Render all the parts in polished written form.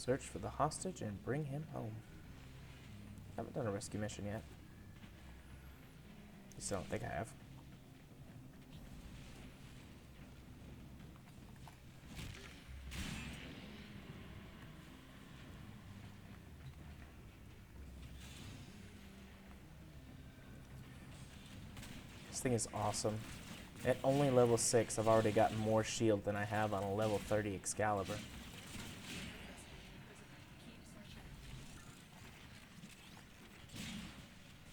Search for the hostage and bring him home. Haven't done a rescue mission yet. I still don't think I have. This thing is awesome. At only level 6, I've already gotten more shield than I have on a level 30 Excalibur.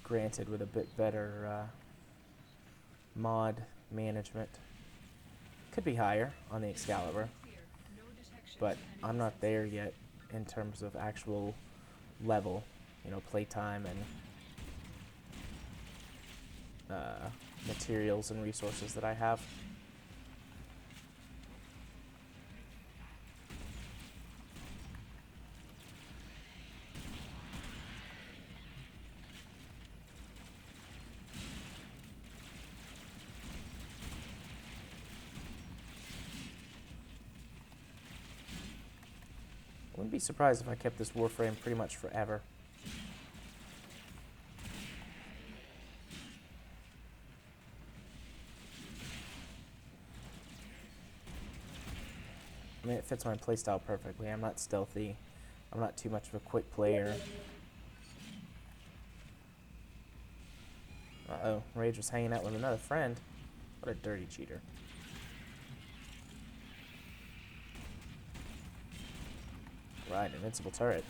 Granted, with a bit better mod management. Could be higher on the Excalibur, but I'm not there yet in terms of actual level, you know, playtime and materials and resources that I have. Wouldn't be surprised if I kept this Warframe pretty much forever. I mean, it fits my playstyle perfectly. I'm not stealthy. I'm not too much of a quick player. Uh-oh, Rage was hanging out with another friend. What a dirty cheater. Right, invincible turret.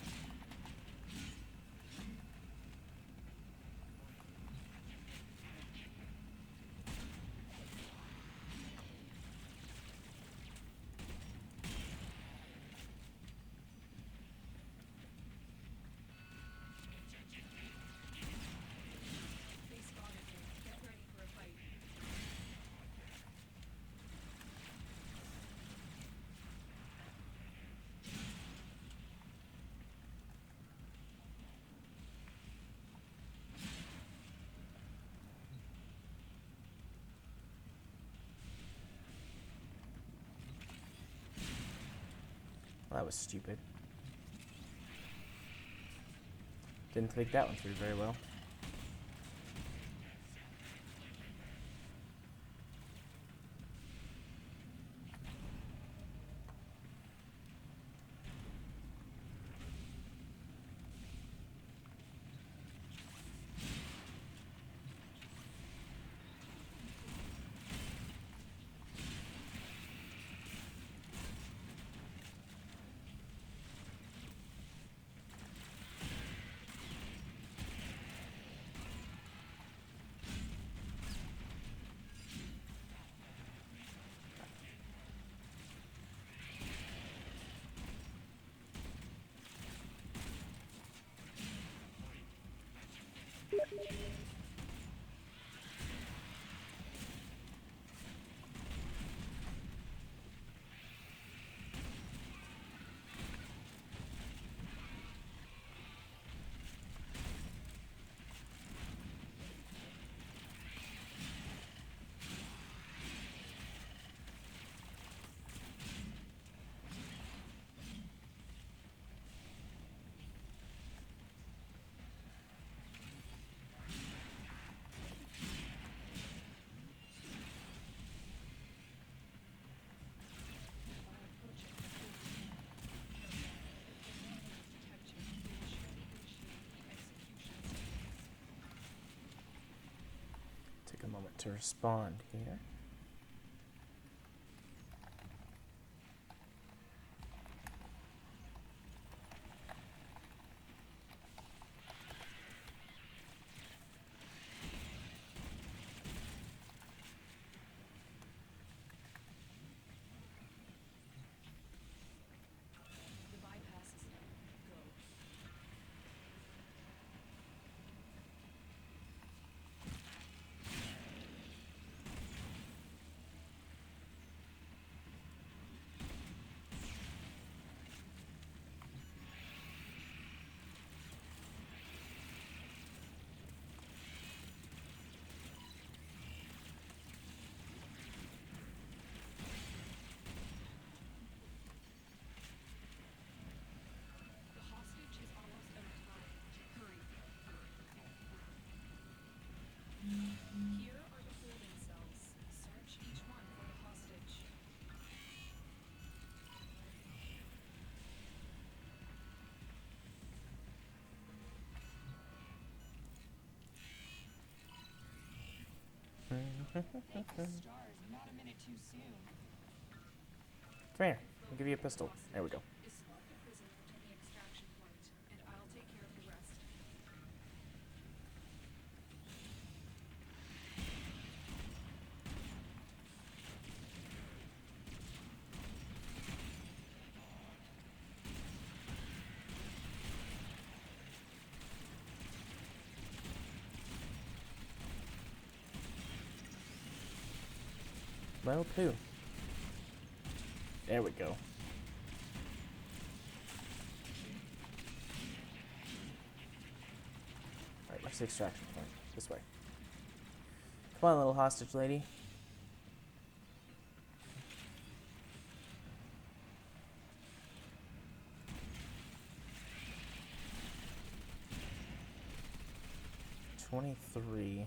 Well, that was stupid. Didn't think that one through very well. Take a moment to respond here. Come here. I'll give you a pistol. There we go. Level 2. There we go. Alright, where's the extraction point? This way. Come on, little hostage lady. $23.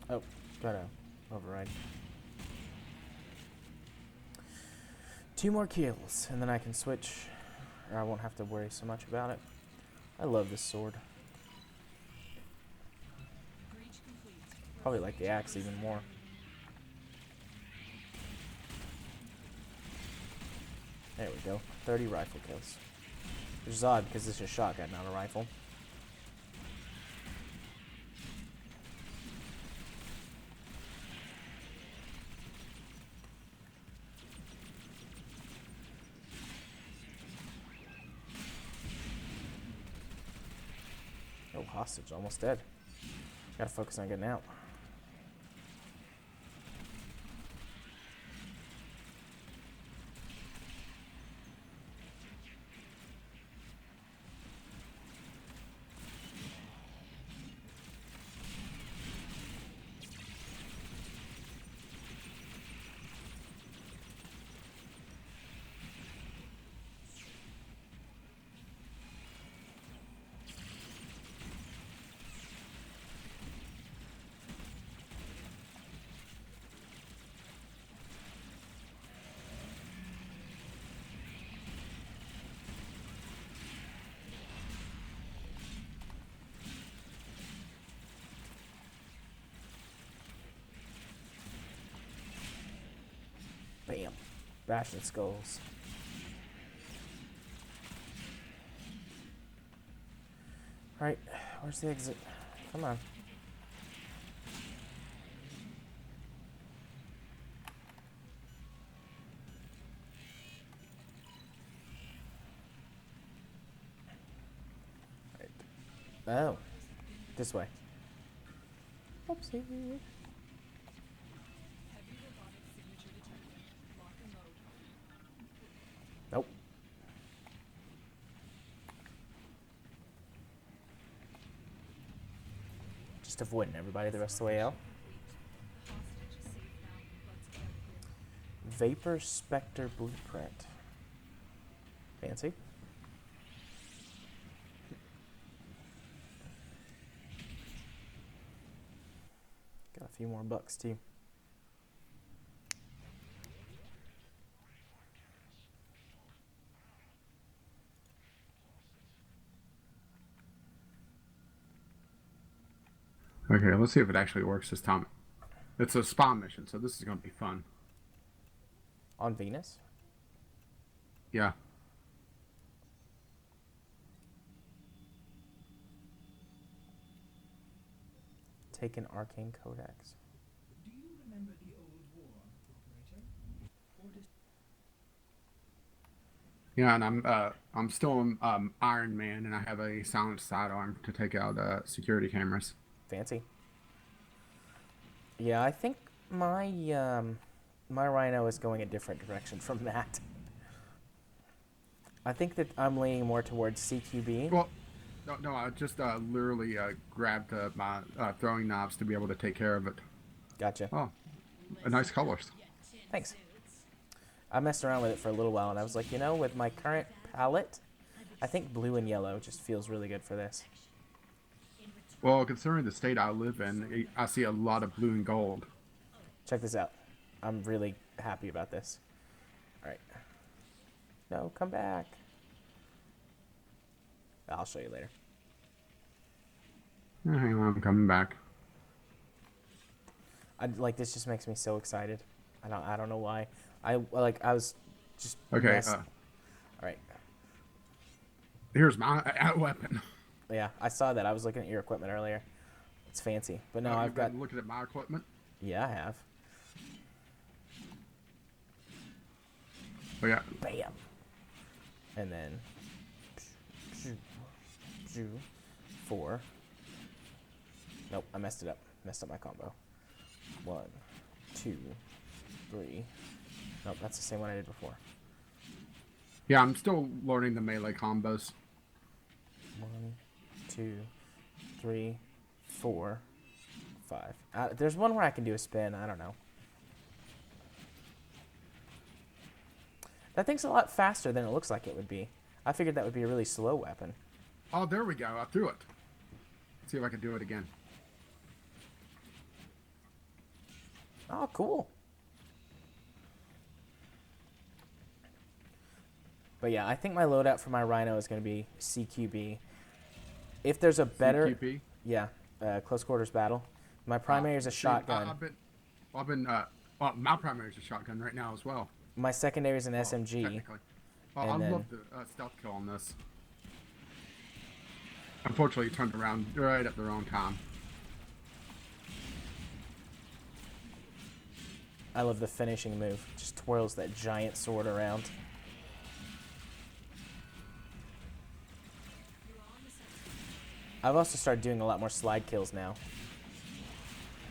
Oh, gotta override. 2 more kills, and then I can switch, or I won't have to worry so much about it. I love this sword. Probably like the axe even more. There we go. 30 rifle kills. Which is odd because this is a shotgun, not a rifle. Oh, hostage, almost dead. Gotta focus on getting out. Bam. Bashing skulls. Alright, where's the exit? Come on. Right. Oh. This way. Oopsie. Nope. Just avoiding everybody the rest of the way out. Vapor Spectre Blueprint. Fancy. Got a few more bucks too. Okay, let's see if it actually works this time. It's a spawn mission, so this is going to be fun. On Venus? Yeah. Take an arcane codex. Do you remember the old war, operator? Yeah, and I'm still Iron Man, and I have a silenced sidearm to take out security cameras. Fancy. Yeah, I think my my Rhino is going a different direction from that. I think that I'm leaning more towards CQB. Well, no, I just literally grabbed my throwing knobs to be able to take care of it. Gotcha. Oh, nice colors. Thanks. I messed around with it for a little while, and I was like, you know, with my current palette, I think blue and yellow just feels really good for this. Well, considering the state I live in, I see a lot of blue and gold. Check this out. I'm really happy about this. All right. No, come back. I'll show you later. Hang on, I'm coming back. This just makes me so excited. I don't know why. I was just Okay, all right. here's my weapon. Yeah, I saw that. I was looking at your equipment earlier. It's fancy. But no, You've I've got been looking at my equipment. Yeah, I have. Oh yeah. Bam. And then 4. Nope, I messed it up. Messed up my combo. 1, 2, 3. Nope, that's the same one I did before. Yeah, I'm still learning the melee combos. 1, 2, 3, 4, 5. There's one where I can do a spin. I don't know. That thing's a lot faster than it looks like it would be. I figured that would be a really slow weapon. Oh, there we go. I threw it. Let's see if I can do it again. Oh, cool. But yeah, I think my loadout for my Rhino is going to be CQB. If there's a better... CQB? Yeah, close quarters battle. My primary is a shotgun. My primary is a shotgun right now as well. My secondary is an SMG. Technically. Oh, And I then- love the stealth kill on this. Unfortunately, you turned around right at the wrong time. I love the finishing move. Just twirls that giant sword around. I've also started doing a lot more slide kills now.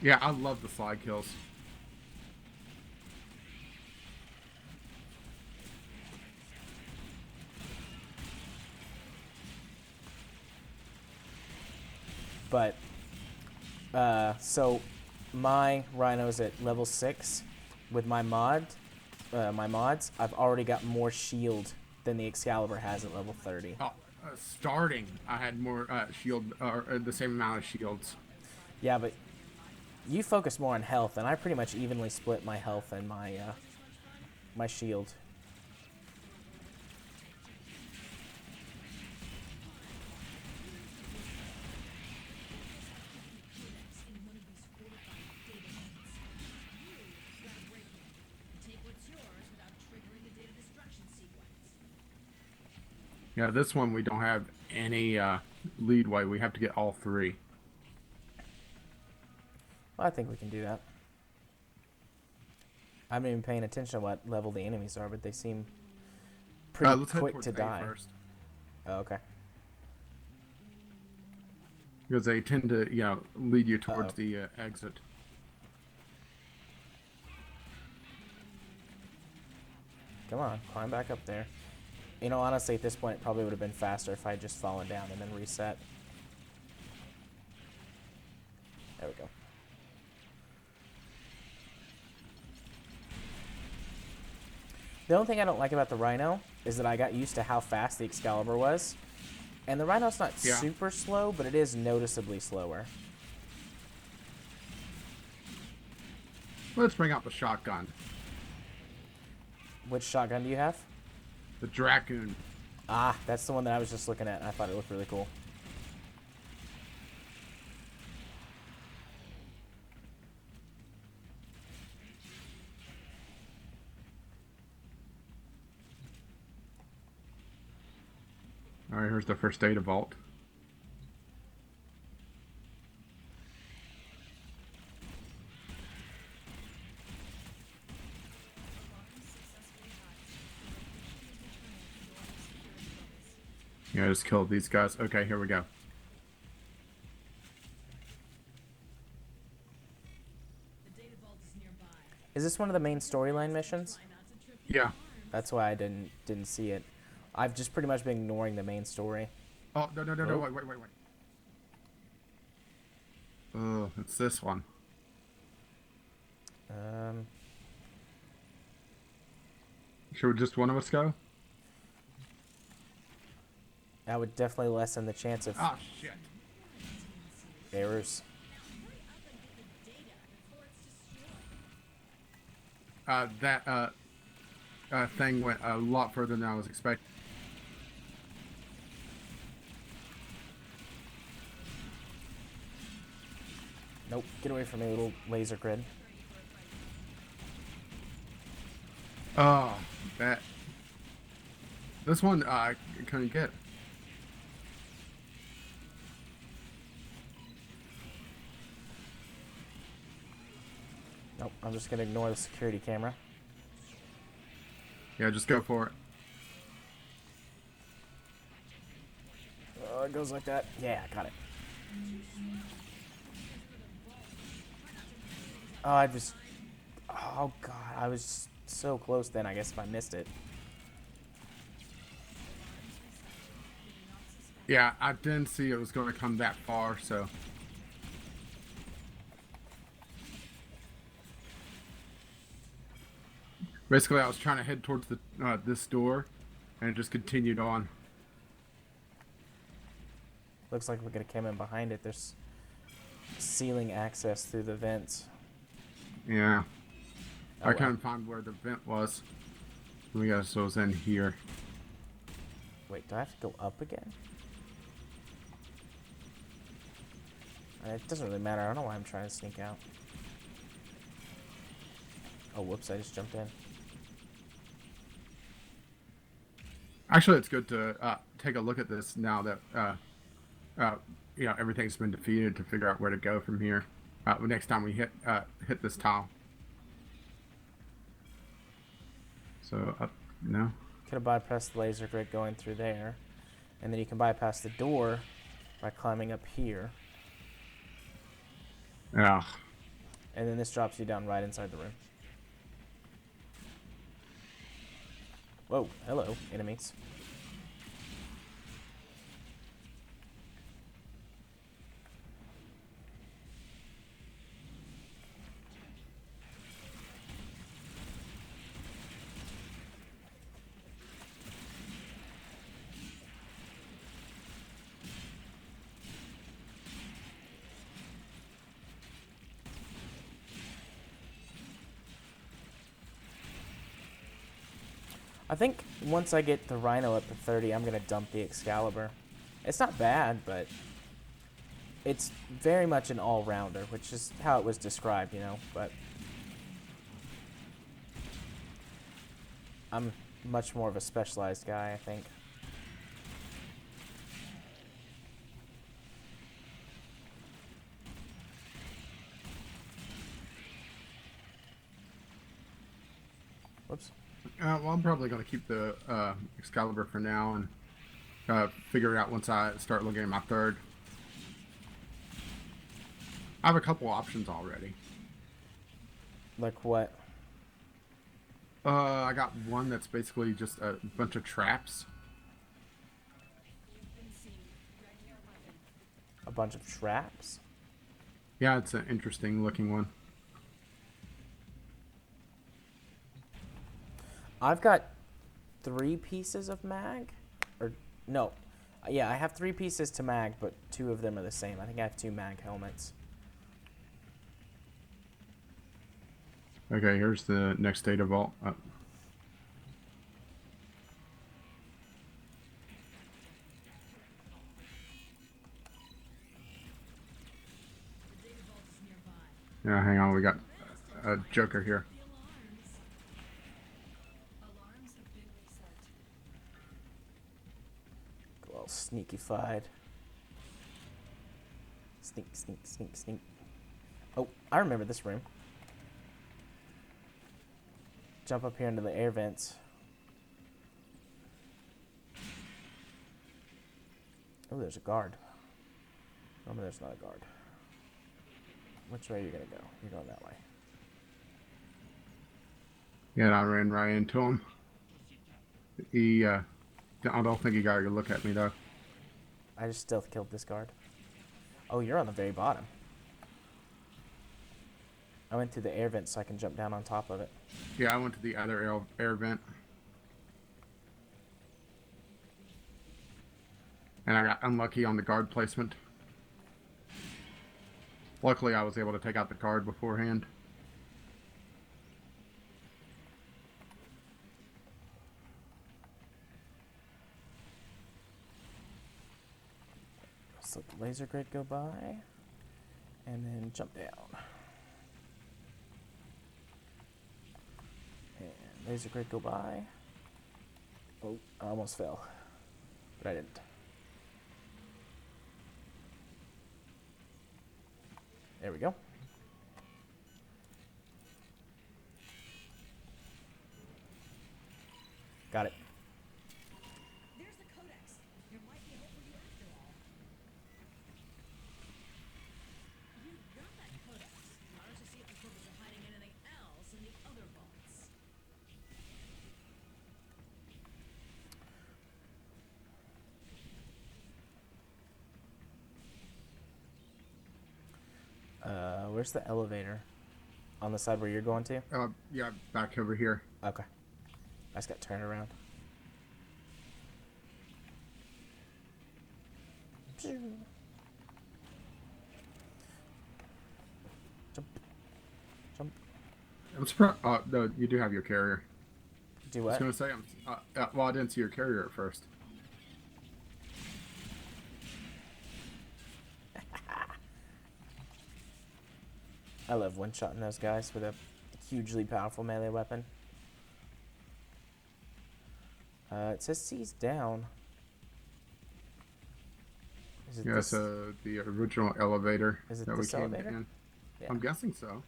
Yeah, I love the slide kills. But, so my Rhino's at level 6 with my mods. I've already got more shield than the Excalibur has at level 30. Oh, starting, I had more shield, or the same amount of shields. Yeah, but you focus more on health, and I pretty much evenly split my health and my my shield. Yeah, this one we don't have any leadway. We have to get all 3. Well, I think we can do that. I haven't even paying attention to what level the enemies are, but they seem pretty Let's head quick towards to A die. first. Oh, okay. Because they tend to, lead you towards Uh-oh. the exit. Come on, climb back up there. You know, honestly, at this point, it probably would have been faster if I had just fallen down and then reset. There we go. The only thing I don't like about the Rhino is that I got used to how fast the Excalibur was. And the Rhino's not Yeah. super slow, but it is noticeably slower. Let's bring out the shotgun. Which shotgun do you have? The Dracoon. Ah, that's the one that I was just looking at. I thought it looked really cool. Alright, here's the first data vault. Yeah, I just killed these guys. Okay, here we go. Is this one of the main storyline missions? Yeah. That's why I didn't see it. I've just pretty much been ignoring the main story. Oh, no, Oh. wait. Oh, it's this one. Should just one of us go? That would definitely lessen the chance of Oh shit. errors. That thing went a lot further than I was expecting. Nope, get away from me, little laser grid. Oh, that. This one I couldn't get. Nope, I'm just gonna ignore the security camera. Yeah, just go for it. Oh, it goes like that. Yeah, I got it. Oh, I just... Oh, God. I was so close then, I guess, if I missed it. Yeah, I didn't see it was going to come that far, so. Basically, I was trying to head towards the this door, and it just continued on. Looks like we're gonna come in behind it. There's ceiling access through the vents. Yeah. Oh, I well. couldn't find where the vent was. We guess it was in here. Wait, do I have to go up again? It doesn't really matter. I don't know why I'm trying to sneak out. Oh, whoops, I just jumped in. Actually, it's good to take a look at this now that everything's been defeated, to figure out where to go from here. The next time we hit this tile. So no. Could have bypassed the laser grid going through there, and then you can bypass the door by climbing up here, Yeah. and then this drops you down right inside the room. Whoa, hello, enemies. I think once I get the Rhino up to 30, I'm going to dump the Excalibur. It's not bad, but it's very much an all-rounder, which is how it was described, you know, but I'm much more of a specialized guy, I think. Whoops. Well, I'm probably going to keep the Excalibur for now and figure it out once I start looking at my third. I have a couple options already. Like what? I got one that's basically just a bunch of traps. A bunch of traps? Yeah, it's an interesting looking one. I've got 3 pieces of mag, or no, yeah, I have 3 pieces to mag, but 2 of them are the same. I think I have 2 mag helmets. Okay, here's the next data vault. Yeah, hang on, we got a Joker here. A little sneaky-fied. Sneak, sneak, sneak, sneak. Oh, I remember this room. Jump up here into the air vents. Oh, there's a guard. Oh, no, there's not a guard. Which way are you gonna go? You're going that way. Yeah, I ran right into him. I don't think he got a good look at me though. I just stealth killed this guard. Oh, you're on the very bottom. I went through the air vent so I can jump down on top of it. Yeah, I went to the other air vent. And I got unlucky on the guard placement. Luckily, I was able to take out the guard beforehand. Just let the laser grid go by. And then jump down. And laser grid go by. Oh, I almost fell. But I didn't. There we go. Got it. There's the codex. There might be hope for you after all. You got that codex. Why don't you see if the Corvus are hiding anything else in the other vaults? Where's the elevator? On the side where you're going to? Yeah, back over here. Okay. I just got turned around. Jump. Jump. I'm surprised. No, you do have your carrier. Do I what? was gonna say, well, I didn't see your carrier at first. I love one-shotting those guys with a hugely powerful melee weapon. It says C's down. Is it Yeah, this? so the original elevator Is it that we this came elevator? in. Yeah. I'm guessing so.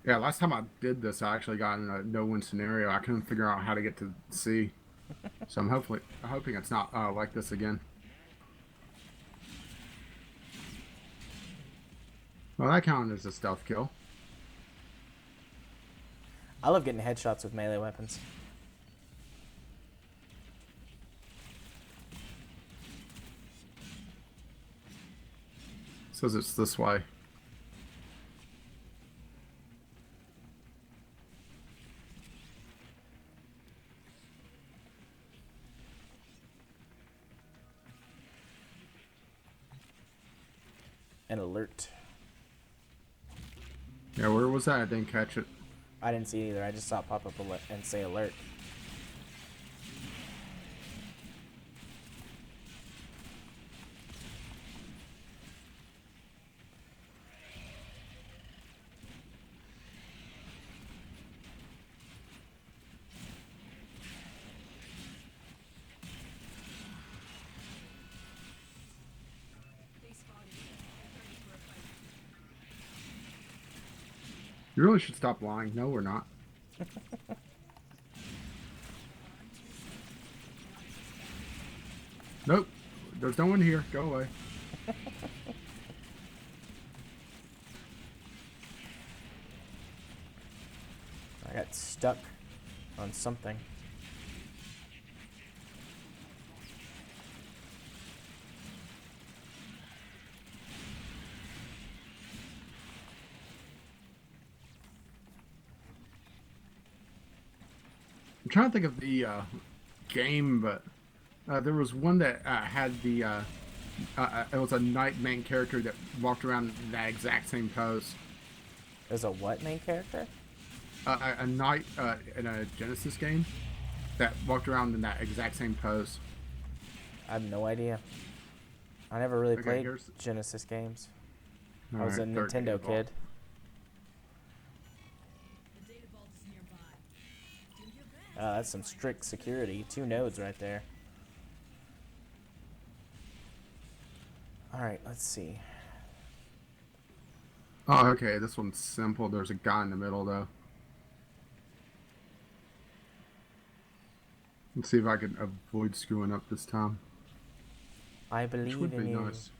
Yeah, last time I did this, I actually got in a no-win scenario. I couldn't figure out how to get to C. So I'm hoping it's not like this again. Well, that counted as a stealth kill. I love getting headshots with melee weapons. Says it's this way. An alert. Yeah, where was that? I didn't catch it. I didn't see it either. I just saw it pop up and say alert. They spotted you. They're ready for a fight. You really should stop lying. No, we're not. Nope. There's no one here. Go away. I got stuck on something. I'm trying to think of the game, but there was one that had the it was a knight main character that walked around in that exact same pose. There's a what main character? A knight in a Genesis game that walked around in that exact same pose. I have no idea. I never really Okay, played here's- Genesis games. I All was a right, third Nintendo game kid. The data vault is nearby. Do your best. That's some strict security. 2 nodes right there. Alright, let's see. Oh, okay. This one's simple. There's a guy in the middle, though. Let's see if I can avoid screwing up this time. I Which believe would in be you. nice.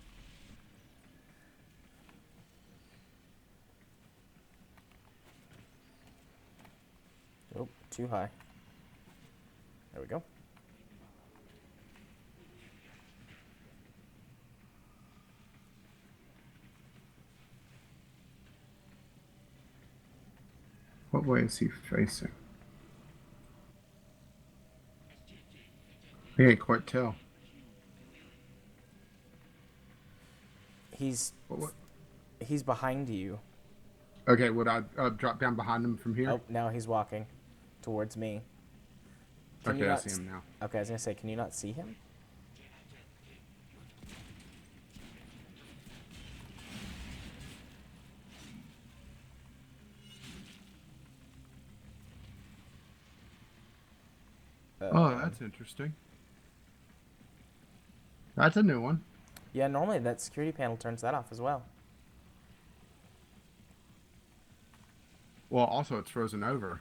Oh, too high. There we go. What way is he facing? I can't quite tell. He's What? he's behind you. Okay, would I drop down behind him from here? Oh, now he's walking towards me. Can you Okay, I not see him now. Okay, I was gonna say, can you not see him? Oh, that's interesting. That's a new one. Yeah, normally that security panel turns that off as well. Well, also it's frozen over.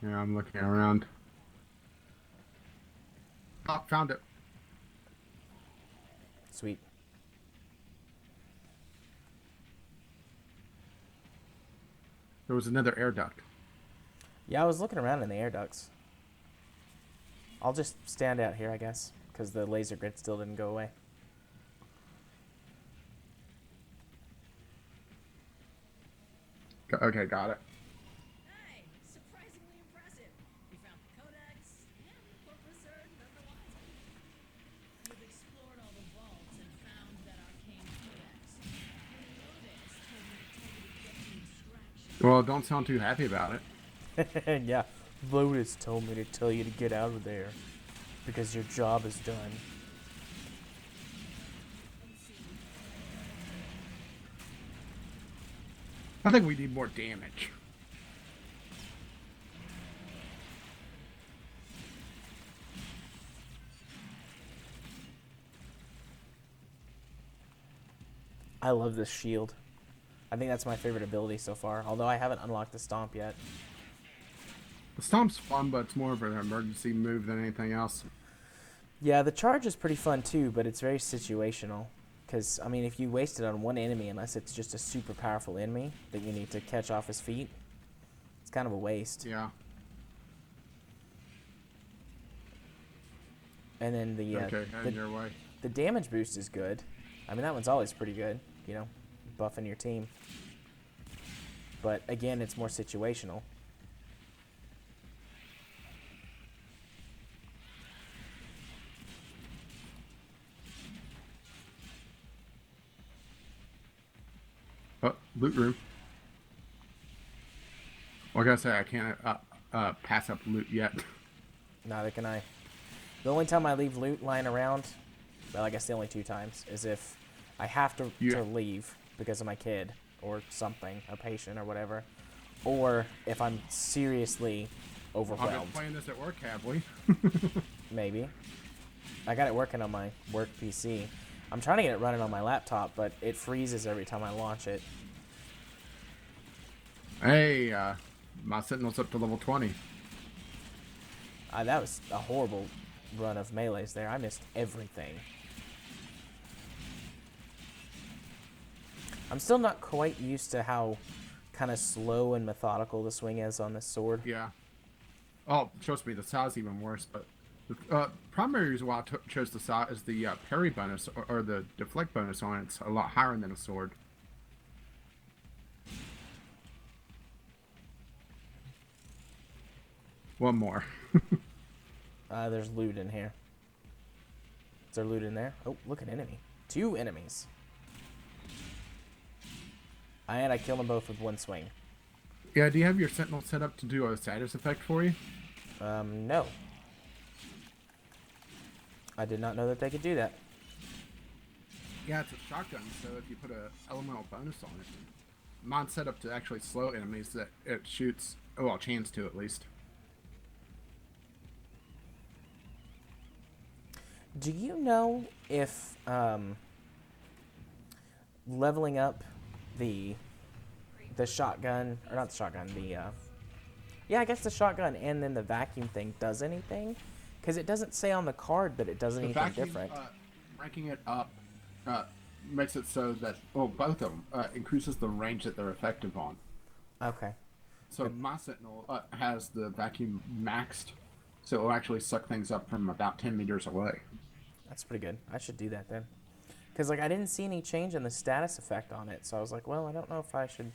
Yeah, I'm looking around. Oh, found it. Sweet. There was another air duct. Yeah, I was looking around in the air ducts. I'll just stand out here, I guess, because the laser grid still didn't go away. Okay, got it. Hey, surprisingly impressive. You found the codex and the purpose are none the wiser. You've explored all the vaults and found that arcane codex. Lotus told me to tell you to get the extraction. Well, don't sound too happy about it. Yeah, Lotus told me to tell you to get out of there because your job is done. I think we need more damage. I love this shield. I think that's my favorite ability so far, although I haven't unlocked the stomp yet. The stomp's fun, but it's more of an emergency move than anything else. Yeah, the charge is pretty fun too, but it's very situational. Because, I mean, if you waste it on one enemy, unless it's just a super powerful enemy that you need to catch off his feet, it's kind of a waste. Yeah. And then Okay, heading your way. the damage boost is good. I mean, that one's always pretty good, you know, buffing your team. But, again, it's more situational. Oh, loot room. Like I say, I can't pass up loot yet. Neither can I. The only time I leave loot lying around, well, I guess the only two times, is if I have to leave because of my kid or something, a patient or whatever, or if I'm seriously I've overwhelmed. been playing this at work, have we? Maybe. I got it working on my work PC. I'm trying to get it running on my laptop, but it freezes every time I launch it. Hey, my Sentinel's up to level 20. That was a horrible run of melees there. I missed everything. I'm still not quite used to how kind of slow and methodical the swing is on this sword. Yeah. Oh, trust me, the saw's even worse, but the primary reason why I chose the saw is the parry bonus, or the deflect bonus on it's a lot higher than a sword. One more. There's loot in here. Is there loot in there? Oh, look, an enemy. 2 enemies. And I killed them both with one swing. Yeah, do you have your Sentinel set up to do a status effect for you? No. I did not know that they could do that. Yeah, it's a shotgun, so if you put a elemental bonus on it, mine's set up to actually slow enemies that it shoots, well, chance to at least. Do you know if leveling up the shotgun, or not the shotgun, yeah, I guess the shotgun and then the vacuum thing does anything? Because it doesn't say on the card that it does anything vacuum, different. Ranking it up makes it so that, well, both of them increases the range that they're effective on. Okay. So my Sentinel has the vacuum maxed, so it'll actually suck things up from about 10 meters away. That's pretty good. I should do that then. Because, like, I didn't see any change in the status effect on it, so I was like, well, I don't know if I should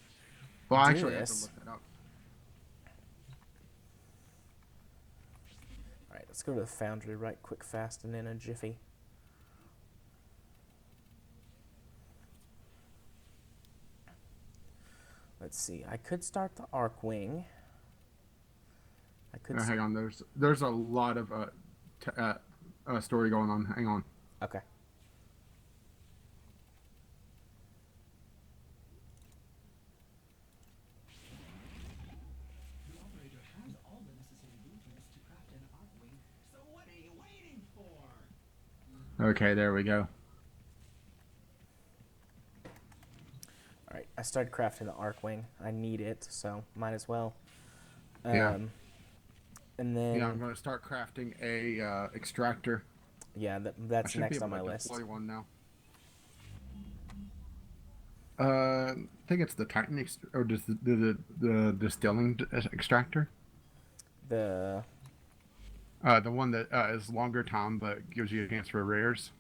Well, I do actually have to this. look that up. Alright, let's go to the foundry right quick, fast, and in a jiffy. Let's see. I could start the Arcwing. I could... Hang on, there's a lot of story going on. Hang on. Okay. The operator has all the necessary blueprints to craft an Arcwing, so what are you waiting for? Okay, there we go. Alright, I started crafting the Arcwing. I need it, so might as well. Yeah. And then... Yeah, I'm going to start crafting a extractor. Yeah, I that's should next be on able my to list. deploy one now. I think it's the Titan or just the distilling extractor. The... The one that is longer time but gives you a chance for rares.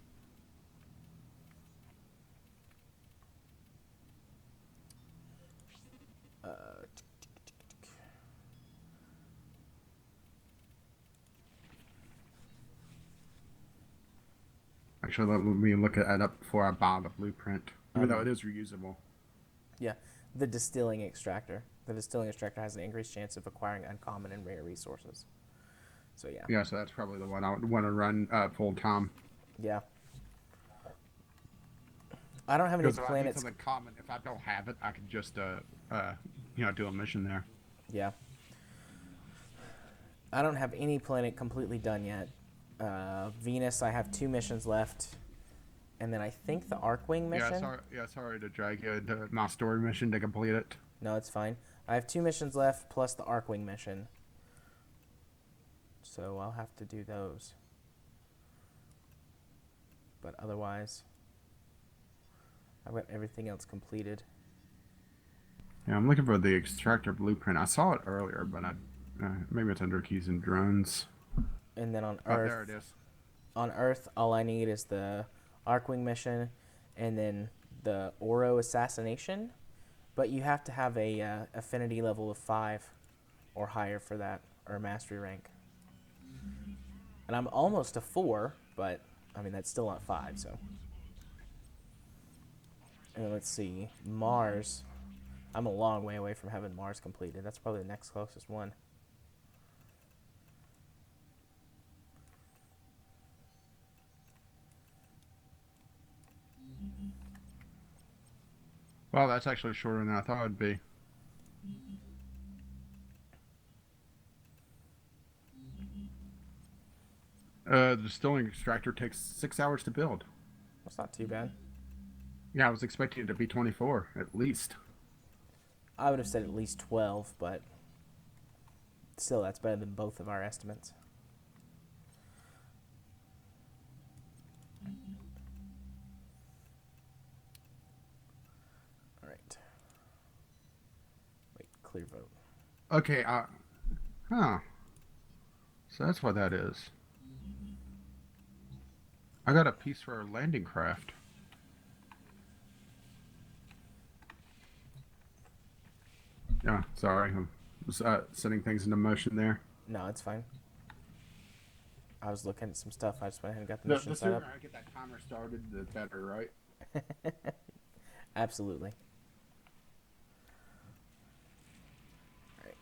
Actually, let me look at that up before I buy the blueprint. Even though it is reusable. Yeah, the distilling extractor. The distilling extractor has an increased chance of acquiring uncommon and rare resources. So yeah. Yeah, so that's probably the one I would want to run full time. Yeah. I don't have any Because if I need planets. something common, if I don't have it, I could just do a mission there. Yeah. I don't have any planet completely done yet. Venus, I have 2 missions left. And then I think the Arcwing mission. Sorry to drag you into my story mission to complete it. No, it's fine. I have 2 missions left plus the Arcwing mission. So I'll have to do those. But otherwise, I've got everything else completed. Yeah, I'm looking for the extractor blueprint. I saw it earlier, but maybe it's under keys and drones. And then on Oh, Earth, there it is. on Earth, all I need is the Arcwing mission, and then the Oro assassination. But you have to have a affinity level of 5 or higher for that, or a mastery rank. And I'm almost a 4, but I mean that's still not 5. So. And let's see, Mars. I'm a long way away from having Mars completed. That's probably the next closest one. Well, that's actually shorter than I thought it'd be. The distilling extractor takes 6 hours to build. That's not too bad. Yeah, I was expecting it to be 24 at least. I would have said at least 12, but still, that's better than both of our estimates. All right. Wait, clear vote. Okay, huh. So that's what that is. I got a piece for a landing craft. Yeah, sorry. I'm just setting things into motion there. No, it's fine. I was looking at some stuff. I just went ahead and got the The mission set sooner up. I get that timer started, the better, right? Absolutely. All right.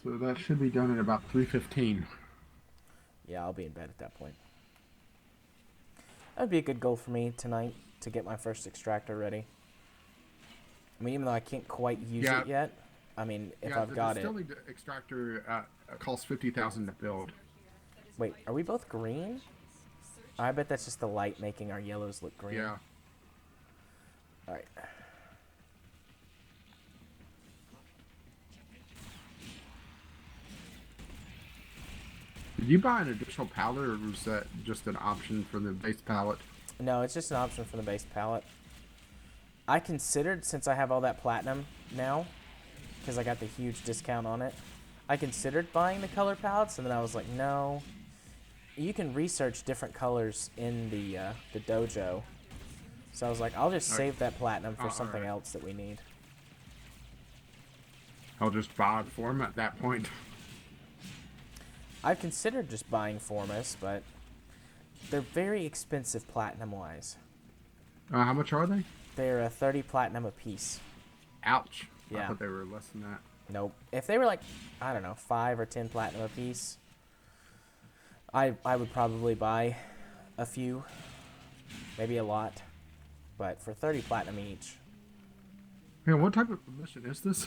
So that should be done at about 3:15. Yeah, I'll be in bed at that point. That'd be a good goal for me tonight to get my first extractor ready. I mean, even though I can't quite use it yet, I mean, if I've got it. The distilling extractor costs 50,000 to build. Wait, are we both green? I bet that's just the light making our yellows look green. Yeah. All right. Did you buy an additional palette, or was that just an option for the base palette? No, it's just an option for the base palette. I considered, since I have all that platinum now, because I got the huge discount on it, I considered buying the color palettes, and then I was like, no. You can research different colors in the dojo. So I was like, I'll just save that platinum for something alright. else that we need. I'll just buy it for him at that point. I've considered just buying Formus, but they're very expensive platinum-wise. How much are they? They're 30 platinum apiece. Ouch. I Yeah. thought they were less than that. Nope. If they were like, I don't know, 5 or 10 platinum apiece, I would probably buy a few, maybe a lot. But for 30 platinum each, Yeah, what type of mission is this?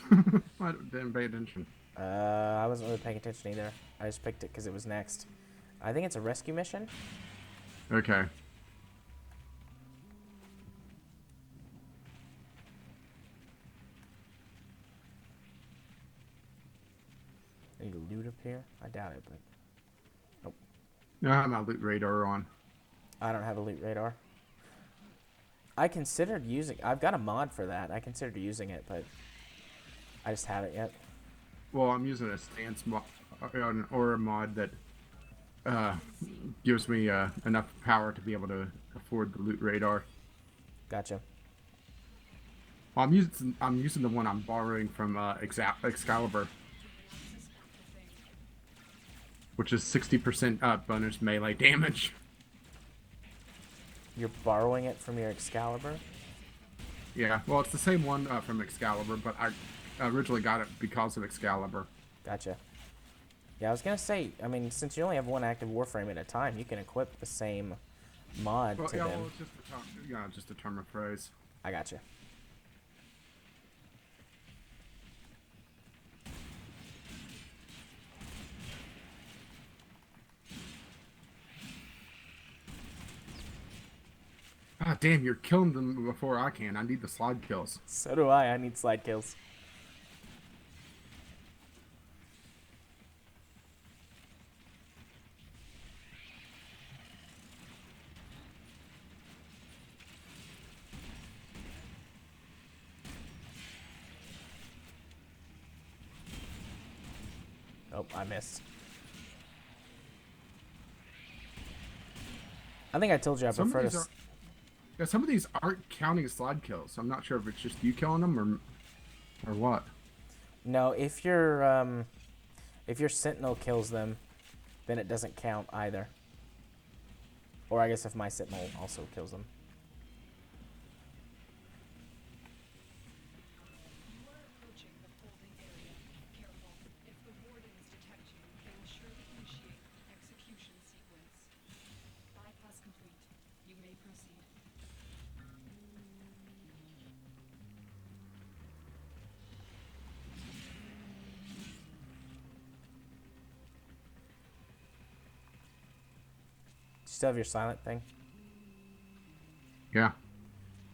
I didn't pay attention. I wasn't really paying attention either. I just picked it because it was next. I think it's a rescue mission. Okay. Any loot up here? I doubt it, but No, I have my loot radar on. I don't have a loot radar. I considered using... I've got a mod for that. I considered using it, but I just haven't yet. Well, I'm using a stance mod, an aura mod that gives me enough power to be able to afford the loot radar. Gotcha. Well, I'm using the one I'm borrowing from Excalibur, which is 60% bonus melee damage. You're borrowing it from your Excalibur? Yeah, well, it's the same one from Excalibur, but I originally got it because of Excalibur. Gotcha. Yeah, I was gonna say, I mean, since you only have one active Warframe at a time, you can equip the same mod Well, to yeah, them. well, it's just a term, just a term of phrase. I gotcha. Ah, damn, you're killing them before I can. I need the slide kills. So do I. I need slide kills. Oh, I missed. I think I told you I Some of prefer these to... are, yeah, some of these aren't counting slide kills. I'm not sure if it's just you killing them or what. No, if your Sentinel kills them, then it doesn't count either. Or I guess if my Sentinel also kills them. You are approaching the holding area. Careful. If the wardens detect you, they will surely initiate the execution sequence. Bypass complete. You may proceed. Do you still have your silent thing? Yeah.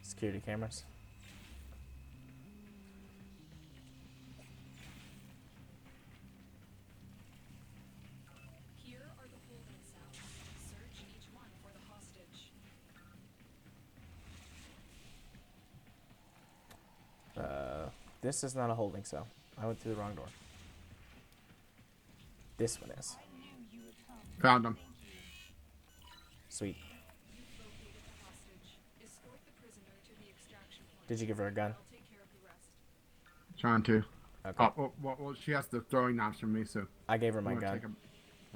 Security cameras. Here are the holding cells. Search each one for the hostage. This is not a holding cell. I went through the wrong door. This one is. Found them. Sweet. You've located the hostage. Escort the prisoner to the extraction point. Did you give her a gun? I'll take care of the rest. Trying to. Okay. Oh, well, she has the throwing knives from me, so. I gave her my I'm gonna gun. take 'em.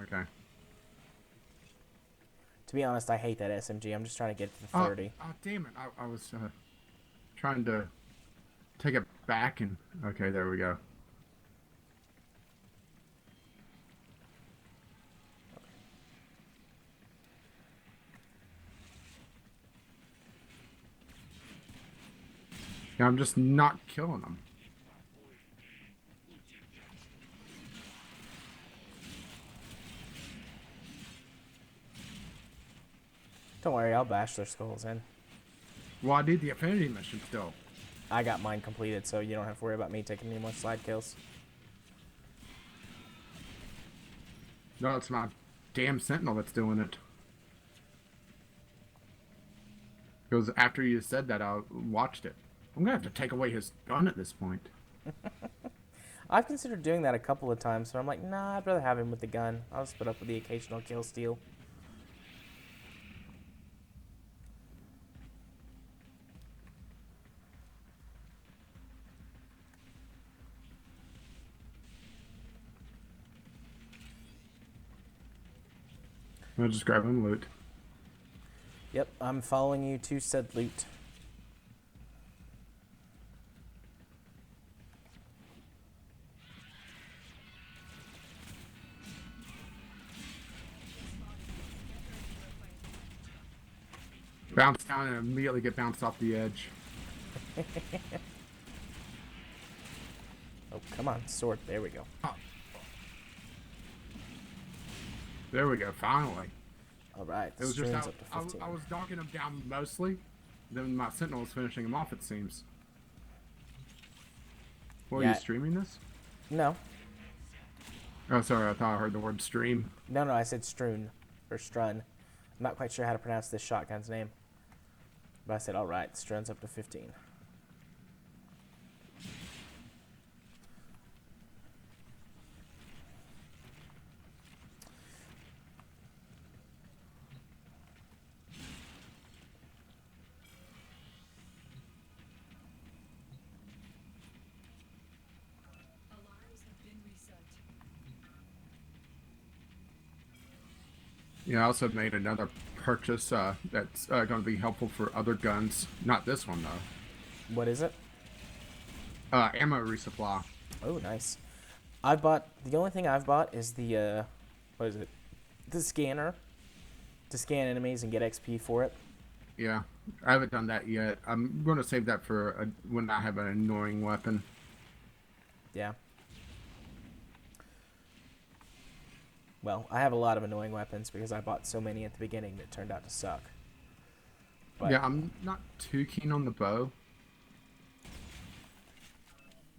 Okay. To be honest, I hate that SMG. I'm just trying to get to the 30. Oh, damn it. I was trying to take it back and... Okay, there we go. Yeah, I'm just not killing them. Don't worry, I'll bash their skulls in. Well, I did the affinity mission still. I got mine completed, so you don't have to worry about me taking any more slide kills. No, it's my damn sentinel that's doing it. Because after you said that, I watched it. I'm gonna have to take away his gun at this point. I've considered doing that a couple of times, but I'm like, nah, I'd rather have him with the gun. I'll just put up with the occasional kill steal. I'll just grab him loot. Yep, I'm following you to said loot. Bounce down and immediately get bounced off the edge. Oh, come on, sword. There we go. There we go, finally. All right, It was just streams how, up to 15. I was knocking him down mostly. Then my sentinel was finishing him off, it seems. Well, are Yeah. you streaming this? No, Oh, sorry, I thought I heard the word stream. no, I said Strun or Strun. I'm not quite sure how to pronounce this shotgun's name, but I said all right. Strun's up to 15. Alarms have been reset. Yeah, I also made another purchase that's going to be helpful for other guns. Not this one, though. What is it? Ammo resupply. Oh, nice. I bought the only thing I've bought is the what is it? The scanner to scan enemies and get XP for it. Yeah, I haven't done that yet. I'm going to save that for when I have an annoying weapon. Yeah. Well, I have a lot of annoying weapons because I bought so many at the beginning that turned out to suck. But Yeah, I'm not too keen on the bow.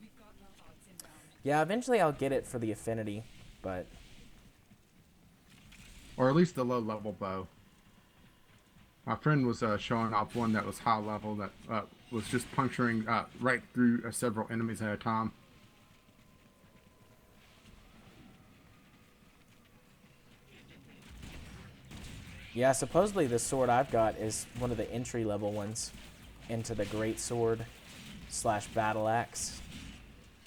We've got Malhogs inbound. yeah, eventually I'll get it for the affinity, but Or at least the low-level bow. My friend was showing off one that was high level that was just puncturing right through several enemies at a time. yeah, supposedly the sword I've got is one of the entry level ones into the great sword / battle axe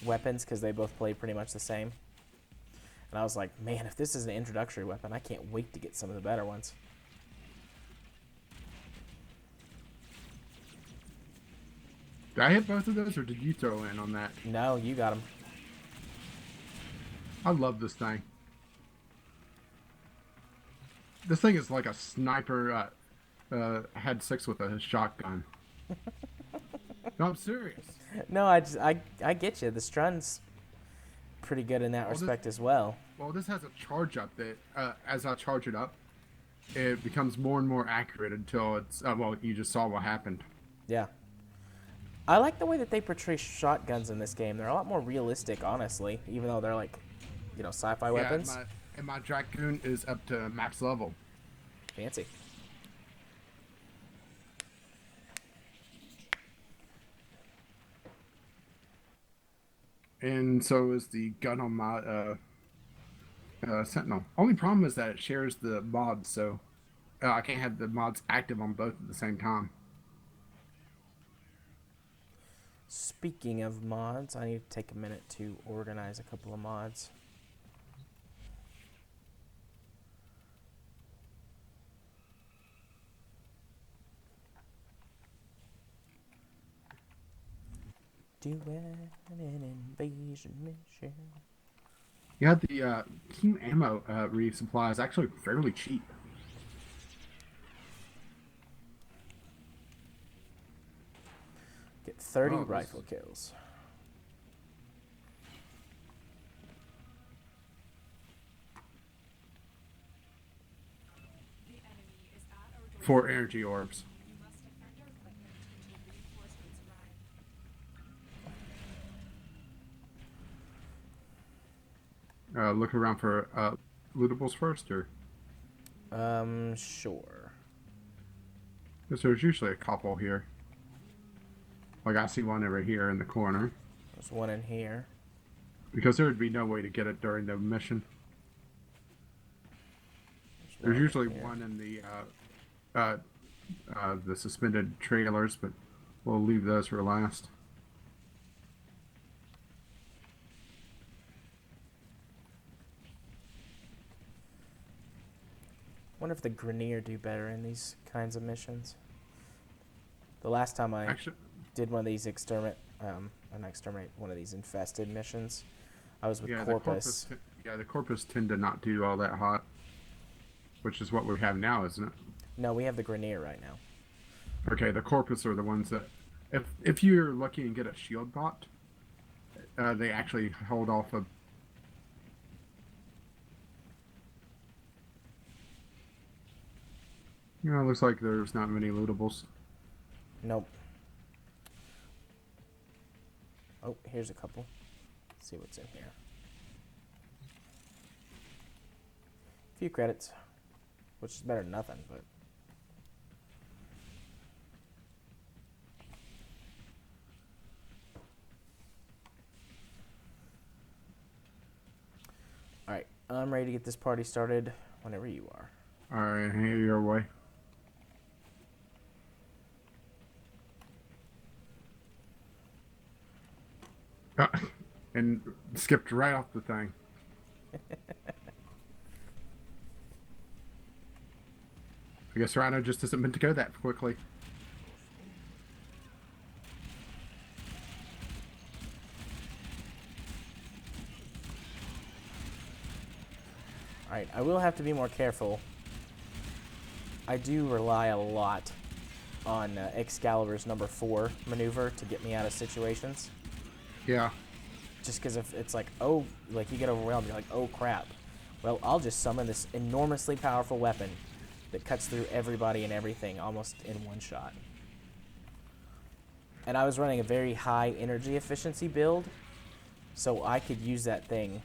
weapons because they both play pretty much the same. And I was like, man, if this is an introductory weapon, I can't wait to get some of the better ones. Did I hit both of those, or did you throw in on that? No, you got them. I love this thing. This thing is like a sniper had sex with a shotgun. No, I'm serious. No, I get you. The Strun's pretty good in that Well, this- respect as well. Well, this has a charge up that as I charge it up, it becomes more and more accurate until it's well, you just saw what happened. Yeah. I like the way that they portray shotguns in this game. They're a lot more realistic, honestly, even though they're like, you know, sci-fi weapons. And my Dragoon is up to max level. Fancy. And so is the gun on my Sentinel. Only problem is that it shares the mods, so I can't have the mods active on both at the same time. Speaking of mods, I need to take a minute to organize a couple of mods. Doing an invasion mission. Yeah, the team ammo resupply is actually fairly cheap. Get 30 Oh, this rifle is- kills. The enemy is at our door. 4 energy orbs. We must defend our equipment until reinforcements arrive. Look around for lootables first, or Sure. because there's usually a couple here. Like I see one over here in the corner. There's one in here. Because there would be no way to get it during the mission. There's one usually here. one in the suspended trailers, but we'll leave those for last. Wonder if the Grenier do better in these kinds of missions. The last time I Actually, did one of these one of these infested missions, I was with yeah, Corpus. the Corpus tend to not do all that hot, which is what we have now, isn't it? No, we have the Grenier right now. Okay, the Corpus are the ones that, if you're lucky and get a shield bot, they actually hold off a. You know, it looks like there's not many lootables. Nope. Oh, here's a couple. Let's see what's in here. A few credits, which is better than nothing, but. Alright, I'm ready to get this party started whenever you are. Alright, here your way. And skipped right off the thing. I guess Rhino just isn't meant to go that quickly. Alright, I will have to be more careful. I do rely a lot on Excalibur's number 4 maneuver to get me out of situations. Yeah. Just because if it's like, oh, like you get overwhelmed, you're like, oh crap. Well, I'll just summon this enormously powerful weapon that cuts through everybody and everything almost in one shot. And I was running a very high energy efficiency build, so I could use that thing,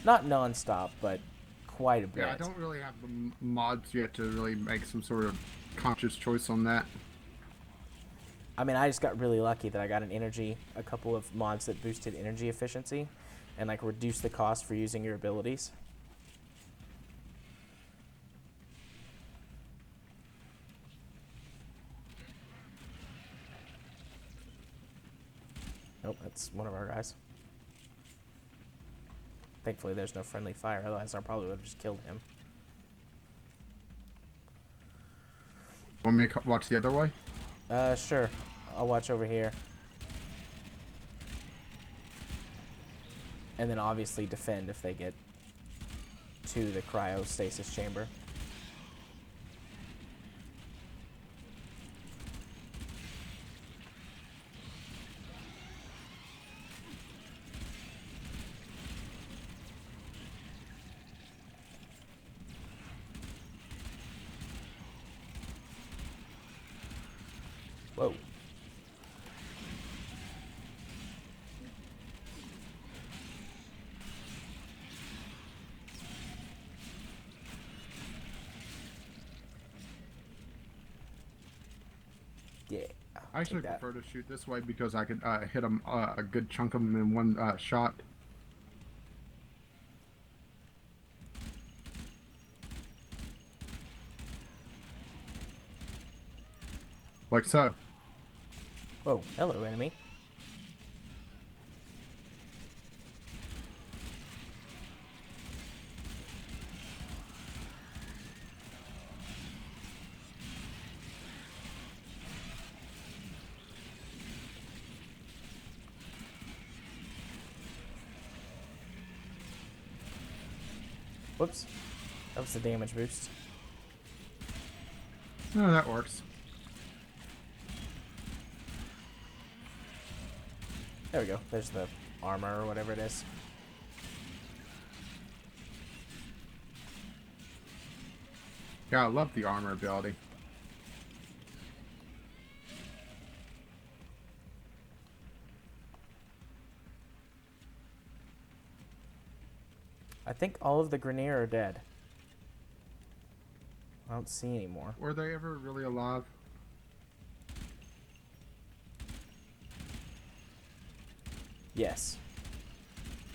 not non-stop, but quite a bit. Yeah, I don't really have the mods yet to really make some sort of conscious choice on that. I mean, I just got really lucky that I got a couple of mods that boosted energy efficiency and like reduced the cost for using your abilities. Nope, that's one of our guys. Thankfully, there's no friendly fire, otherwise I probably would have just killed him. Want me to watch the other way? Sure. I'll watch over here. And then obviously defend if they get to the cryostasis chamber. Whoa. Yeah. I actually take that. prefer to shoot this way because I could hit them a good chunk of them in one shot. Like so. Whoa, hello, enemy. Whoops. That was the damage boost. No, that works. There we go. There's the armor or whatever it is. Yeah, I love the armor ability. I think all of the Grenier are dead. I don't see any more. Were they ever really alive? Yes.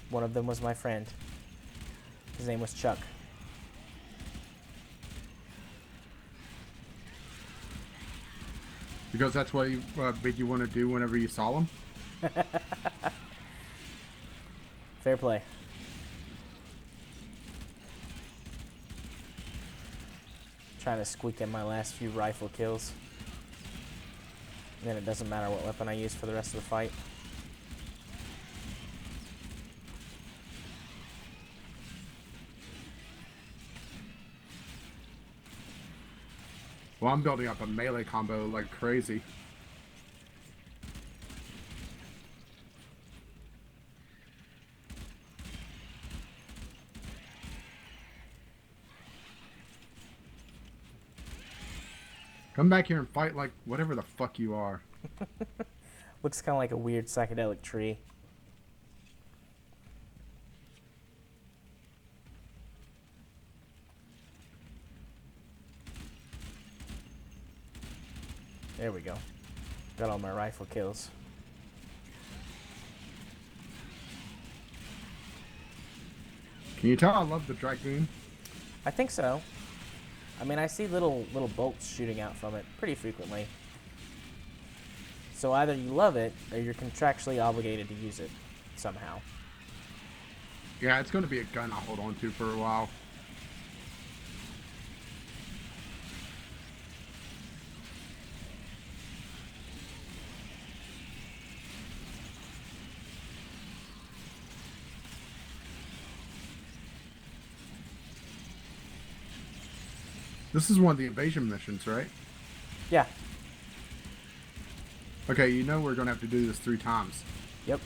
One of them was my friend. His name was Chuck. Because that's what he made you want to do whenever you saw him? Fair play. Trying to squeak in my last few rifle kills. Then it doesn't matter what weapon I use for the rest of the fight. Well, I'm building up a melee combo like crazy. Come back here and fight like whatever the fuck you are. Looks kind of like a weird psychedelic tree. There we go. Got all my rifle kills. Can you tell I love the Dragoon? I think so. I mean, I see little bolts shooting out from it pretty frequently. So either you love it, or you're contractually obligated to use it somehow. Yeah, it's going to be a gun I'll hold on to for a while. This is one of the invasion missions, right? Yeah. Okay, you know we're going to have to do this 3 times. Yep.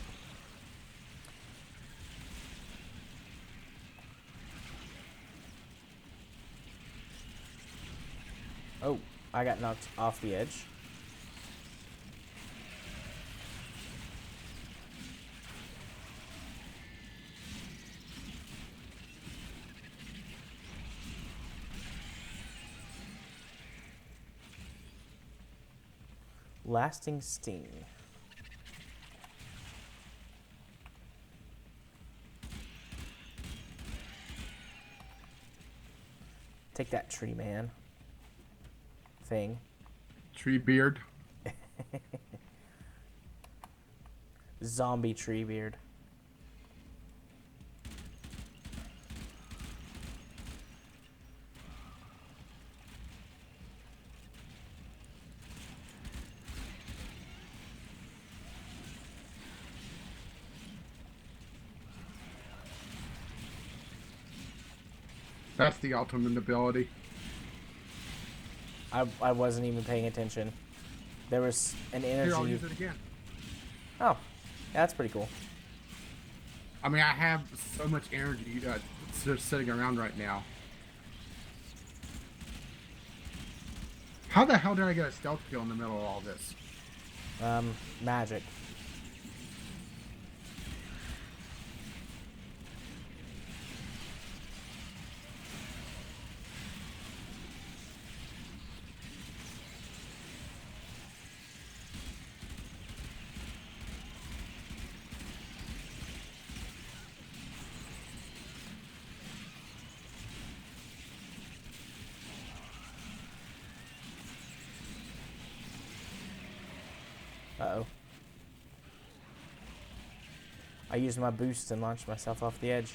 Oh, I got knocked off the edge. Lasting Sting. Take that, tree man. Thing. Tree beard. Zombie tree beard. That's the ultimate ability. I wasn't even paying attention. There was an energy. Here, I'll use it again. Oh, that's pretty cool. I mean, I have so much energy just sitting around right now. How the hell did I get a stealth kill in the middle of all this? Magic. Uh-oh. I used my boost and launched myself off the edge.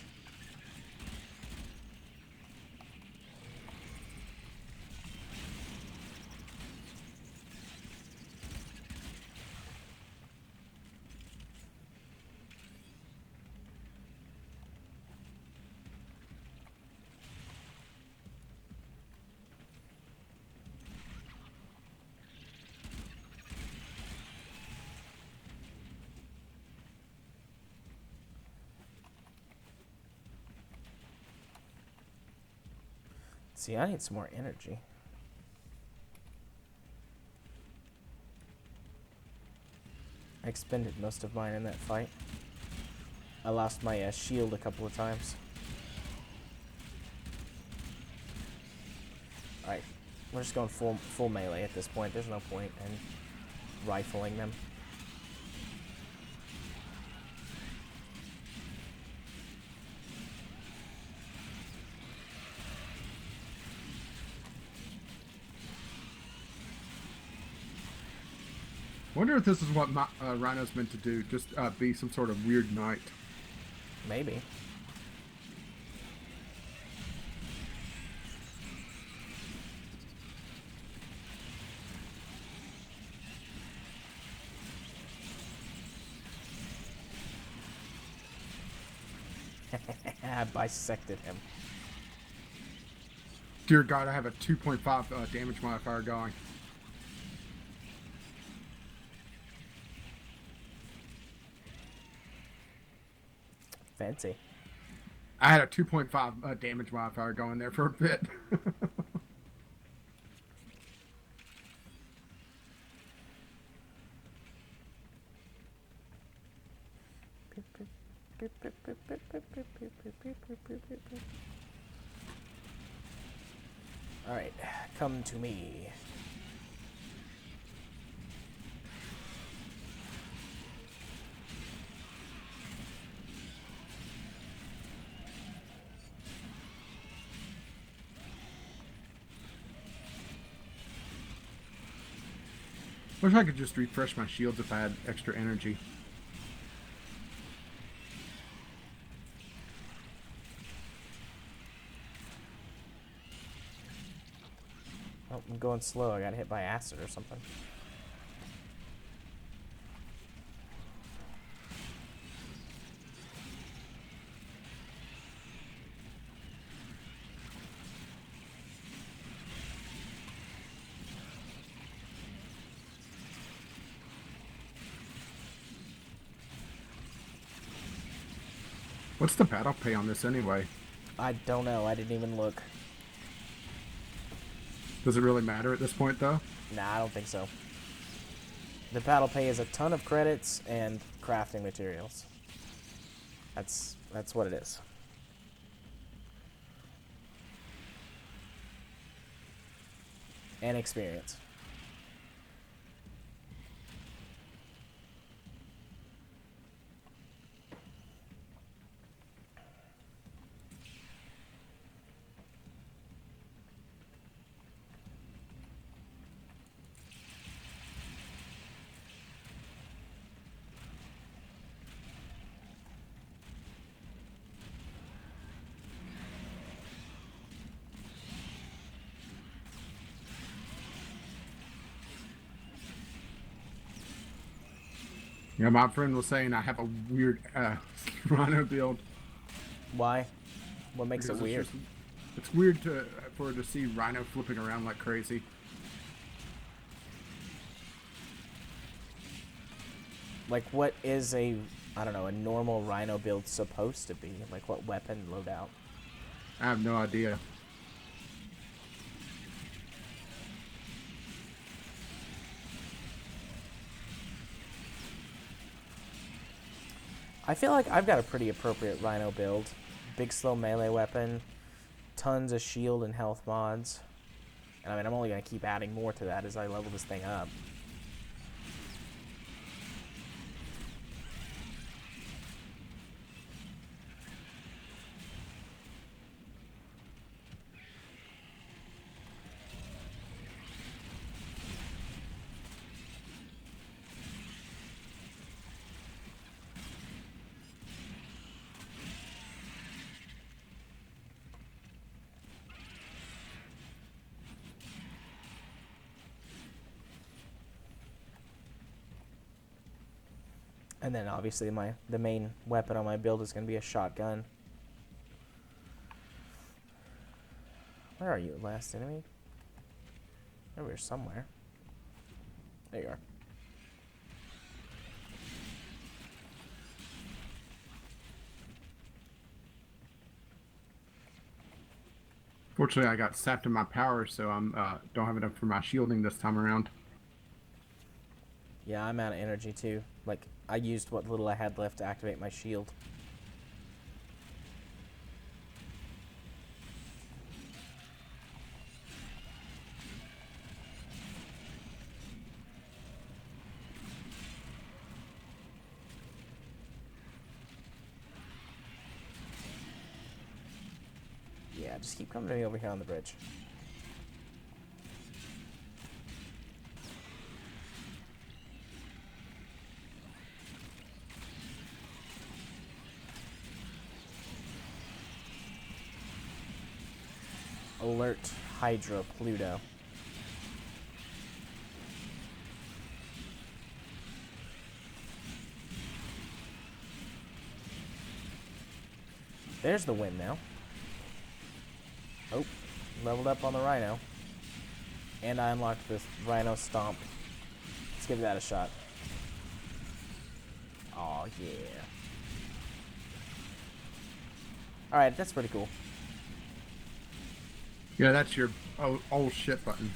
See, I need some more energy. I expended most of mine in that fight. I lost my shield a couple of times. Alright, we're just going full melee at this point. There's no point in rifling them. wonder if this is what Rhino's meant to do. Just be some sort of weird knight. Maybe. I bisected him. Dear God, I have a 2.5 damage modifier going. Fancy. I had a 2.5 damage modifier going there for a bit. Alright, come to me. Wish I could just refresh my shields if I had extra energy. Oh, I'm going slow. I got hit by acid or something. What's the battle pay on this anyway? I don't know. I didn't even look. Does it really matter at this point, though? Nah, I don't think so. The battle pay is a ton of credits and crafting materials. That's what it is. And experience. Yeah, my friend was saying I have a weird Rhino build. Why? What makes Because it weird? It's weird for her to see Rhino flipping around like crazy. Like, what is a, I don't know, a normal Rhino build supposed to be? Like, what weapon loadout? I have no idea. I feel like I've got a pretty appropriate Rhino build. Big slow melee weapon, tons of shield and health mods. And I mean, I'm only going to keep adding more to that as I level this thing up. And then obviously the main weapon on my build is going to be a shotgun. Where are you, last enemy? Over here somewhere. There you are. Fortunately, I got sapped in my power, so I'm don't have enough for my shielding this time around. Yeah, I'm out of energy too. Like, I used what little I had left to activate my shield. Yeah, just keep coming to me over here on the bridge. alert Hydra Pluto. There's the win now. Oh, leveled up on the Rhino. And I unlocked this Rhino Stomp. Let's give that a shot. Oh yeah. Alright, that's pretty cool. Yeah, that's your old shit button.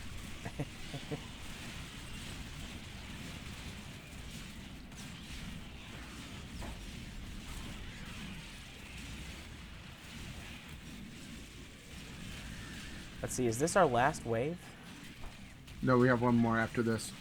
Let's see, is this our last wave? No, we have one more after this.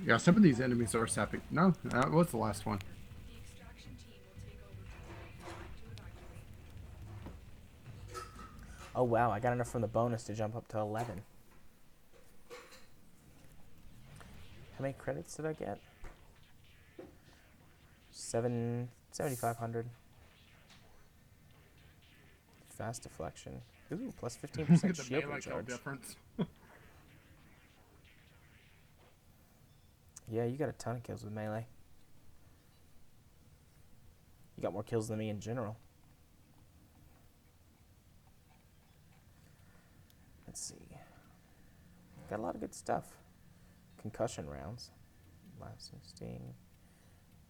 Yeah, some of these enemies are sapping. No, that was the last one. The extraction team will take over from time to evacuate. Oh wow, I got enough from the bonus to jump up to 11. How many credits did I get? 7,500. Fast deflection. Ooh, plus 15% Look at the shield melee kill recharge. difference. Yeah, you got a ton of kills with melee. You got more kills than me in general. Let's see. Got a lot of good stuff. Concussion rounds. Lasting sting.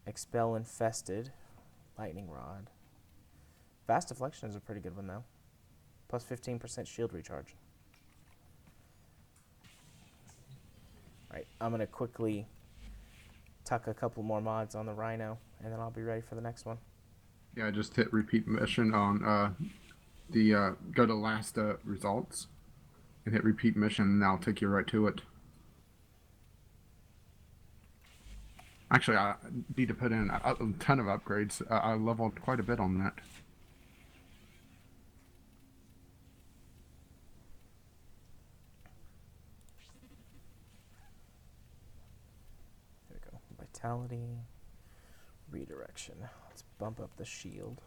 Expel infested. Lightning rod. Fast deflection is a pretty good one though. Plus 15% shield recharge. Alright, I'm going to quickly tuck a couple more mods on the Rhino, and then I'll be ready for the next one. Yeah, just hit repeat mission on go to last results and hit repeat mission, and that'll take you right to it. Actually, I need to put in a ton of upgrades. I leveled quite a bit on that. There we go. Vitality. Redirection. Let's bump up the shield.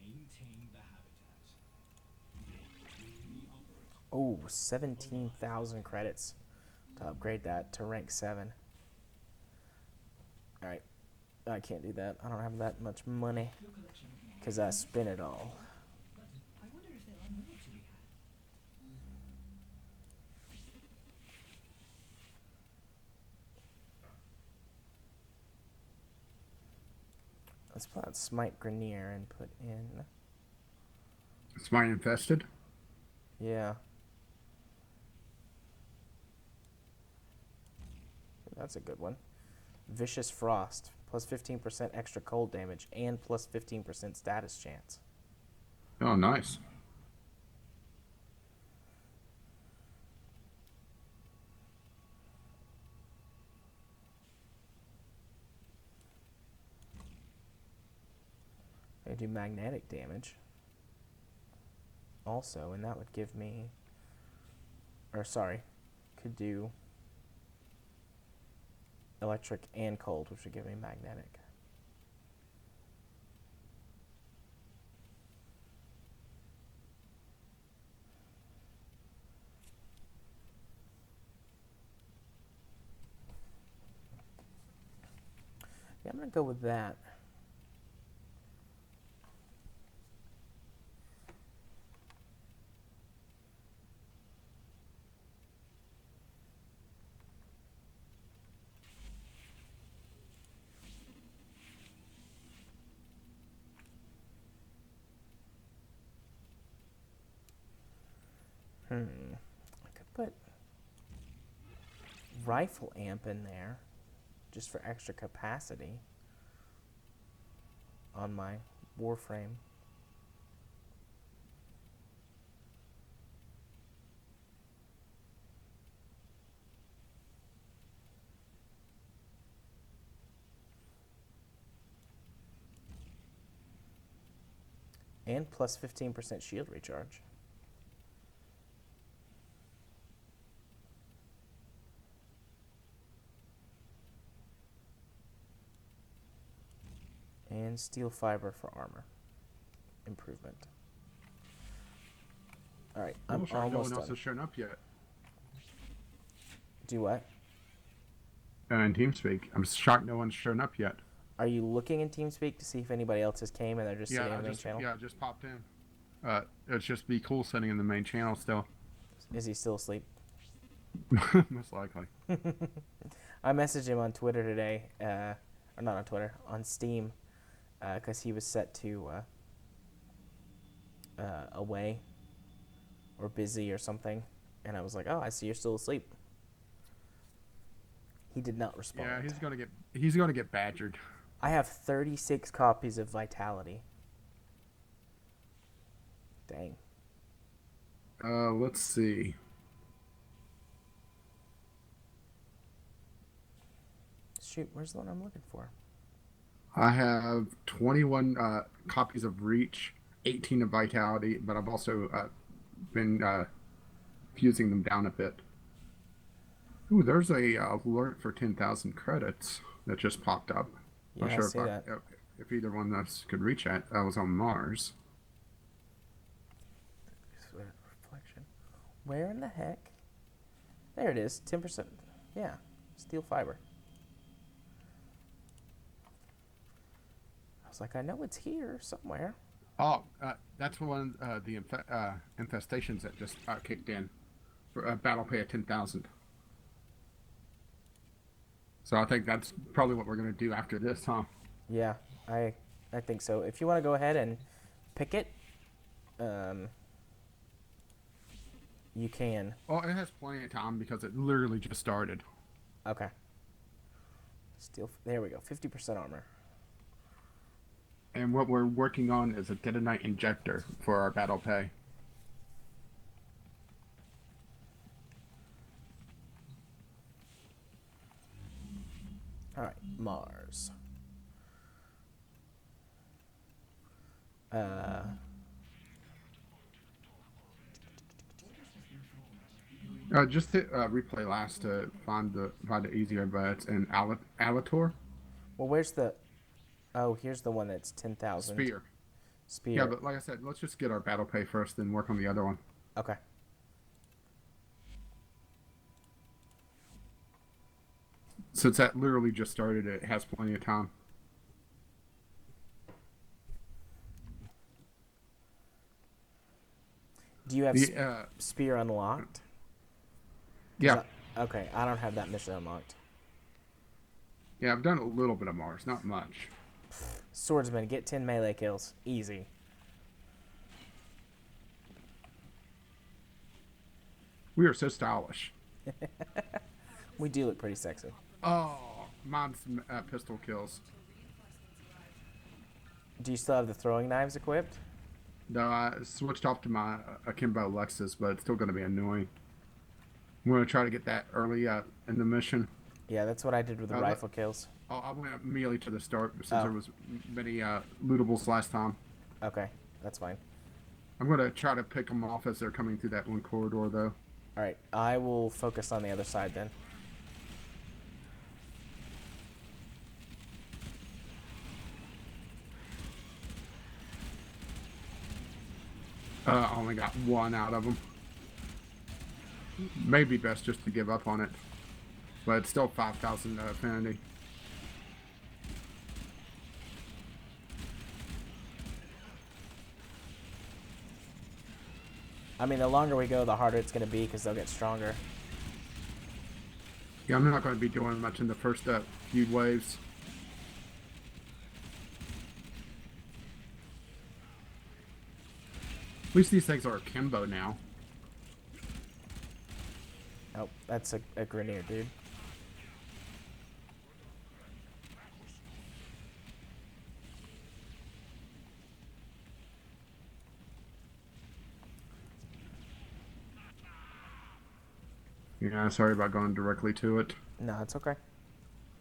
Maintain the habitat. Oh, 17,000 credits to upgrade that to rank 7. Alright, I can't do that. I don't have that much money Your collection of models. because I spent it all. But I wonder if there are more to be had. Let's pull out Smite Grenier and put in... It's mine infested. Yeah. That's a good one. Vicious Frost. Plus 15% extra cold damage and plus 15% status chance. Oh, nice. I do magnetic damage. Also, and that would give me... Or, sorry. Could do... electric and cold, which would give me magnetic. Yeah, I'm going to go with that. I could put rifle amp in there just for extra capacity on my Warframe. And plus 15% shield recharge. And steel fiber for armor improvement. All right, I'm Sure, no almost one else done. has shown up yet. Do what? In TeamSpeak, I'm shocked no one's shown up yet. Are you looking in TeamSpeak to see if anybody else has came and they're just sitting in the main channel? I just popped in. It's just be cool sitting in the main channel still. Is he still asleep? Most likely. I messaged him on Twitter today, or not on Twitter, on Steam, because he was set to away or busy or something, and I was like, "Oh, I see you're still asleep." He did not respond. Yeah, he's gonna get badgered. I have 36 copies of Vitality. Dang. Let's see. Shoot, where's the one I'm looking for? I have 21 copies of Reach, 18 of Vitality, but I've also been fusing them down a bit. Ooh, there's a alert for 10,000 credits that just popped up. Yeah, Not I sure see that. if either one of us could reach it. I was on Mars. Reflection. Where in the heck? There it is. 10%. Yeah, steel fiber. I was like, I know it's here somewhere. Oh, that's one of the infestations that just kicked in for a battle pay of 10,000. So I think that's probably what we're going to do after this, huh? Yeah, I think so. If you want to go ahead and pick it, you can. Well, it has plenty of time because it literally just started. Okay. Steel. There we go. 50% armor. And what we're working on is a detonite injector for our battle pay. All right, Mars. Just hit replay last to find it easier, but it's in Alator Well, where's the? Oh, here's the one that's 10,000. Spear. Spear. Yeah, but like I said, let's just get our battle pay first, then work on the other one. Okay. Since that literally just started, it has plenty of time. Do you have The, Spear unlocked? yeah, Okay, I don't have that mission unlocked. yeah, I've done a little bit of Mars, not much. Swordsman, get 10 melee kills. Easy. We are so stylish. We do look pretty sexy. Oh, mine's pistol kills. Do you still have the throwing knives equipped? No, I switched off to my Akimbo Lexus, but it's still going to be annoying. I'm going to try to get that early in the mission. Yeah, that's what I did with the rifle kills. Oh, I went immediately to the start since Oh. there was many lootables last time. Okay, that's fine. I'm going to try to pick them off as they're coming through that one corridor, though. All right, I will focus on the other side then. I only got one out of them. Maybe best just to give up on it. But it's still 5,000 affinity. I mean, the longer we go, the harder it's going to be because they'll get stronger. Yeah, I'm not going to be doing much in the first few waves. At least these things are akimbo now. Oh, that's a Grineer, dude. Yeah, sorry about going directly to it. No, it's okay.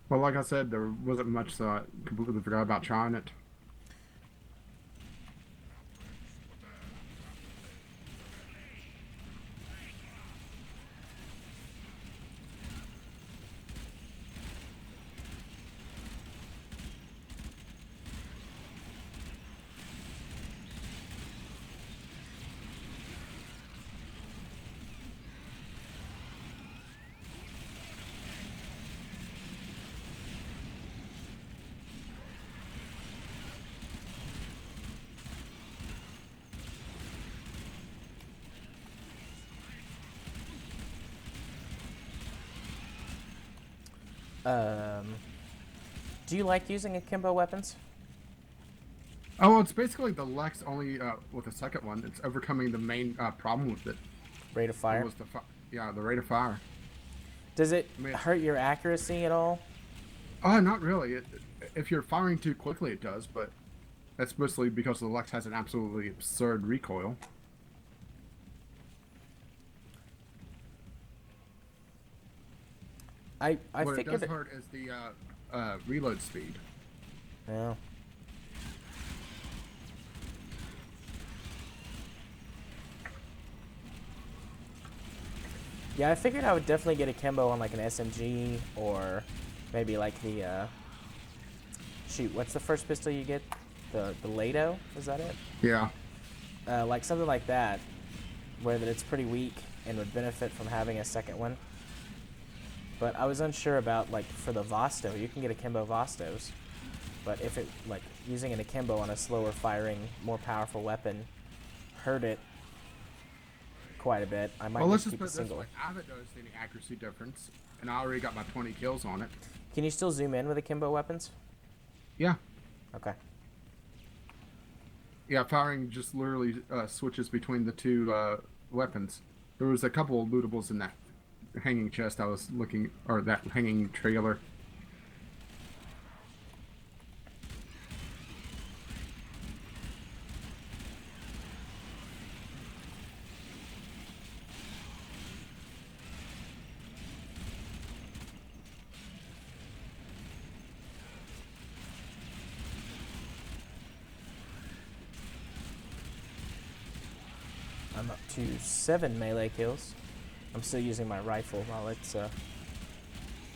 Well, like I said, there wasn't much, so I completely forgot about trying it. Do you like using akimbo weapons? Oh, well, it's basically the Lex only with the second one. It's overcoming the main problem with it. Rate of It fire? was the rate of fire. Does it I mean, hurt your accuracy at all? oh, not really. If you're firing too quickly, it does, but that's mostly because the Lex has an absolutely absurd recoil. I What it figured does hurt is the reload speed. Yeah. Yeah, I figured I would definitely get akimbo on like an SMG or maybe like the shoot, what's the first pistol you get? The Lado, is that it? Yeah. Like something like that, where that it's pretty weak and would benefit from having a second one. But I was unsure about like for the Vosto, you can get akimbo Vostos, but if it like using an akimbo on a slower firing, more powerful weapon hurt it quite a bit, I might Well, let's just just keep put a it this single. way. I haven't noticed any accuracy difference, and I already got my 20 kills on it. Can you still zoom in with akimbo weapons? Yeah. Okay. Yeah, firing just literally switches between the two weapons. There was a couple of lootables in that hanging chest I was looking, or that hanging trailer. I'm up to 7 melee kills. I'm still using my rifle while it's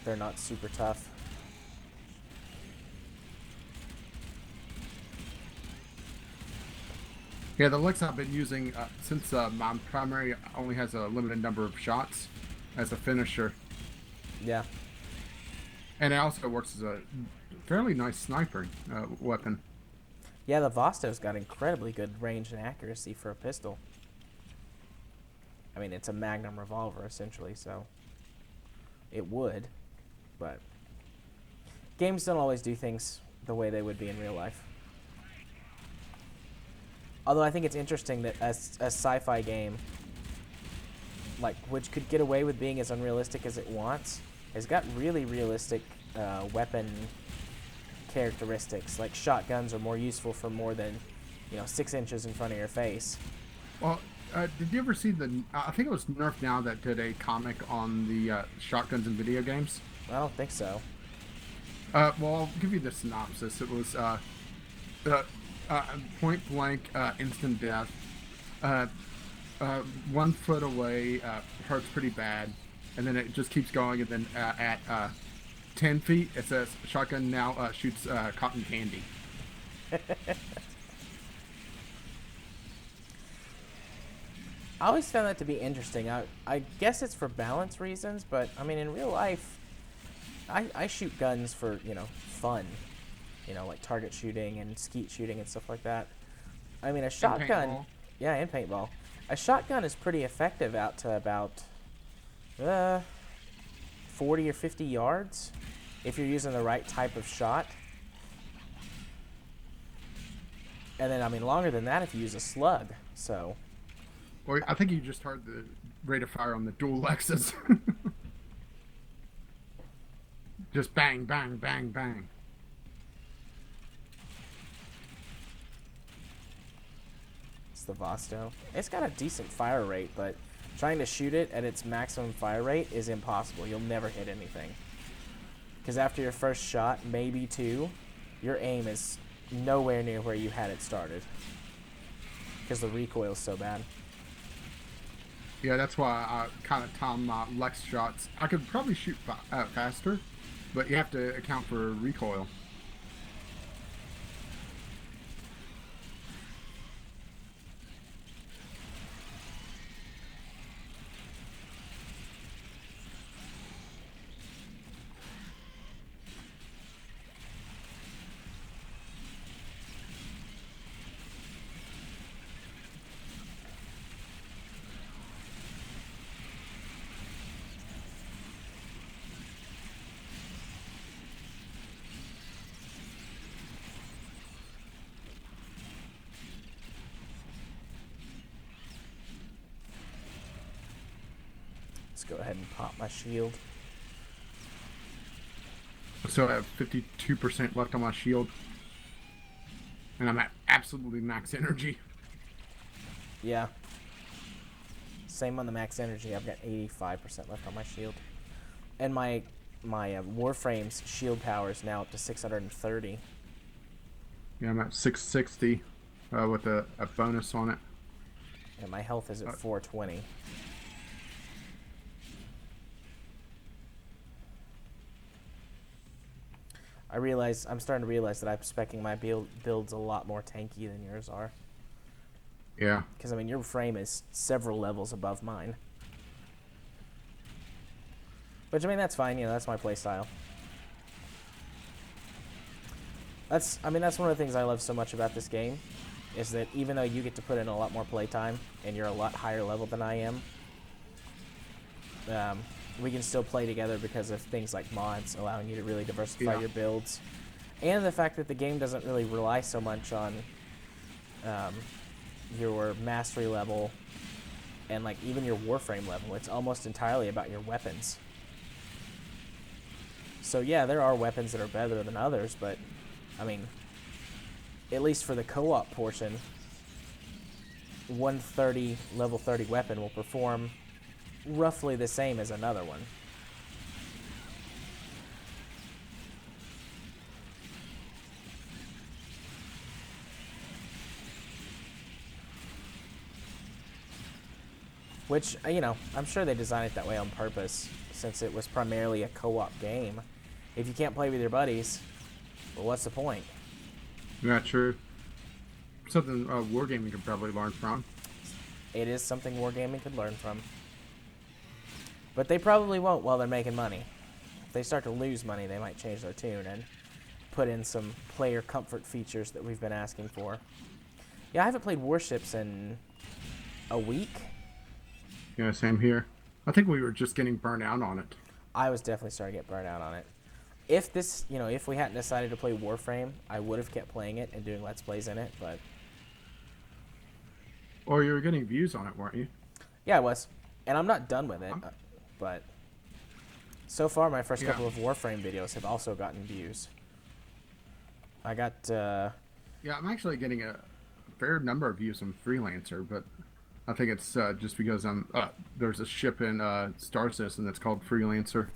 they're not super tough. Yeah, the Lex I've been using since my primary only has a limited number of shots as a finisher, Yeah. and it also works as a fairly nice sniper weapon. Yeah, the Vosto's got incredibly good range and accuracy for a pistol. I mean, it's a Magnum revolver, essentially, so it would, but games don't always do things the way they would be in real life. Although I think it's interesting that a sci-fi game, like, which could get away with being as unrealistic as it wants, has got really realistic weapon characteristics. Like, shotguns are more useful for more than, 6 inches in front of your face. Well, did you ever see the? I think it was Nerf Now that did a comic on the shotguns in video games. I don't think so. Well, I'll give you the synopsis. It was point blank, instant death. 1 foot away, hurts pretty bad, and then it just keeps going. And then at 10 feet, it says shotgun now shoots cotton candy. I always found that to be interesting. I guess it's for balance reasons, but I mean, in real life, I shoot guns for, fun. Like target shooting and skeet shooting and stuff like that. I mean, a shotgun. paintball. Yeah, and paintball. A shotgun is pretty effective out to about 40 or 50 yards if you're using the right type of shot. And then, I mean, longer than that if you use a slug, so. Well, I think you just heard the rate of fire on the dual Lexus. Just bang, bang, bang, bang. It's the Vosto. It's got a decent fire rate, but trying to shoot it at its maximum fire rate is impossible. You'll never hit anything. Because after your first shot, maybe 2, your aim is nowhere near where you had it started. Because the recoil is so bad. Yeah, that's why I kind of time my Lex shots. I could probably shoot faster, but you have to account for recoil. go ahead and pop my shield. So I have 52% left on my shield. And I'm at absolutely max energy. Yeah. Same on the max energy. I've got 85% left on my shield. And my Warframe's shield power is now up to 630. Yeah, I'm at 660 with a bonus on it. And my health is at 420. I'm starting to realize that I'm speccing my builds a lot more tanky than yours are. Yeah. Because, I mean, your frame is several levels above mine. Which, I mean, that's fine. You know, that's my playstyle. That's one of the things I love so much about this game, is that even though you get to put in a lot more playtime, and you're a lot higher level than I am, we can still play together because of things like mods, allowing you to really diversify your builds. And the fact that the game doesn't really rely so much on your mastery level and like even your Warframe level. It's almost entirely about your weapons. So yeah, there are weapons that are better than others, but I mean, at least for the co-op portion, one level 30 weapon will perform roughly the same as another one. Which, you know, I'm sure they designed it that way on purpose, since it was primarily a co-op game. If you can't play with your buddies, well, what's the point? Yeah, true. Something Wargaming could probably learn from. It is something Wargaming could learn from. But they probably won't while they're making money. If they start to lose money, they might change their tune and put in some player comfort features that we've been asking for. Yeah, I haven't played Warships in a week. Yeah, same here. I think we were just getting burnt out on it. I was definitely starting to get burnt out on it. If this, you know, if we hadn't decided to play Warframe, I would have kept playing it and doing Let's Plays in it, but... Or you were getting views on it, weren't you? Yeah, I was. And I'm not done with it, but... So far, my first couple of Warframe videos have also gotten views. I got, Yeah, I'm actually getting a fair number of views on Freelancer, but I think it's just because there's a ship in Star Citizen that's called Freelancer.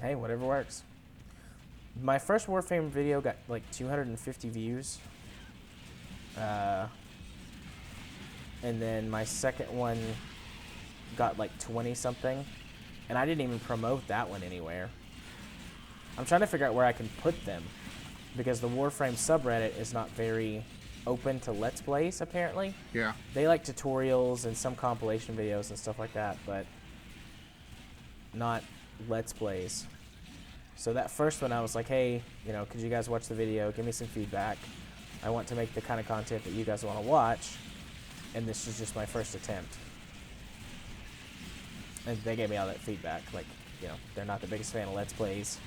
Hey, whatever works. My first Warframe video got like 250 views. And then my second one got like 20 something. And I didn't even promote that one anywhere. I'm trying to figure out where I can put them, because the Warframe subreddit is not very open to Let's Plays, apparently. Yeah. They like tutorials and some compilation videos and stuff like that, but not Let's Plays. So that first one, I was like, hey, you know, could you guys watch the video? Give me some feedback. I want to make the kind of content that you guys want to watch, and this is just my first attempt. And they gave me all that feedback. Like, you know, they're not the biggest fan of Let's Plays,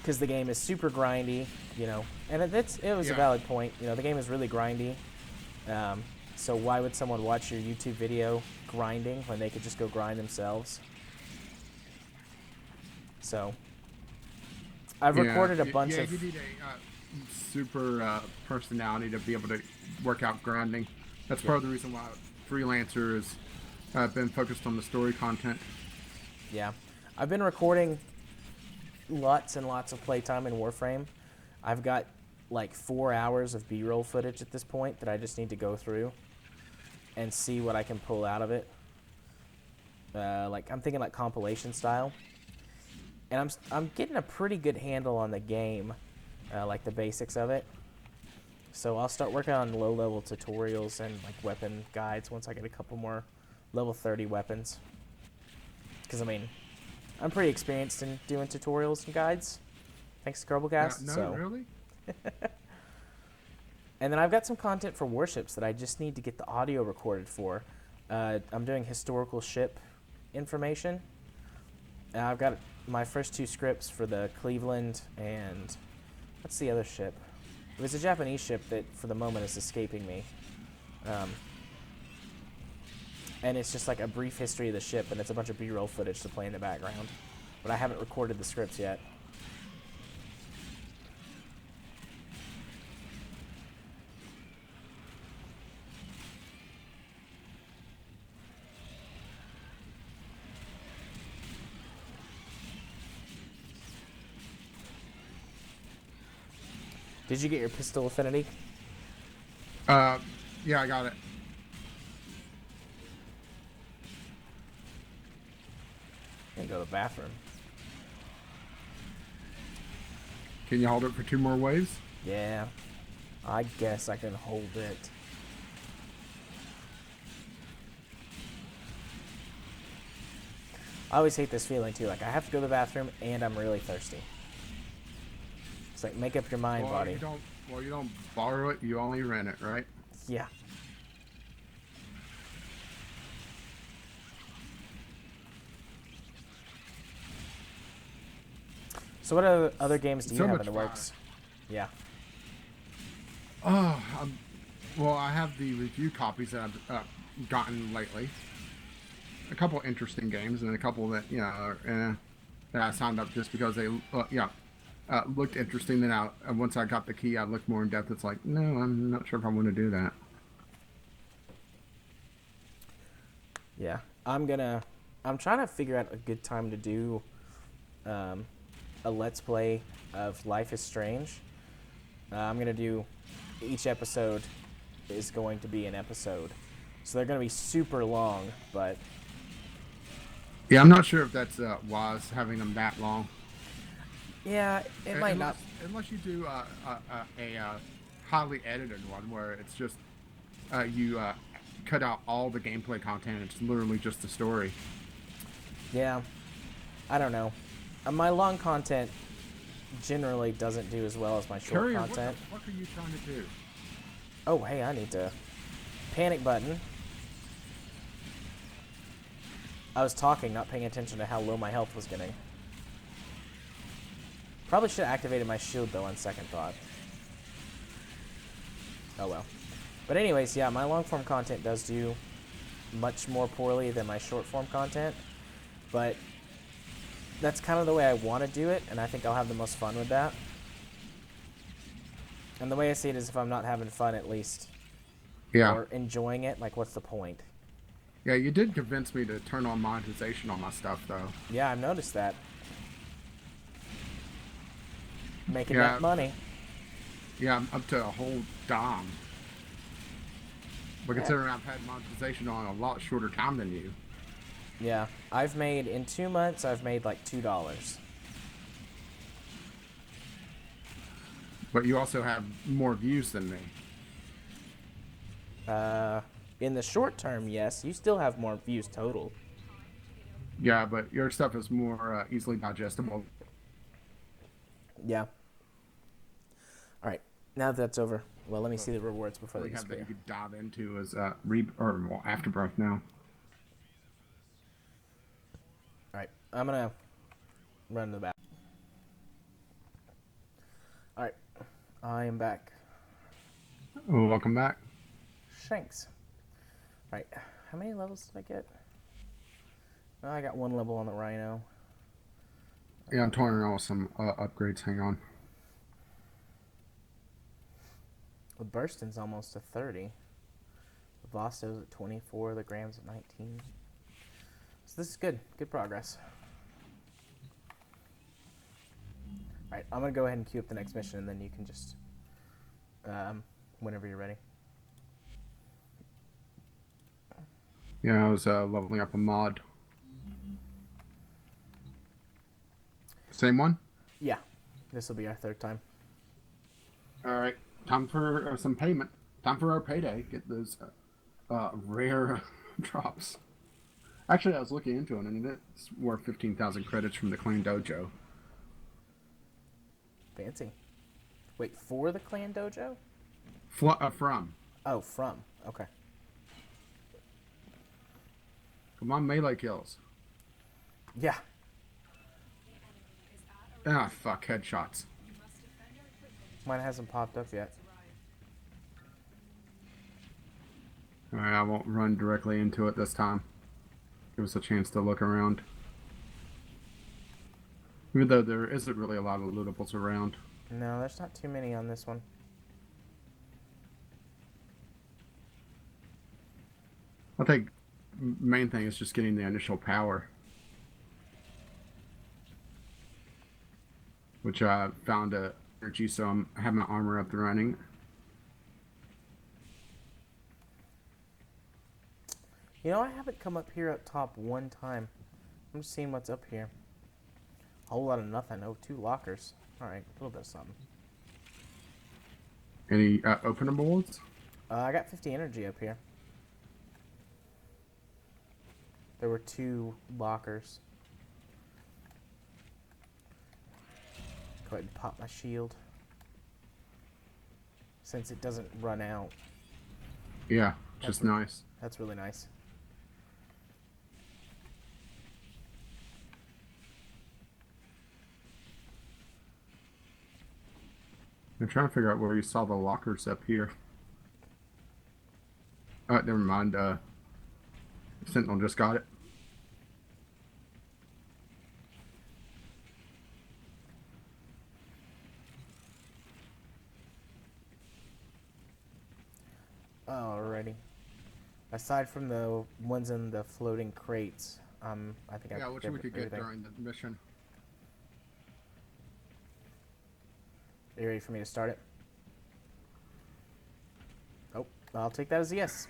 because the game is super grindy, you know. And it was a valid point. You know, the game is really grindy. So why would someone watch your YouTube video grinding when they could just go grind themselves? So I've recorded a bunch of... you need a super personality to be able to work out grinding. That's part of the reason why Freelancer has been focused on the story content. Yeah. I've been recording lots and lots of playtime in Warframe. I've got like 4 hours of B-roll footage at this point that I just need to go through and see what I can pull out of it. Like, I'm thinking like compilation style. And I'm getting a pretty good handle on the game, like the basics of it. So I'll start working on low-level tutorials and like weapon guides once I get a couple more level 30 weapons. Because, I mean, I'm pretty experienced in doing tutorials and guides, thanks to Kerbalcast. No, really? And then I've got some content for Warships that I just need to get the audio recorded for. I'm doing historical ship information. I've got my first 2 scripts for the Cleveland and... what's the other ship? It was a Japanese ship that, for the moment, is escaping me. and it's just like a brief history of the ship, and it's a bunch of B-roll footage to play in the background. But I haven't recorded the scripts yet. Did you get your pistol affinity? Yeah, I got it. And go to the bathroom. Can you hold it for 2 more waves? Yeah. I guess I can hold it. I always hate this feeling too. Like I have to go to the bathroom and I'm really thirsty. It's like make up your mind, buddy. You don't borrow it, you only rent it, right? Yeah. So what other games do you So have much in the fun. works? Yeah. Oh, well, I have the review copies that I've gotten lately. A couple interesting games, and a couple that that I signed up just because they looked interesting. Then once I got the key, I looked more in depth. It's like, no, I'm not sure if I want to do that. Yeah. I'm trying to figure out a good time to do a Let's Play of Life is Strange. I'm going to do each episode is going to be an episode. So they're going to be super long, but Yeah, I'm not sure if that's wise having them that long. yeah, it might not. Unless you do a highly edited one where it's just you cut out all the gameplay content. It's literally just the story. Yeah, I don't know. My long content generally doesn't do as well as my short Courier, content. what the fuck are you trying to do? Oh, hey, I need to panic button. I was talking, not paying attention to how low my health was getting. Probably should have activated my shield, though, on second thought. Oh, well. But anyways, yeah, my long-form content does do much more poorly than my short-form content. But that's kind of the way I want to do it, and I think I'll have the most fun with that. And the way I see it is if I'm not having fun, at least, Yeah. or enjoying it, like, what's the point? Yeah, you did convince me to turn on monetization on my stuff, though. Yeah, I've noticed that. Making Yeah. that money. Yeah, I'm up to a whole dime. But considering I've had monetization on a lot shorter time than you. Yeah, I've made, in 2 months, I've made like $2. But you also have more views than me. In the short term, yes, you still have more views total. Yeah, but your stuff is more easily digestible. Yeah. All right, now that that's over, well, let me see the rewards before What they we have that you disappear. could dive into is Afterbirth now. All right, I'm gonna run to the back. All right, I am back. Oh, welcome back. Shanks. All right, how many levels did I get? Oh, I got 1 level on the Rhino. Yeah, I'm toying around with some upgrades. Hang on. The Burston's almost to 30. The Vosto's at 24. The Graham's at 19. So this is good. Good progress. Alright, I'm going to go ahead and queue up the next mission, and then you can just... whenever you're ready. Yeah, I was leveling up a mod. Same one? Yeah. This will be our 3rd time. All right. Time for some payment. Time for our payday. Get those rare drops. Actually, I was looking into it, and it's worth 15,000 credits from the Clan Dojo. Fancy. Wait, for the Clan Dojo? From. Oh, from. Okay. Come on, melee kills. Yeah. Ah, fuck, headshots. Mine hasn't popped up yet. Alright, I won't run directly into it this time. Give us a chance to look around. Even though there isn't really a lot of lootables around. No, there's not too many on this one. I think main thing is just getting the initial power. Which I found a energy, so I have my armor up and running. You know, I haven't come up here up top one time. I'm just seeing what's up here. A whole lot of nothing. Oh, 2 lockers. Alright, a little bit of something. Any openables? I got 50 energy up here. There were 2 lockers. Go ahead and pop my shield. Since it doesn't run out. Yeah, just nice. That's really nice. I'm trying to figure out where you saw the lockers up here. Never mind. Sentinel just got it. Alrighty. Aside from the ones in the floating crates, I think Yeah, I which picked we could get everything. during the mission. Are you ready for me to start it? Oh, I'll take that as a yes.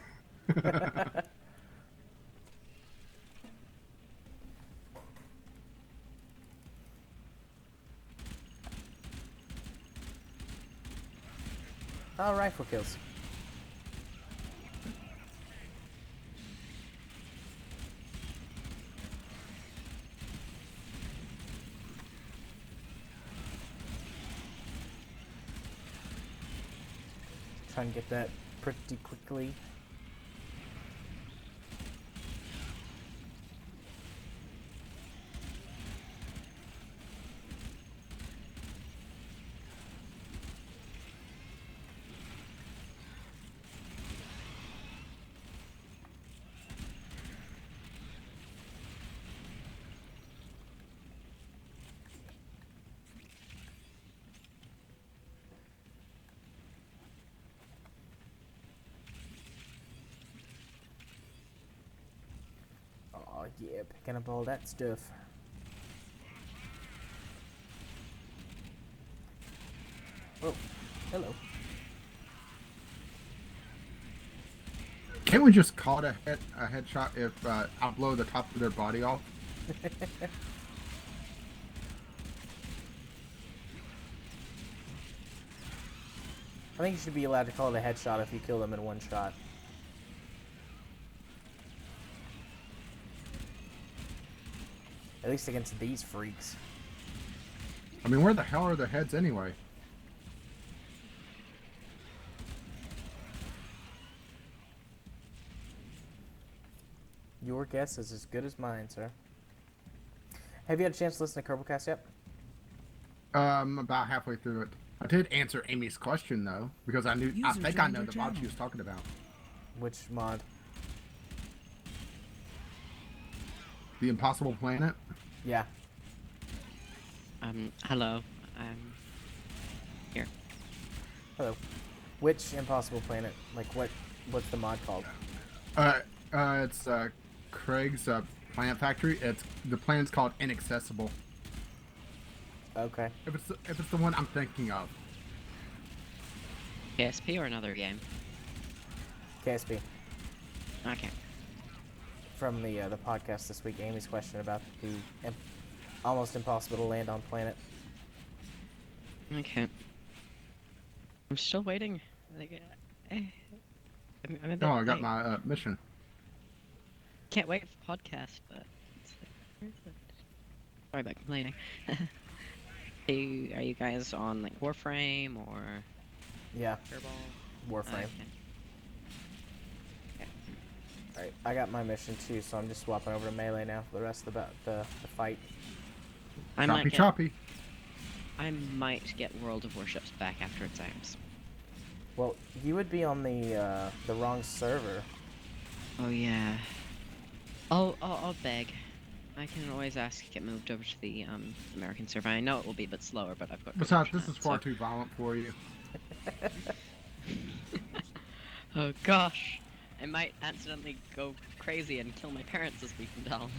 Oh, rifle kills. Try and get that pretty quickly. Oh yeah, picking up all that stuff. Oh, hello. Can't we just call it a headshot if I blow the top of their body off? I think you should be allowed to call it a headshot if you kill them in one shot. At least against these freaks. I mean, where the hell are their heads anyway? Your guess is as good as mine, sir. Have you had a chance to listen to Kerbal yet? About halfway through it. I did answer Amy's question though, because I think I know the mod she was talking about. Which mod? The Impossible Planet. Yeah. Hello. I'm here. Hello. Which Impossible Planet? Like what's the mod called? It's Craig's Planet Factory. The planet's called Inaccessible. Okay. If it's the one I'm thinking of. KSP or another game? KSP. Okay. From the podcast this week, Amy's question about the almost impossible to land on planet. Okay. I'm still waiting. Like, I'm a bit Oh, I got late. my mission. Can't wait for podcast, but it's like, where's it? Sorry about complaining. Are you guys on like Warframe or Yeah. Kerbal? Warframe. Okay. Okay. Alright, I got my mission too, so I'm just swapping over to melee now for the rest of the fight. Choppy. I might get World of Warships back after exams. Well, you would be on the wrong server Oh yeah. I'll beg. I can always ask to get moved over to the American server. I know it will be a bit slower, but I've got good Besides, this internet, is far so- too violent for you. Oh gosh, I might accidentally go crazy and kill my parents this week from down.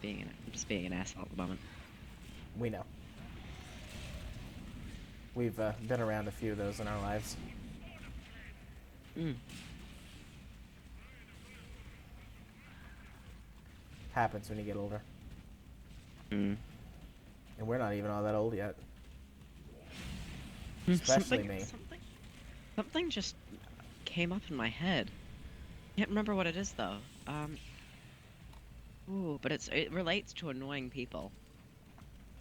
I'm just being an asshole at the moment. We know. We've been around a few of those in our lives. Mm. Happens when you get older. Mm. And we're not even all that old yet. Especially me. Something just came up in my head. Can't remember what it is though. Ooh, but it relates to annoying people.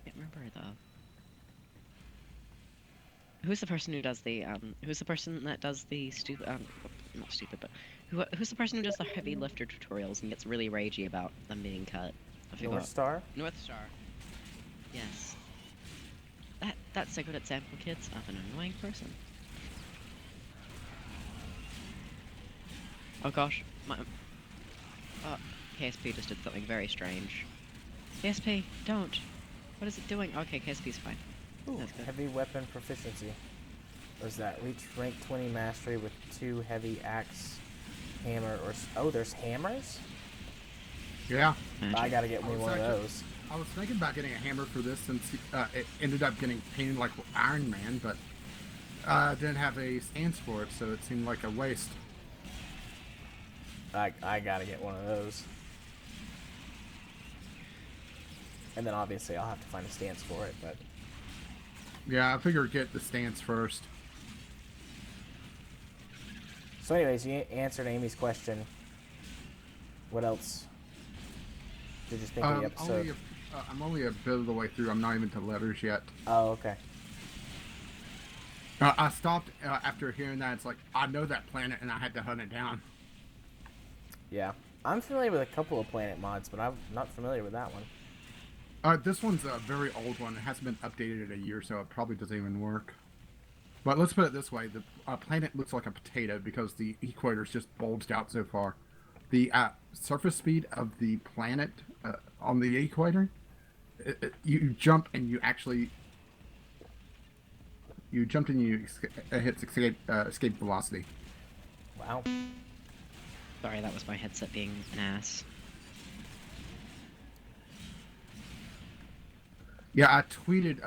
Can't remember though. Who's the person who does the who's the person that does the stupid not stupid, but who's the person who does the heavy lifter tutorials and gets really ragey about them being cut? I forgot. North Star? North Star. Yes. That's a good example, kids, of an annoying person. Oh gosh, my KSP just did something very strange. KSP, don't. What is it doing? Okay, KSP's fine. Ooh, That's good. heavy weapon proficiency. What is that? Reach rank 20 mastery with 2 heavy axe, hammer, or... Oh, there's hammers? Yeah. I gotta get me was one of actually- those. I was thinking about getting a hammer for this since it ended up getting painted like Iron Man, but didn't have a stance for it, so it seemed like a waste. I gotta get one of those. And then obviously I'll have to find a stance for it, but... Yeah, I figured get the stance first. So anyways, you answered Amy's question. What else did you think of the episode? I'm only a bit of the way through. I'm not even to letters yet. Oh, okay. I stopped after hearing that. It's like, I know that planet and I had to hunt it down. Yeah. I'm familiar with a couple of planet mods, but I'm not familiar with that one. This one's a very old one. It hasn't been updated in a year, so it probably doesn't even work. But let's put it this way. The planet looks like a potato because the equator's just bulged out so far. The surface speed of the planet on the equator, you jump and you actually... You jumped and you hit escape velocity. Wow. Sorry, that was my headset being an ass. Yeah, I tweeted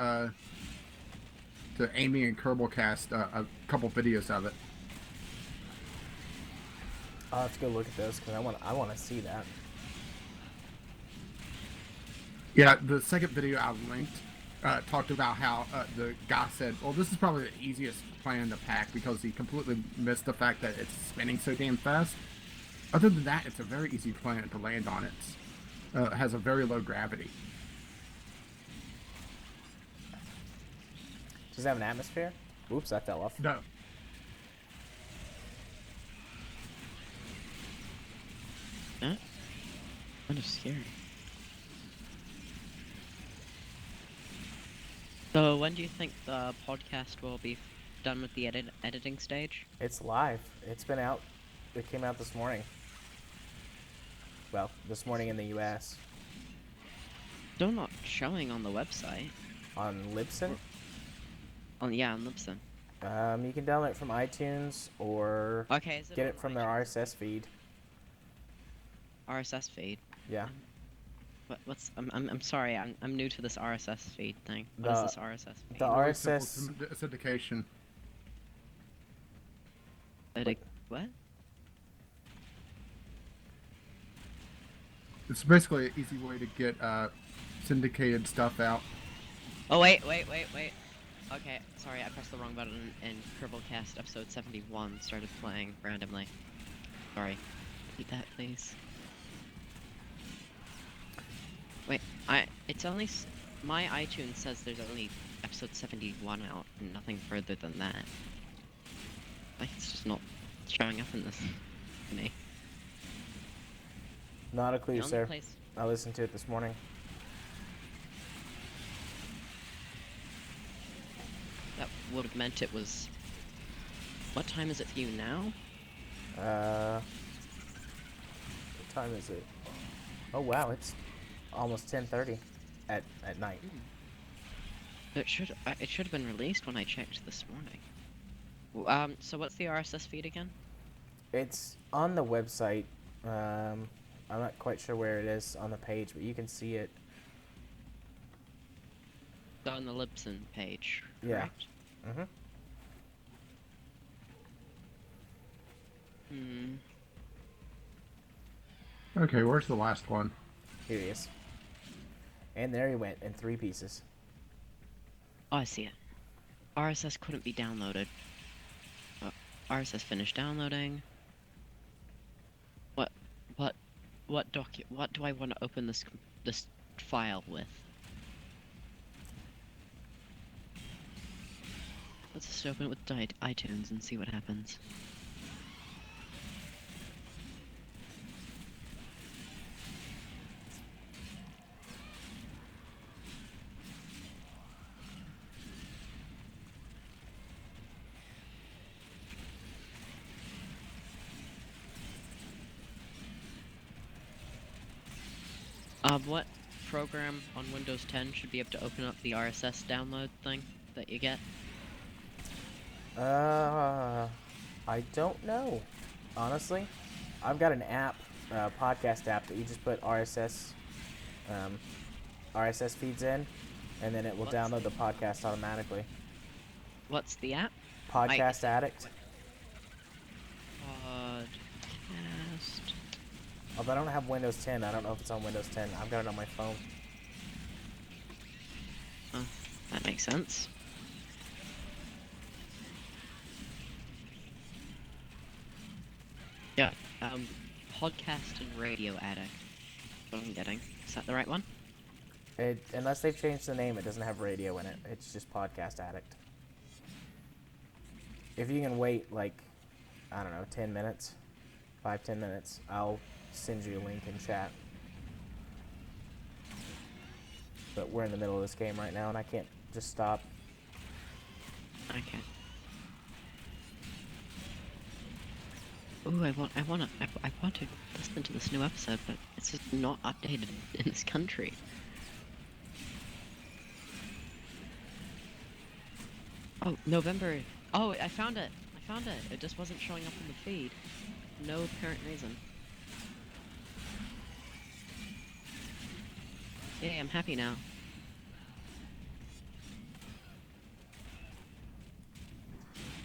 to Amy and Kerbalcast a couple videos of it. I'll have to go look at those because I want to see that. Yeah, the second video I linked talked about how the guy said, well, this is probably the easiest plan to pack because he completely missed the fact that it's spinning so damn fast. Other than that, it's a very easy planet to land on. It has a very low gravity. Does it have an atmosphere? Oops, that fell off. No. Huh? Kind of scary. So when do you think the podcast will be done with the editing stage? It's live. It's been out. It came out this morning. Well, this morning in the US. Still not showing on the website. On Libsyn. On Libsyn. You can download it from iTunes or Okay, is it get on it from their iTunes? RSS feed. RSS feed. Yeah. What's I'm sorry, I'm new to this RSS feed thing. What is this RSS feed? The Really RSS. simple syndication. What? It's basically an easy way to get syndicated stuff out. Oh wait. Okay, sorry, I pressed the wrong button and Kerbalcast episode 71 started playing randomly. Sorry. Repeat that, please. Wait, it's only my iTunes says there's only episode 71 out and nothing further than that. Like it's just not showing up in this to me. Not a clue, The only sir. place- I listened to it this morning. That would have meant it was What time is it for you now? What time is it? Oh wow, it's almost 10:30 at night. It should have been released when I checked this morning. So what's the RSS feed again? It's on the website. I'm not quite sure where it is on the page, but you can see it. It's on the Libsyn page, Yeah. correct? Mm-hmm. Hmm. Okay, where's the last one? Here he is. And there he went in 3 pieces. Oh, I see it. RSS couldn't be downloaded. RSS finished downloading. What do I want to open this file with? Let's just open it with iTunes and see what happens. What program on Windows 10 should be able to open up the RSS download thing that you get? I don't know. Honestly, I've got an app, podcast app that you just put RSS feeds in, and then it will download the podcast automatically. What's the app? Podcast Addict. Podcast. Although I don't have Windows 10, I don't know if it's on Windows 10. I've got it on my phone. Oh, that makes sense. Yeah, podcast and radio addict. What I'm getting. Is that the right one? Unless they've changed the name, it doesn't have radio in it. It's just Podcast Addict. If you can wait, like, I don't know, 10 minutes, 5-10 minutes, I'll send you a link in chat. But we're in the middle of this game right now, and I can't just stop. Okay. Ooh, I want to listen to this new episode, but it's just not updated in this country. Oh, November. Oh, I found it. It just wasn't showing up in the feed. No apparent reason. Yay, I'm happy now.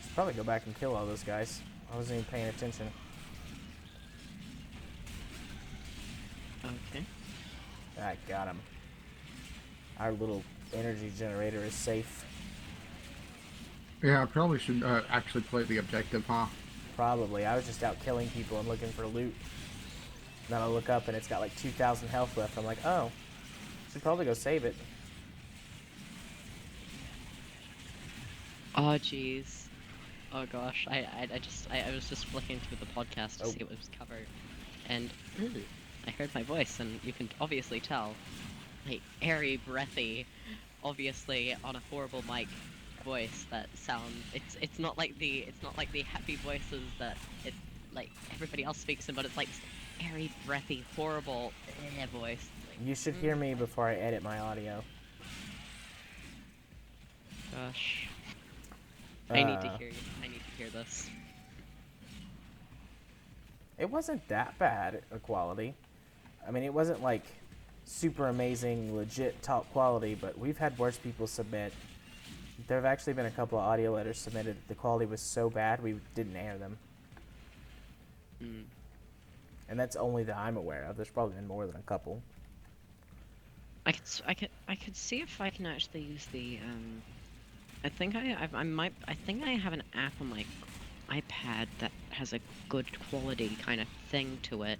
Should probably go back and kill all those guys. I wasn't even paying attention. Okay. I got him. Our little energy generator is safe. Yeah, I probably should actually play the objective, huh? Probably. I was just out killing people and looking for loot. Then I look up and it's got like 2,000 health left. I'm like, oh, should probably go save it. Oh jeez. Oh gosh. I was just flicking through the podcast to see what was covered, and I heard my voice, and you can obviously tell, like, airy, breathy, obviously on a horrible mic voice that sound. It's not like the happy voices that like everybody else speaks in, but it's like airy, breathy, horrible voice. You should hear me before I edit my audio. Gosh. I need to hear you. I need to hear this. It wasn't that bad a quality. I mean, it wasn't like super amazing, legit top quality, but we've had worse people submit. There have actually been a couple of audio letters submitted. The quality was so bad we didn't air them. And that's only that I'm aware of. There's probably been more than a couple. I could see if I can actually use the I think I think I have an app on my iPad that has a good quality kind of thing to it.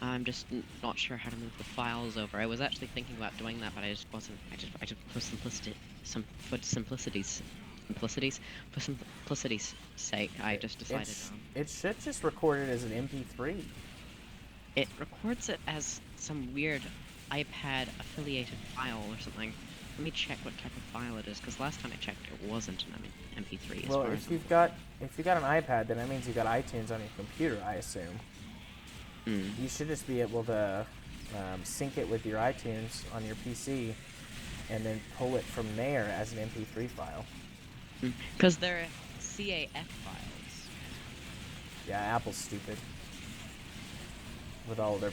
I'm just not sure how to move the files over. I was actually thinking about doing that, but I just wasn't. I just for simplicity's sake, I just decided. It should just record it as an MP3. It records it as some weird iPad affiliated file or something. Let me check what type of file it is, because last time I checked it wasn't, and MP3 as Well, far as if you've got an iPad, then that means you've got iTunes on your computer, I assume. You should just be able to sync it with your iTunes on your PC, and then pull it from there as an MP3 file. Because they're CAF files. Yeah, Apple's stupid. With all their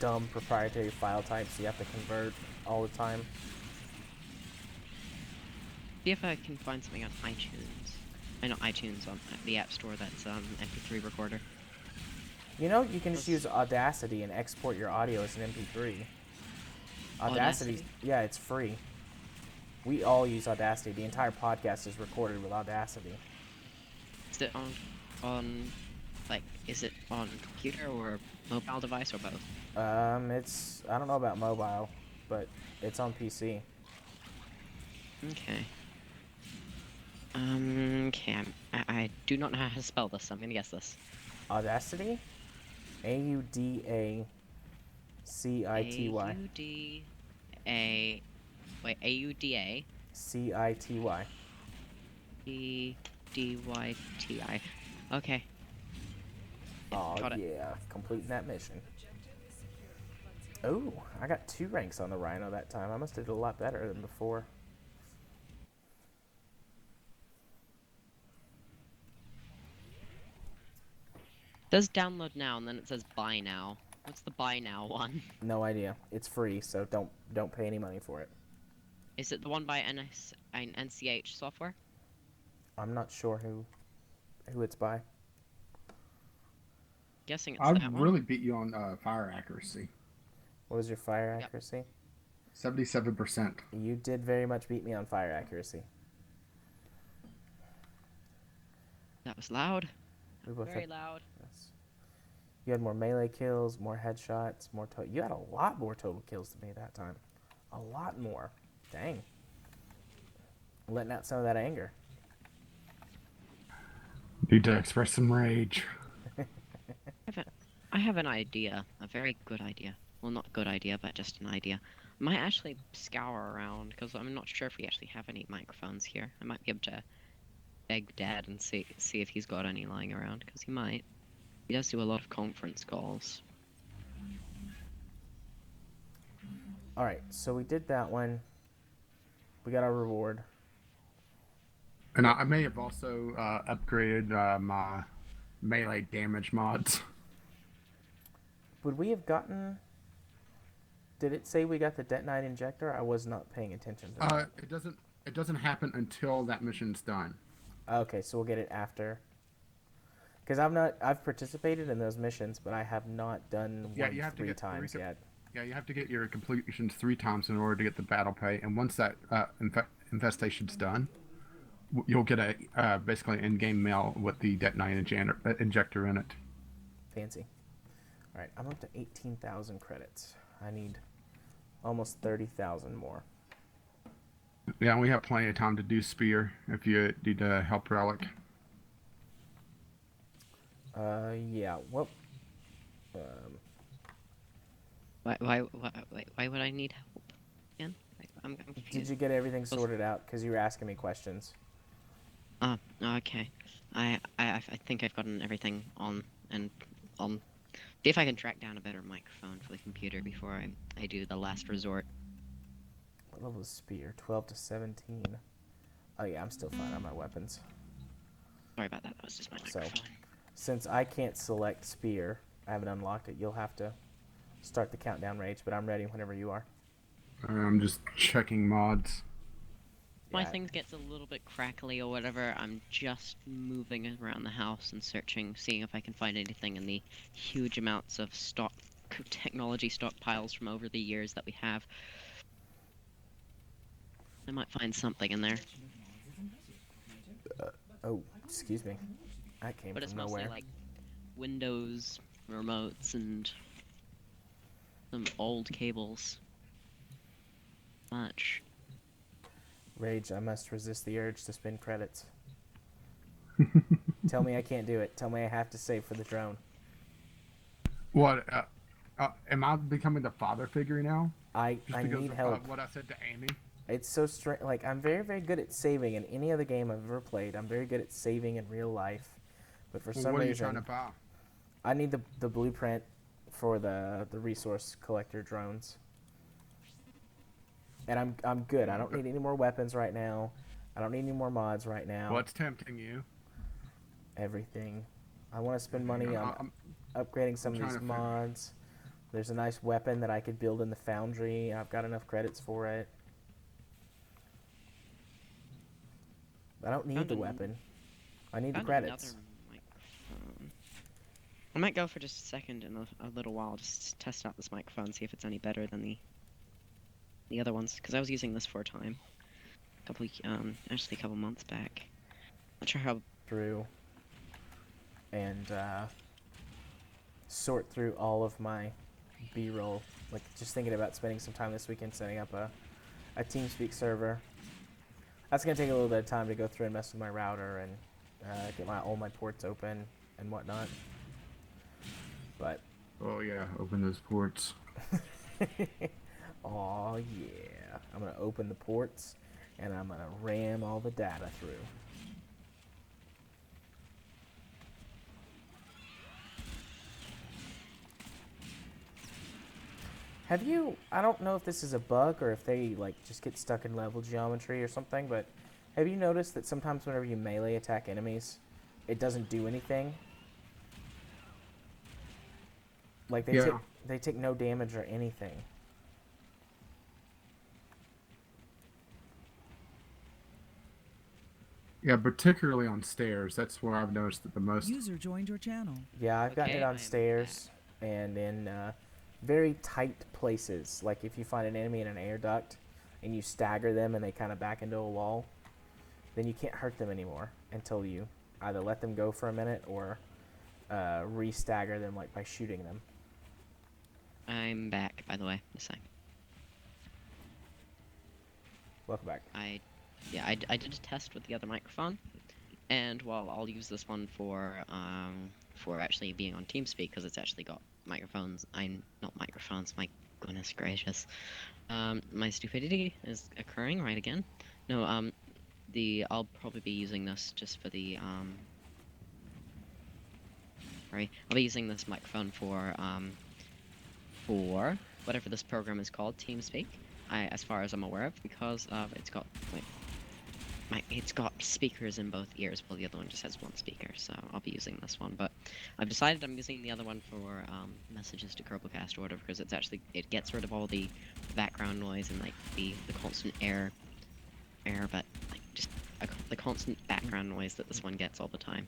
dumb proprietary file types you have to convert all the time. See if I can find something on iTunes. I know iTunes on the App Store that's MP3 recorder. You know, you can just use Audacity and export your audio as an MP3. Audacity? Yeah, it's free. We all use Audacity. The entire podcast is recorded with Audacity. Is it is it on computer or mobile device or both? I don't know about mobile, but it's on PC. Okay. Okay, I do not know how to spell this, so I'm gonna guess this. Audacity? Audacity. A-U-D-A... Wait, A-U-D-A... City. E-D-Y-T-I. Okay. Oh, Got it. yeah. Completing that mission. Oh, I got 2 ranks on the Rhino that time. I must have did a lot better than before. It says download now, and then it says buy now. What's the buy now one? No idea. It's free, so don't pay any money for it. Is it the one by NCH software? I'm not sure who it's by. Guessing it's I that one. really beat you on fire accuracy. What was your fire Yep. accuracy? 77%. You did very much beat me on fire accuracy. That was loud. We both Very had, loud. yes. You had more melee kills, more headshots, more you had a lot more total kills than me that time. A lot more. Dang. Letting out some of that anger. Need to express some rage. I have an idea. A very good idea. Well, not a good idea, but just an idea. I might actually scour around, because I'm not sure if we actually have any microphones here. I might be able to beg Dad and see if he's got any lying around, because he might. He does do a lot of conference calls. Alright, so we did that one. We got our reward. And I may have also upgraded my melee damage mods. Would we have gotten... Did it say we got the detonite injector? I was not paying attention to that. It doesn't happen until that mission's done. Okay, so we'll get it after. Because I've participated in those missions, but I have not done one you have to 3 get times yet. Yeah, you have to get your completions 3 times in order to get the battle pay. And once that infestation's done, you'll get a basically in-game mail with the detonite injector in it. Fancy. Alright, I'm up to 18,000 credits. I need almost 30,000 more. Yeah, we have plenty of time to do spear if you need to help relic. Yeah, well... Why would I need help again? I'm confused. Did you get everything sorted out? Because you were asking me questions. Oh, okay. I think I've gotten everything on and on. See if I can track down a better microphone for the computer before I do the last resort. What level is spear? 12 to 17. Oh yeah, I'm still fine on my weapons. Sorry about that. That was just my So, microphone. since I can't select spear, I haven't unlocked it, you'll have to start the countdown rage, but I'm ready whenever you are. I'm just checking mods. My Yeah. thing gets a little bit crackly or whatever, I'm just moving around the house and searching, seeing if I can find anything in the huge amounts of technology stockpiles from over the years that we have. I might find something in there. Oh, excuse me. That came But it's from mostly nowhere. like Windows remotes and some old cables. Much. Rage, I must resist the urge to spend credits. Tell me I can't do it. Tell me I have to save for the drone. What? Am I becoming the father figure now? I Just because need of help. what I said to Amy? It's so strange. Like, I'm very, very good at saving in any other game I've ever played. I'm very good at saving in real life. But for Well, some what are you trying to reason, buy? I need the blueprint for the resource collector drones. And I'm good. I don't Okay. need any more weapons right now. I don't need any more mods right now. What's tempting you? Everything. I want to spend Everything. money on upgrading I'm some of trying these to figure. mods. There's a nice weapon that I could build in the foundry. I've got enough credits for it. I don't need Found the an- weapon. I need the Found another credits. microphone. I might go for just a second in a little while, just to test out this microphone, see if it's any better than the other ones. Because I was using this for a time, actually a couple months back. Not sure how. Through and sort through all of my B-roll. Like, just thinking about spending some time this weekend setting up a TeamSpeak server. That's gonna take a little bit of time to go through and mess with my router and get all my ports open and whatnot. But Oh yeah, open those ports. oh yeah, I'm gonna open the ports and I'm gonna ram all the data through. Have you, I don't know if this is a bug or if they like just get stuck in level geometry or something, but have you noticed that sometimes whenever you melee attack enemies, it doesn't do anything? Like Yeah. they take no damage or anything. Yeah, particularly on stairs. That's where I've noticed it the most. User joined your channel. Yeah, I've gotten it Okay, I on am stairs and in very tight places. Like if you find an enemy in an air duct and you stagger them and they kind of back into a wall, then you can't hurt them anymore until you either let them go for a minute or re-stagger them like by shooting them. I'm back, by the way. This time. Welcome back. I did a test with the other microphone, and while I'll use this one for actually being on TeamSpeak because it's actually got microphones. Not microphones. My goodness gracious. My stupidity is occurring right again. No, I'll probably be using this just for the Right, I'll be using this microphone for whatever this program is called, TeamSpeak. As far as I'm aware of, because it's got it's got speakers in both ears, while the other one just has one speaker. So I'll be using this one, but I've decided I'm using the other one for messages to Kerbalcast or whatever, because it gets rid of all the background noise and like the constant but like just the constant background noise that this one gets all the time.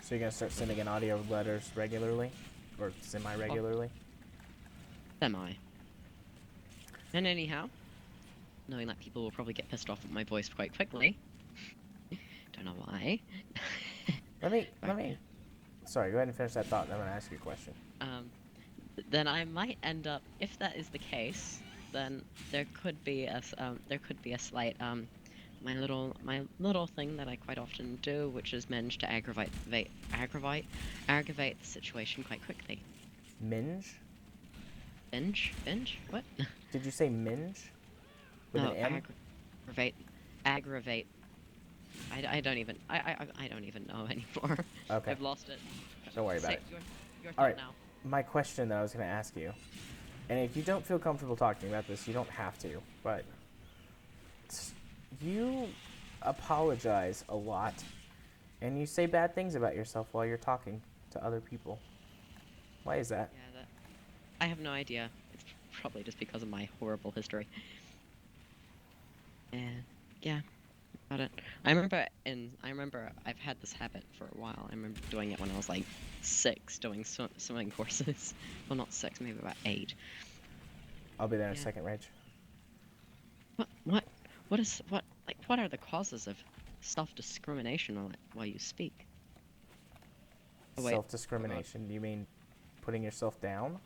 So you're gonna start sending in audio letters regularly, or semi-regularly? Semi. And anyhow, knowing that people will probably get pissed off at my voice quite quickly. Don't know why. Let me. Sorry, go ahead and finish that thought. And I'm gonna ask you a question. Then I might end up, if that is the case, then there could be a slight my little thing that I quite often do, which is manage to aggravate the situation quite quickly. Minge? Binge? What? Did you say minge? With No, an M? aggravate. I don't even know anymore. Okay. I've lost it. Don't worry about Say it. Your All right. now. My question that I was going to ask you, and if you don't feel comfortable talking about this, you don't have to, but you apologize a lot, and you say bad things about yourself while you're talking to other people. Why is that? Yeah, I have no idea. It's probably just because of my horrible history. And yeah, about it. I remember I've had this habit for a while. I remember doing it when I was like 6, doing swimming courses. Well, not 6, maybe about 8. I'll be there in a Yeah. second, Rage. What are the causes of self-discrimination while you speak? Oh, wait. Self-discrimination. Do you mean putting yourself down?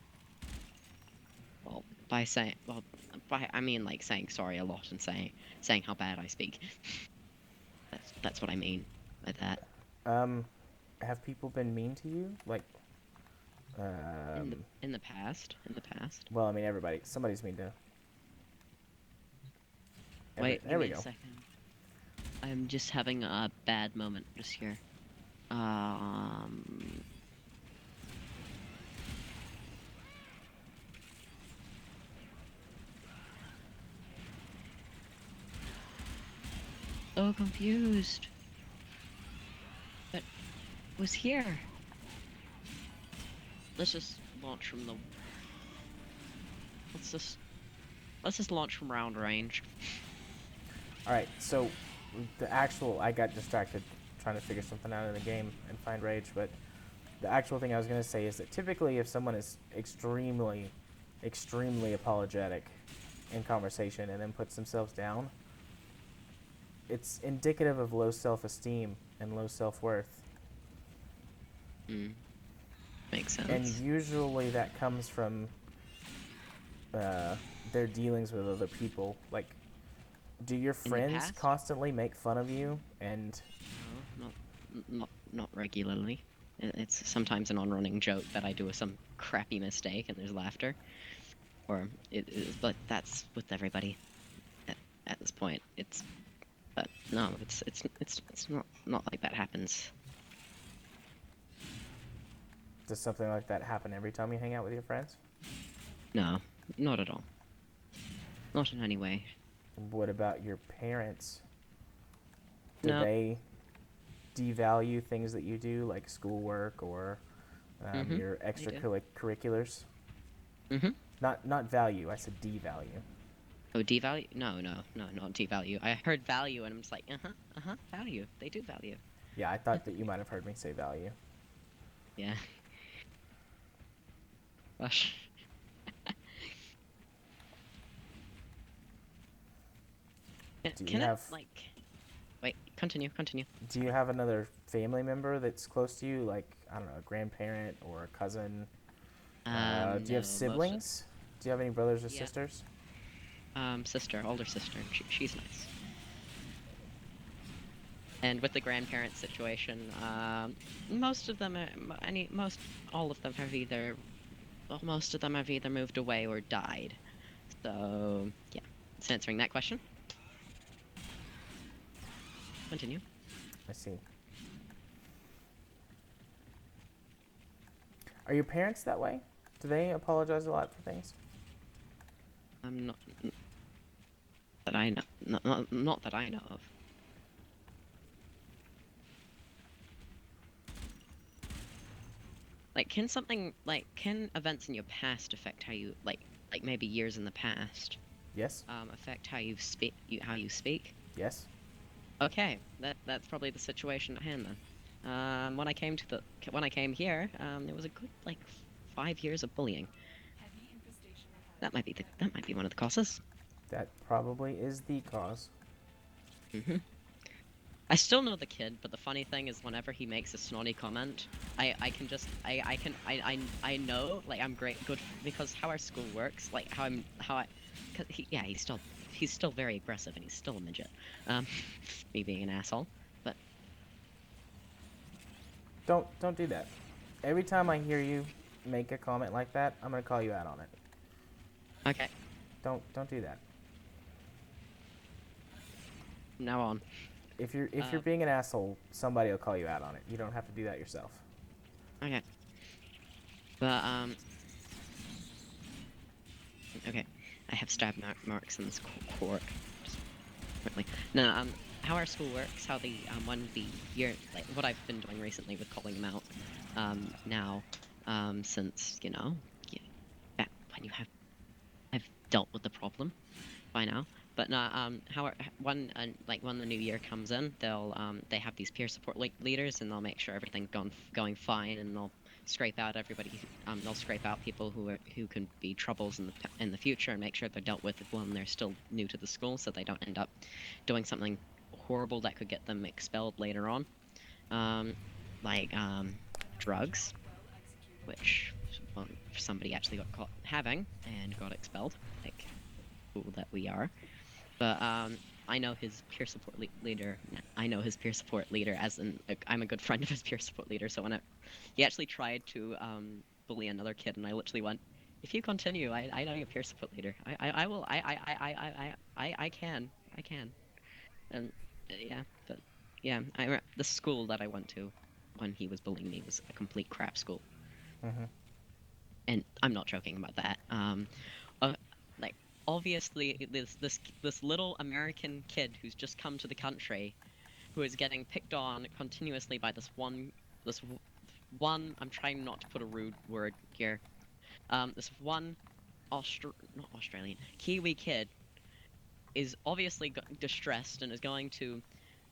Well, I mean like saying sorry a lot and saying how bad I speak. That's what I mean by that. Have people been mean to you? Like, In the past. well, I mean, somebody's mean to Wait, There give we me a go. second. I'm just having a bad moment just here. Um. So confused. But was here. Let's just launch from the. Let's just. Let's just launch from round range. All right, so the actual I got distracted trying to figure something out in the game and find rage, but the actual thing I was going to say is that typically if someone is extremely apologetic in conversation and then puts themselves down, it's indicative of low self-esteem and low self-worth. Hmm. Makes sense. And usually that comes from their dealings with other people. Like, do your the friends past? constantly make fun of you? And No, not regularly. It's sometimes an on-running joke that I do some crappy mistake and there's laughter. Or but that's with everybody at this point. But no, it's not like that happens. does something like that happen every time you hang out with your friends? No, not at all. Not in any way. What about your parents? Do No. they devalue things that you do, like schoolwork or your they do. extracurriculars? Mhm. Not value. I said devalue. Oh, devalue? No, not devalue. I heard value and I'm just like, value. They do value. Yeah, I thought that you might have heard me say value. Yeah. Gosh. Do you Can it have like? Wait, continue. Do you have another family member that's close to you, like I don't know, a grandparent or a cousin? Do you No, have siblings? Do you have any brothers or Yeah. sisters? Sister, older sister. She's nice. And with the grandparent situation, most of them, all of them have either, well, most of them have either moved away or died. So yeah, it's answering that question. Continue. I see. Are your parents that way? Do they apologize a lot for things? I'm not that I know, not that I know of. Like, can events in your past affect how you like maybe years in the past, Yes. affect how you speak, how you speak? Yes. Okay, that's probably the situation at hand then. When I came here, there was a good like 5 years of bullying. Heavy infestation ahead. That might be one of the causes. That probably is the cause. Hmm. I still know the kid, but the funny thing is, whenever he makes a snotty comment, I know, like, I'm good, because how our school works, like, cause he's still very aggressive and he's still a midget. Me being an asshole, but Don't do that. Every time I hear you make a comment like that, I'm gonna call you out on it. okay, Don't do that. from now on. If you're being an asshole, somebody will call you out on it. You don't have to do that yourself. Okay. But, okay. I have stab marks in this court. Just quickly. No, how our school works, how the, when the year, like, what I've been doing recently with calling them out, now, since, you know, back when I've dealt with the problem by now. But no, when the new year comes in, they have these peer support leaders, and they'll make sure everything's going fine, and they'll scrape out everybody. They'll scrape out people who can be troubles in the future, and make sure they're dealt with when they're still new to the school, so they don't end up doing something horrible that could get them expelled later on, like drugs, which somebody actually got caught having and got expelled, like fool that we are. But I know his peer support leader. I know his peer support leader I'm a good friend of his peer support leader. So he actually tried to bully another kid, and I literally went, "If you continue, I know your peer support leader. I will. I can. I can. And yeah, but yeah, the school that I went to when he was bullying me was a complete crap school, Mm-hmm. and I'm not joking about that. Uh, like obviously this little American kid who's just come to the country, who is getting picked on continuously by this one. I'm trying not to put a rude word here. This one not Australian, Kiwi kid is obviously distressed and is going to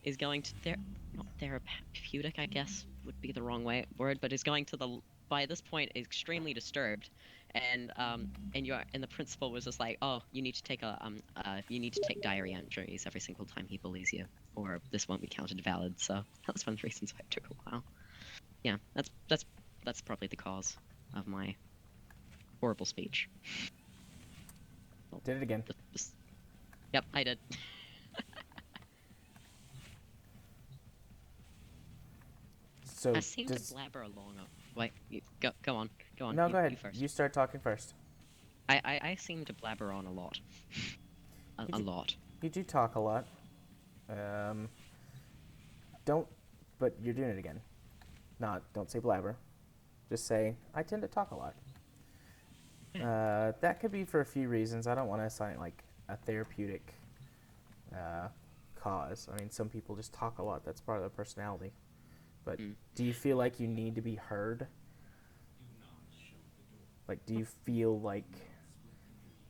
not therapeutic, I guess would be the wrong word, but is going to the by this point is extremely disturbed, and the principal was just like, oh, you need to take diary entries every single time he bullies you, or this won't be counted valid. So that's one of the reasons why it took a while. Yeah, that's probably the cause of my horrible speech. Did it again. Yep, I did. So I seem to blabber along. Wait, go on. No, You, go ahead. You first. You start talking first. I seem to blabber on a lot. A lot. You do talk a lot. Don't, but you're doing it again. Don't say blabber. Just say, I tend to talk a lot. That could be for a few reasons. I don't want to assign like a therapeutic cause. I mean, some people just talk a lot. That's part of their personality. But do you feel like you need to be heard? Like, do you feel like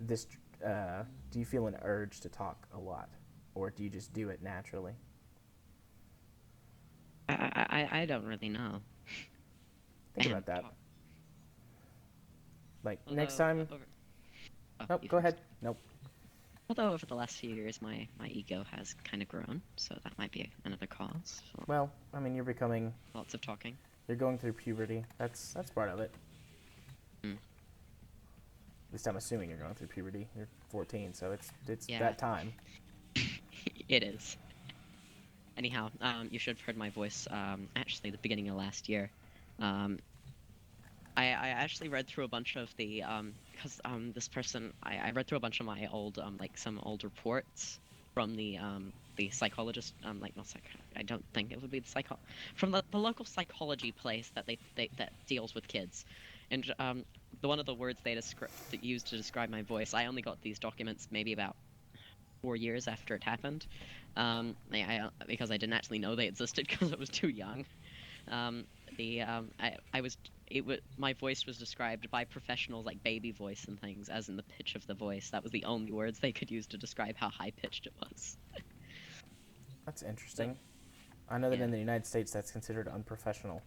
this? Do you feel an urge to talk a lot, or do you just do it naturally? I don't really know. Think about that. Like next Although, time. oh, Nope. you Go ahead. first. Nope. Although over the last few years, my ego has kind of grown, so that might be another cause. So Well, I mean, you're becoming. lots of talking. You're going through puberty. That's part of it. Mm. At least I'm assuming you're going through puberty. You're 14, so it's Yeah. that time. It is. Anyhow, you should have heard my voice. Actually, the beginning of last year. I actually read through a bunch of the because this person I read through a bunch of my old like some old reports from the psychologist like not psych I don't think it would be the from the local psychology place that they that deals with kids, and one of the words they used to describe my voice. I only got these documents maybe about 4 years after it happened, because I didn't actually know they existed because I was too young. I was my voice was described by professionals like baby voice and things as in the pitch of the voice. That was the only words they could use to describe how high pitched it was. That's interesting. I know that Yeah. in the United States that's considered unprofessional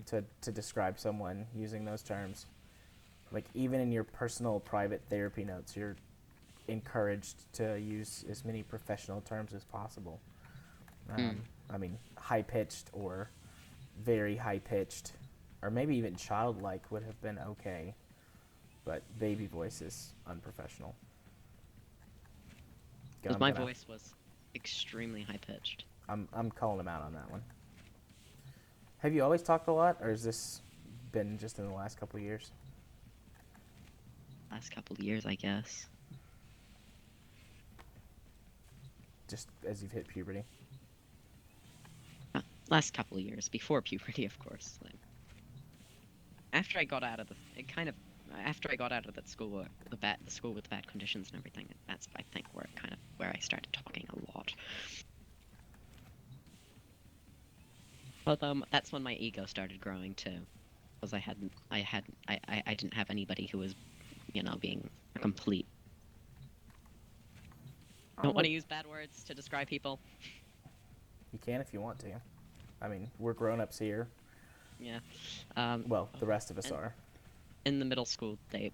to describe someone using those terms. Like even in your personal private therapy notes, you're encouraged to use as many professional terms as possible. I mean, high pitched or very high pitched, or maybe even childlike would have been okay, but baby voice is unprofessional. Because my voice was extremely high pitched. I'm calling him out on that one. Have you always talked a lot, or has this been just in the last couple of years? Last couple of years, I guess. Just as you've hit puberty? Last couple of years, before puberty, of course. Like, after I got out of after I got out of that school, the school with bad conditions and everything, that's I think where I started talking a lot. Although that's when my ego started growing too, because I didn't have anybody who was, being a complete. Don't want to use bad words to describe people. You can if you want to. I mean, we're grown-ups here. Yeah. Well, the rest of us are. In the middle school, the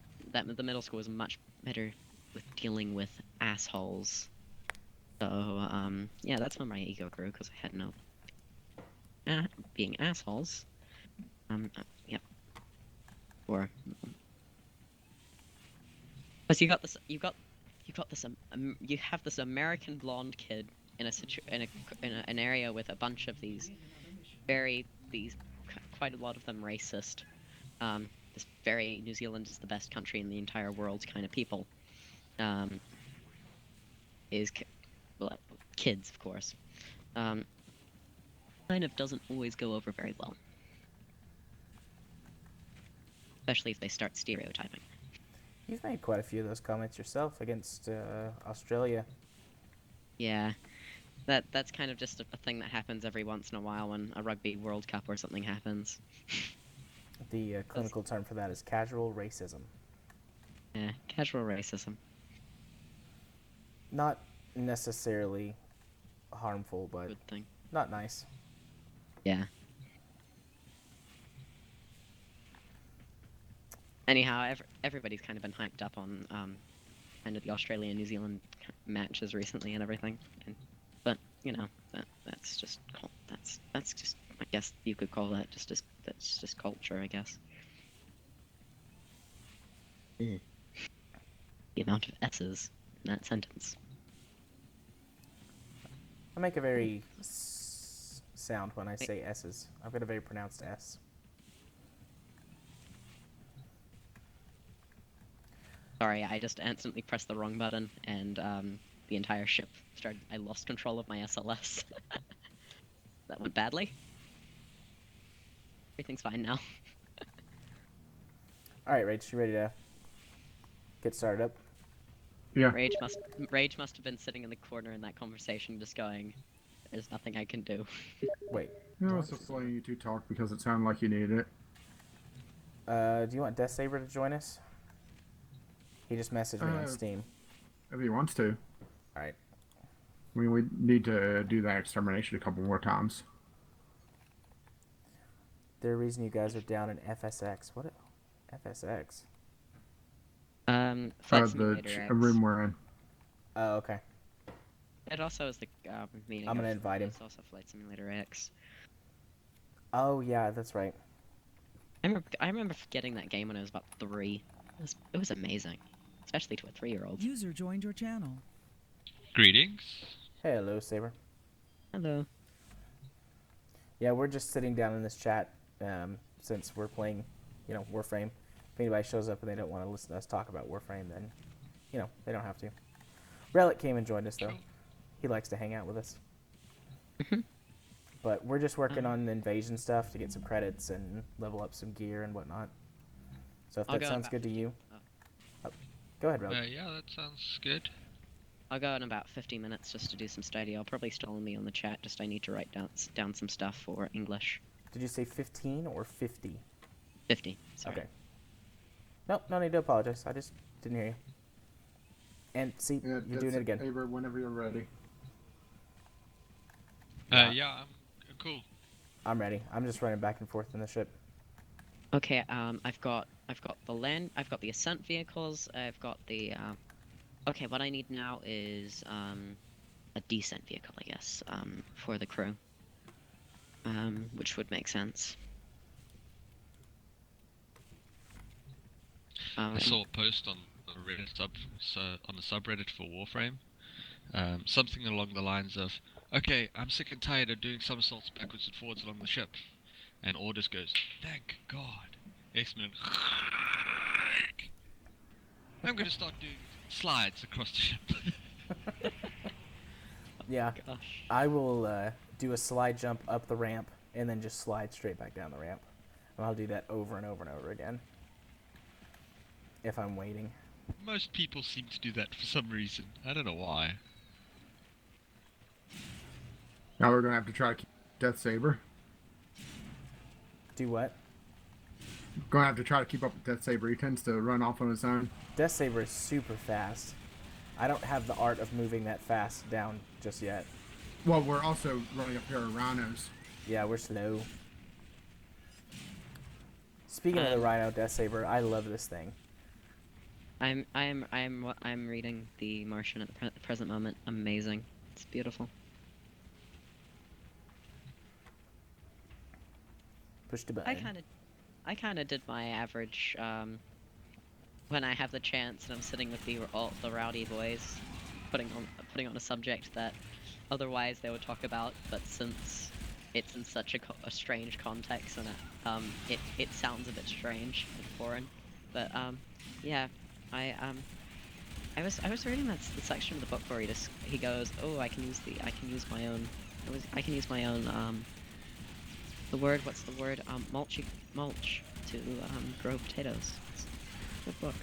middle school was much better with dealing with assholes. So, yeah, that's when my ego grew, because I had no being assholes. Yeah. Or because you have this American blonde kid in an area with a bunch of quite a lot of them racist. This very New Zealand is the best country in the entire world kind of people. is, well, kids, of course, kind of doesn't always go over very well. Especially if they start stereotyping. You've made quite a few of those comments yourself against Australia. Yeah, that's kind of just a thing that happens every once in a while when a rugby World Cup or something happens. The clinical term for that is casual racism. Yeah, casual racism. Not necessarily harmful, but Good thing. not nice. Yeah. Anyhow, everybody's kind of been hyped up on kind of the Australia-New Zealand matches recently and everything, but you know that's just that's just, I guess you could call that that's just culture, I guess. The amount of S's in that sentence. I make a very sound when I say S's. I've got a very pronounced S. Sorry, I just instantly pressed the wrong button and the entire ship started. I lost control of my SLS. That went badly. Everything's fine now. All right, Rach, you ready to get started up? Yeah. Rage must have been sitting in the corner in that conversation, just going, "There's nothing I can do." Wait. I was just letting you two talk because it sounded like you needed it. Do you want Death Saber to join us? He just messaged me on Steam. If he wants to. All right. I mean, we need to do that extermination a couple more times. The reason you guys are down in FSX. What? FSX? Flight Simulator X. room we're in. Oh, okay. It also is the meaning. I'm gonna of- invite him. It's also Flight Simulator X. Oh, yeah, that's right. I remember getting that game when I was about 3. It was amazing, especially to a 3-year-old. User joined your channel. Greetings. Hello, Saber. Hello. Yeah, we're just sitting down in this chat since we're playing, Warframe. If anybody shows up and they don't want to listen to us talk about Warframe, then, they don't have to. Relic came and joined us, though. Cool. He likes to hang out with us. Mhm. But we're just working on invasion stuff to get some credits and level up some gear and whatnot. So if I'll that go in sounds about good to you, 15 go ahead, Relic. Yeah, that sounds good. I'll go in about 15 minutes just to do some study. I'll probably stall me on the chat. Just I need to write down some stuff for English. Did you say 15 or 50? 50. Sorry. Okay. Nope, no need to apologize. I just didn't hear you. And see, Yeah, you're doing it again. Saber, whenever you're ready. Yeah, I'm cool. I'm ready. I'm just running back and forth in the ship. Okay. I've got the land. I've got the ascent vehicles. I've got the. Okay. What I need now is a descent vehicle, I guess. For the crew. Which would make sense. I saw a post on the Reddit on the subreddit for Warframe. Something along the lines of, "Okay, I'm sick and tired of doing somersaults backwards and forwards along the ship," and Orders goes, "Thank God!" Excellent. I'm gonna start doing slides across the ship. Yeah, Gosh. I will do a slide jump up the ramp and then just slide straight back down the ramp. And I'll do that over and over and over again. If I'm waiting. Most people seem to do that for some reason. I don't know why. Now we're going to have to try to keep Death Saber. Do what? Going to have to try to keep up with Death Saber. He tends to run off on his own. Death Saber is super fast. I don't have the art of moving that fast down just yet. Well, we're also running a pair of rhinos. Yeah, we're slow. Speaking of the Rhino Death Saber, I love this thing. I'm reading The Martian at the present moment. Amazing. It's beautiful. Push the button. I kind of did my average when I have the chance and I'm sitting with the rowdy boys, putting on a subject that otherwise they would talk about, but since it's in such a strange context and it sounds a bit strange and foreign, but yeah, I was reading the section of the book where he goes, oh, I can use my own, I can use my own what's the word, mulch to grow potatoes. It's a good book.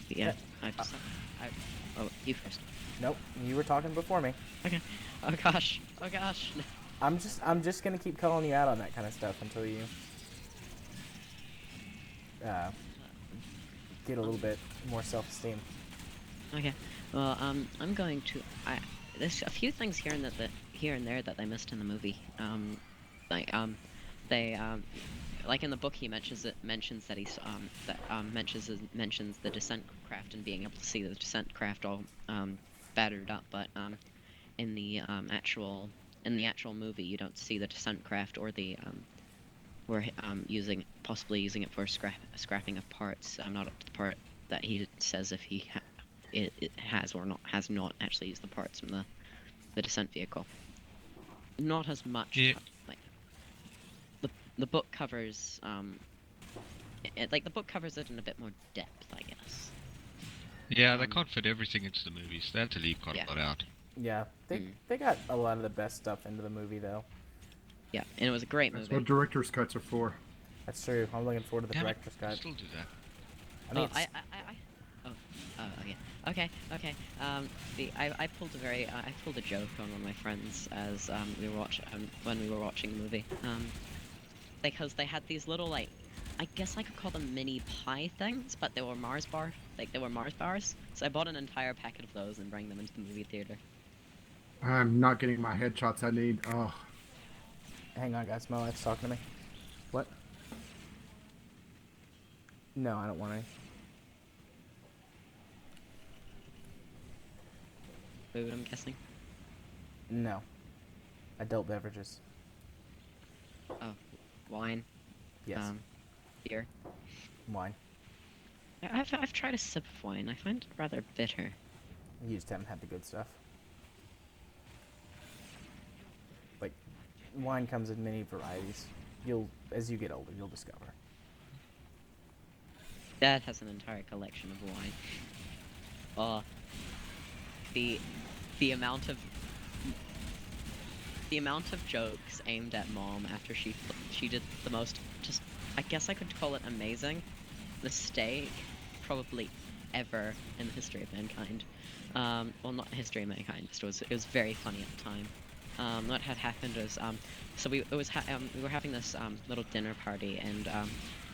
But yeah, oh, you first. Nope, you were talking before me. Okay. Oh gosh. Oh gosh. I'm just gonna keep calling you out on that kind of stuff until you get a little bit more self-esteem. Okay. Well, I'm going to. There's a few things here and there that I missed in the movie. Like they like in the book he mentions that he's mentions the descent craft and being able to see the descent craft all battered up, but in the actual movie you don't see the descent craft or the we're possibly using it for scrapping of parts. I'm not up to the part that he says if he it has not actually used the parts from the descent vehicle. Not as much. Yeah. Like the book covers the book covers it in a bit more depth, I guess. Yeah, they can't fit everything into the movies. They had to leave quite Yeah. a lot out. Yeah, they got a lot of the best stuff into the movie though. Yeah, and it was a great That's movie. what director's cuts are for. That's true. I'm looking forward to the Damn it, director's cut. still do that. I mean, Yeah. Okay. I pulled a joke on one of my friends as when we were watching the movie. Because they had these little, like, I guess I could call them mini pie things, but they were Mars bars. So I bought an entire packet of those and bring them into the movie theater. I'm not getting my headshots I need. Oh, hang on, guys. My wife's talking to me. What? No, I don't want any. Food, I'm guessing. No. Adult beverages. Oh, wine. Yes. Beer. Wine. I've tried a sip of wine. I find it rather bitter. You just haven't had the good stuff. Like, wine comes in many varieties. As you get older, you'll discover. Dad has an entire collection of wine. The amount of jokes aimed at Mom after she did the most, just, I guess I could call it amazing mistake probably ever in the history of mankind. Well, not history of mankind. It was very funny at the time. What had happened was we were having this little dinner party, and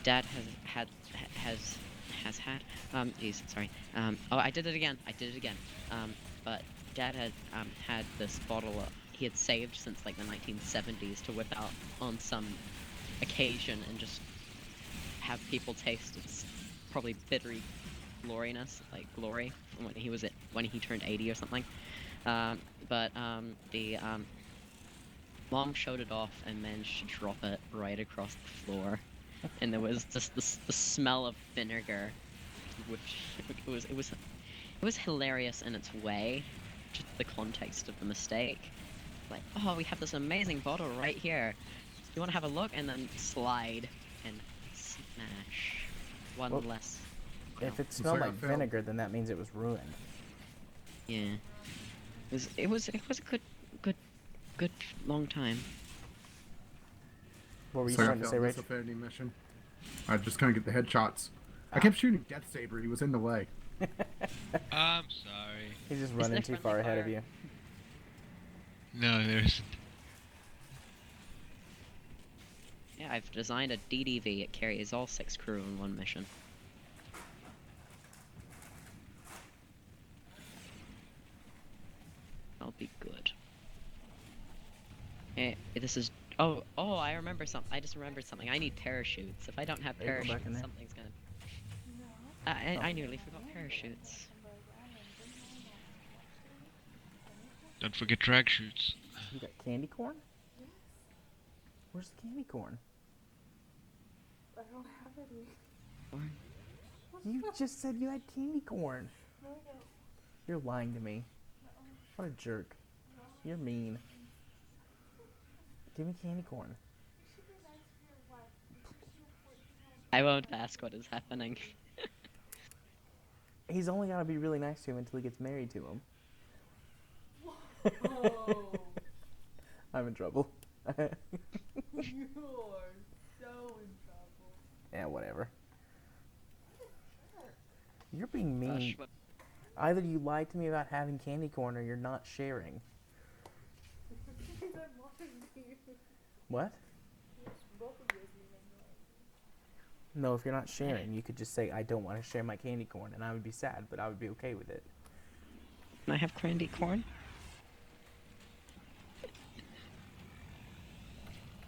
Dad had oh, I did it again. But Dad had this bottle he had saved since like the 1970s to whip out on some occasion and just have people taste its probably bittery gloriness, like glory, when he turned 80 or something. But the Mom showed it off and managed to drop it right across the floor, and there was just the smell of vinegar, which it was hilarious in its way, just the context of the mistake. Like, oh, we have this amazing bottle right here. You want to have a look? And then slide and smash. One Well, less. If it smelled like like I failed. vinegar, then that means it was ruined. Yeah. It was a good long time. What were you so I trying to say, failed this Rach? affinity mission. I just couldn't get the headshots. I kept shooting Death Saber. He was in the way. I'm sorry. He's just Isn't running there too friendly far ahead of fire? you. No, there isn't. Yeah, I've designed a DDV. It carries all 6 crew in one mission. I'll be good. This is. Oh, I remember something. I just remembered something. I need parachutes. If I don't have Hey, go back in parachutes, there. something's gonna. I nearly forgot parachutes. Don't forget drag shoots. You got candy corn? Where's the candy corn? I don't have any. Or- You just said you had candy corn. No, I don't. You're lying to me. What a jerk. You're mean. Give me candy corn. You should be nice to your wife. I won't ask what is happening. He's only gotta be really nice to him until he gets married to him. Oh, I'm in trouble. you are so in trouble. Yeah, whatever. You're being Gosh, mean. what? Either you lied to me about having candy corn or you're not sharing. Because I'm lying. What? Both of those mean I'm lying. No, if you're not sharing, you could just say, I don't want to share my candy corn, and I would be sad, but I would be okay with it. Can I have candy corn?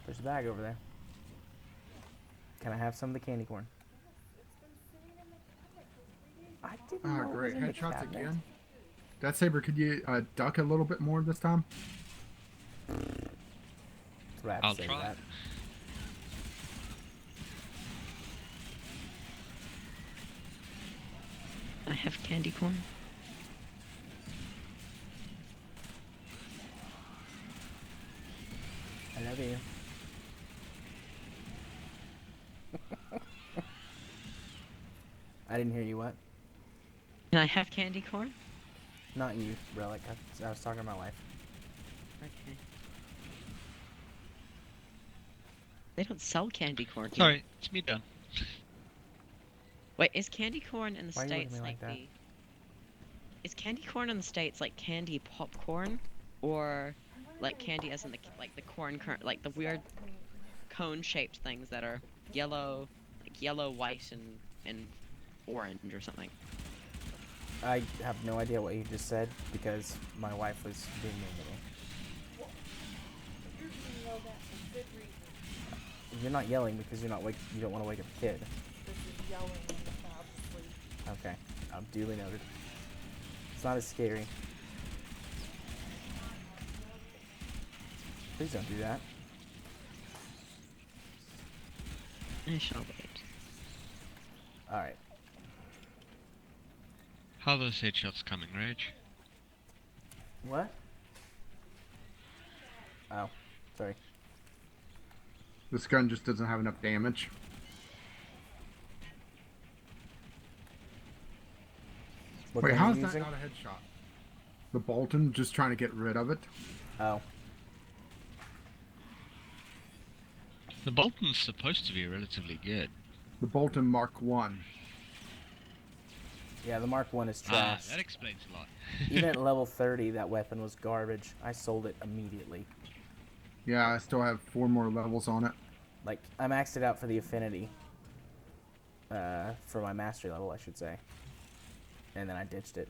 There's a bag over there. Can I have some of the candy corn? It's been sitting in the cabinet for 3 days. I didn't Ah, know it was great. in the Headshots cabinet. again. That Saber, could you duck a little bit more this time? That's what I have to I'll say to try. that. I have candy corn. I love you. I didn't hear you. What? Can I have candy corn? Not you, Relic. I was talking to my wife. Okay. They don't sell candy corn here. Sorry, it's me done. Wait, is candy corn in the Why are you looking at States me like like that? the... Is candy corn in the States like candy popcorn? Or like candy as in the like the corn like the weird cone-shaped things that are yellow, like yellow, white, and orange or something? I have no idea what you just said because my wife was being mean to me. You're being yelled at for good reason. You're not yelling because you don't want to wake up a kid. This is yelling when the child's asleep. Okay, duly noted. It's not as scary. Please don't do that. I shall wait. All right. How are those headshots coming, Rage? What? Oh, sorry. This gun just doesn't have enough damage. What Wait, gun how are is you that using? not a headshot? The Bolton, just trying to get rid of it. Oh, The Bolton's supposed to be relatively good. The Bolton Mark 1. yeah. The Mark 1 is Ah, trash. that explains a lot. Even at level 30, that weapon was garbage. I sold it immediately. Yeah, I still have 4 more levels on it. Like, I maxed it out for the affinity. For my mastery level, I should say. And then I ditched it.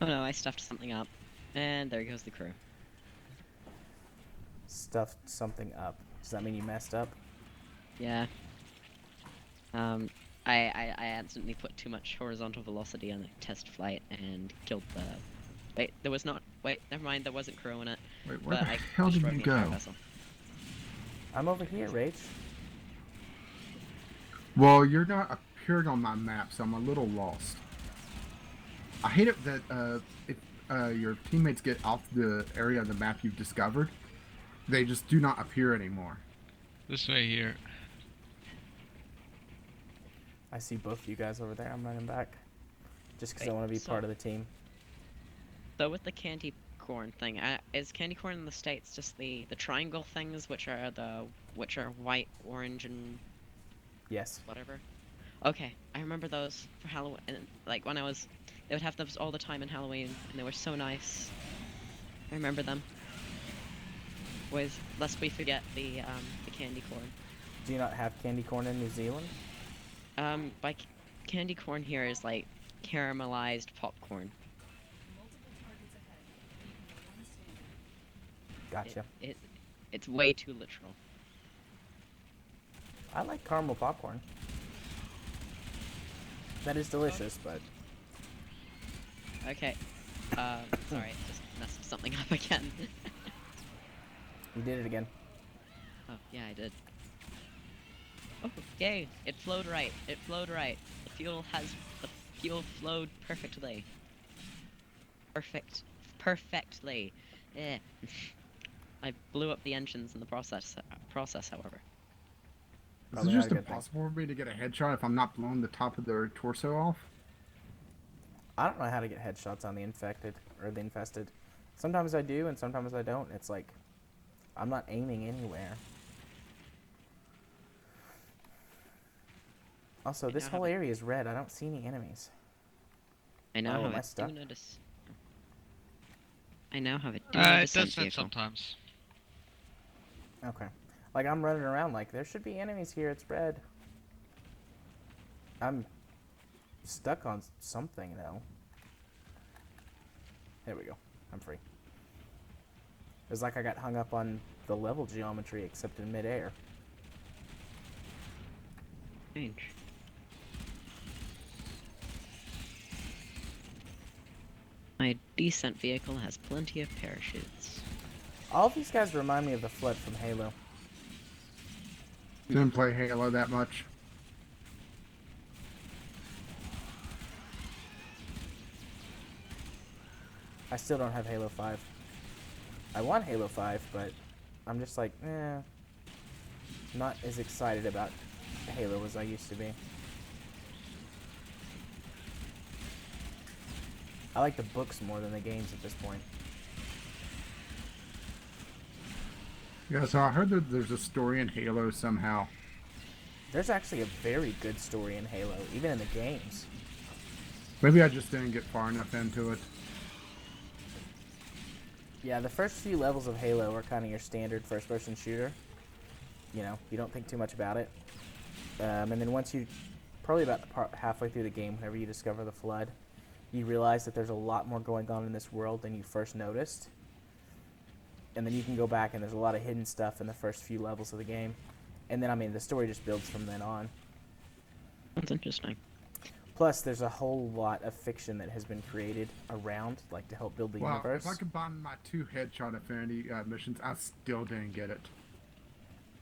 Oh no, I stuffed something up. And there goes the crew. Stuffed something up. Does that mean you messed up? Yeah. I accidentally put too much horizontal velocity on a test flight and killed the... Wait, there was not... Wait, never mind, there wasn't crew in it. Wait, where But the I hell did destroyed you the entire go? vessel. I'm over here, Rach. Well, you're not appearing on my map, so I'm a little lost. I hate it that if your teammates get off the area of the map you've discovered, they just do not appear anymore. This way here. I see both of you guys over there. I'm running back. Just because I Wait, want to be so- part of the team. So with the candy corn thing, is candy corn in the States just the triangle things, which are white, orange, and Yes. whatever? Okay, I remember those for Halloween. And, like when they would have those all the time in Halloween, and they were so nice. I remember them. Lest we forget the candy corn. Do you not have candy corn in New Zealand? Candy corn here is like caramelized popcorn. Multiple targets ahead. Leave no one standing. Gotcha. It's way too literal. I like caramel popcorn. That is delicious, but Okay. Sorry, just messed something up again. you did it again. Oh, yeah, I did. Oh, yay! It flowed right. It flowed right. The fuel flowed perfectly. Perfectly. Eh. I blew up the engines in the process, however. Is Probably it not just a good thing. impossible for me to get a headshot if I'm not blowing the top of their torso off? I don't know how to get headshots on the infected or the infested. Sometimes I do, and sometimes I don't. It's like I'm not aiming anywhere. Also, I this now whole have a- area is red. I don't see any enemies. I now Oh, have am I a stuck? do notice. I now have a do not It descent does that vehicle. sometimes. Okay. Like, I'm running around like, there should be enemies here. It's red. I'm stuck on something, though. There we go. I'm free. It's like I got hung up on the level geometry, except in midair. Strange. My descent vehicle has plenty of parachutes. All of these guys remind me of the Flood from Halo. Didn't play Halo that much. I still don't have Halo 5. I want Halo 5, but I'm just like, not as excited about Halo as I used to be. I like the books more than the games at this point. Yeah, so I heard that there's a story in Halo somehow. There's actually a very good story in Halo, even in the games. Maybe I just didn't get far enough into it. Yeah, the first few levels of Halo are kind of your standard first-person shooter. You know, you don't think too much about it. And then once you, probably about halfway through the game, whenever you discover the Flood, you realize that there's a lot more going on in this world than you first noticed. And then you can go back and there's a lot of hidden stuff in the first few levels of the game. And then, I mean, the story just builds from then on. That's interesting. Plus, there's a whole lot of fiction that has been created around, like, to help build the Well, universe. if I combine my 2 headshot affinity missions, I still didn't get it.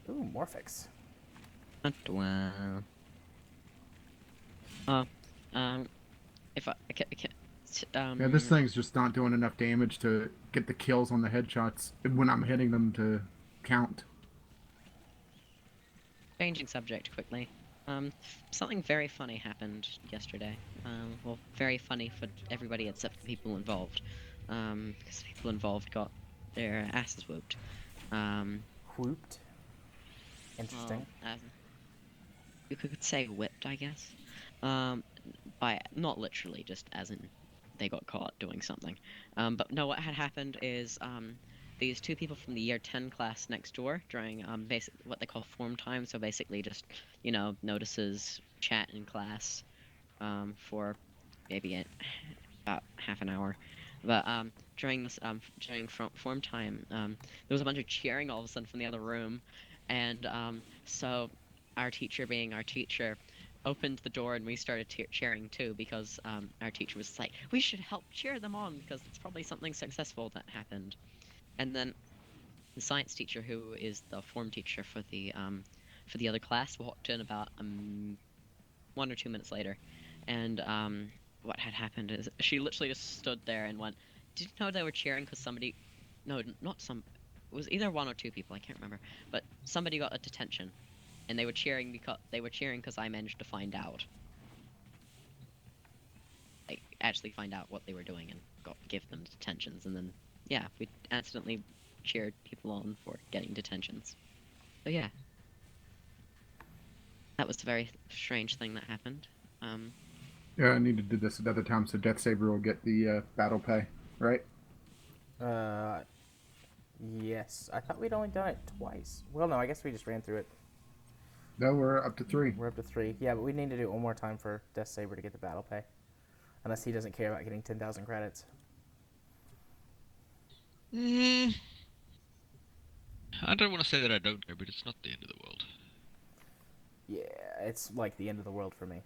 Ooh, Morphix. Not well. If I Yeah, this thing's just not doing enough damage to get the kills on the headshots when I'm hitting them to count. Changing subject quickly. Something very funny happened yesterday. Well, very funny for everybody except the people involved. Because the people involved got their asses whooped. Whooped. Interesting. Well, you could say whipped, I guess. By not literally, just as in they got caught doing something. But no, what had happened is these 2 people from the year 10 class next door during basic what they call form time. So basically, just notices chat in class for maybe about half an hour. But during this during form time, there was a bunch of cheering all of a sudden from the other room, and so our teacher, being our teacher, opened the door and we started cheering too, because our teacher was like, we should help cheer them on because it's probably something successful that happened. And then the science teacher, who is the form teacher for the other class, walked in about 1 or 2 minutes later, and what had happened is she literally just stood there and went, "Did you know they were cheering because somebody? No, not some. It was either 1 or 2 people. I can't remember. But somebody got a detention, and they were cheering because I managed to find out. Like, actually find out what they were doing and give them detentions, and then yeah, we accidentally cheered people on for getting detentions. So yeah, that was a very strange thing that happened. Yeah, I need to do this at other times so Death Saber will get the battle pay, right? Yes. I thought we'd only done it twice. Well, no, I guess we just ran through it. No, we're up to 3. We're up to 3. Yeah, but we need to do it one more time for Death Saber to get the battle pay. Unless he doesn't care about getting 10,000 credits. I don't want to say that I don't care, but it's not the end of the world. Yeah, it's like the end of the world for me.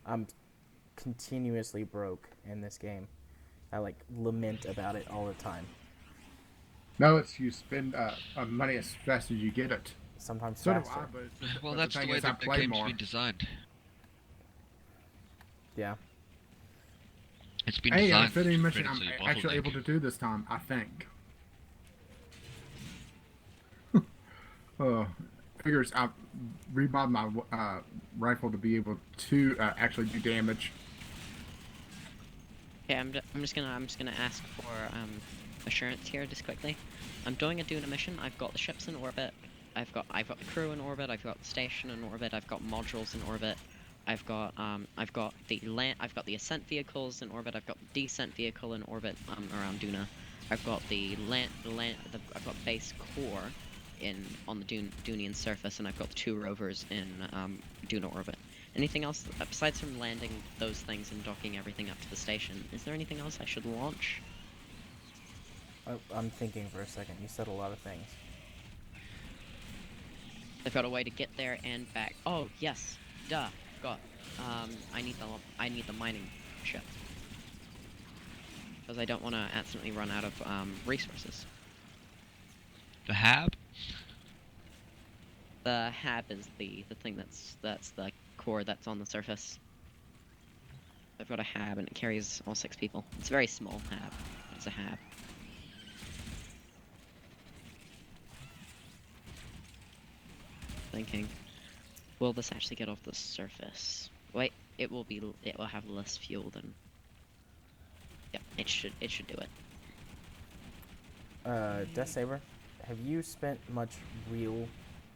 I'm continuously broke in this game. I like lament about it all the time. No, it's you spend money as fast as you get it. Sometimes So faster. do I, but Well, but that's the the thing way is, I that the play game's more. been designed. Yeah. It's been Hey, designed fitting to mission create I'm a actually able bottleneck. to do this time, I think. Figures I remodded my rifle to be able to actually do damage. Okay, I'm just gonna ask for assurance here just quickly. I'm doing a Duna mission. I've got the ships in orbit. I've got the crew in orbit. I've got the station in orbit. I've got modules in orbit. I've got the ascent vehicles in orbit. I've got the descent vehicle in orbit around Duna. I've got I've got base core on the Dunian surface, and I've got the 2 rovers in Duna orbit. Anything else besides from landing those things and docking everything up to the station? Is there anything else I should launch? I'm thinking for a second. You said a lot of things. I've got a way to get there and back. Oh yes, duh, got. I need the mining ship because I don't want to accidentally run out of resources. The hab? The hab is the thing that's the core that's on the surface. I've got a hab and it carries all 6 people. It's a very small hab. It's a hab. Thinking, will this actually get off the surface? Wait, it will have less fuel than. Yeah, it should do it. Death Saber, have you spent much real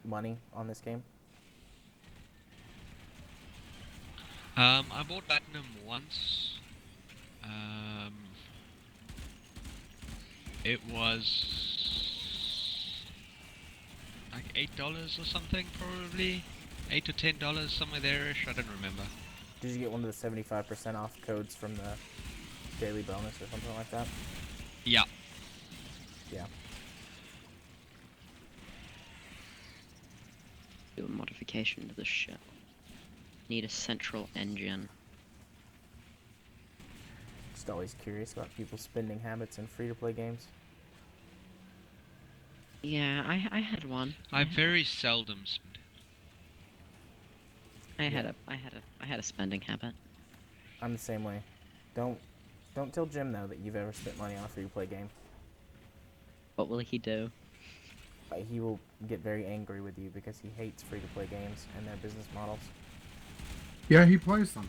money on this game? I bought Platinum once. It was like $8 or something, probably $8 to $10, somewhere there-ish. I don't remember. Did you get one of the 75% off codes from the daily bonus or something like that? Yeah. Yeah. Do a modification to the ship. Need a central engine. Just always curious about people's spending habits in free-to-play games. Yeah, I had one. I very seldom spend. I had a spending habit. I'm the same way. Don't tell Jim though that you've ever spent money on a free-to-play game. What will he do? He will get very angry with you because he hates free-to-play games and their business models. Yeah, he plays them.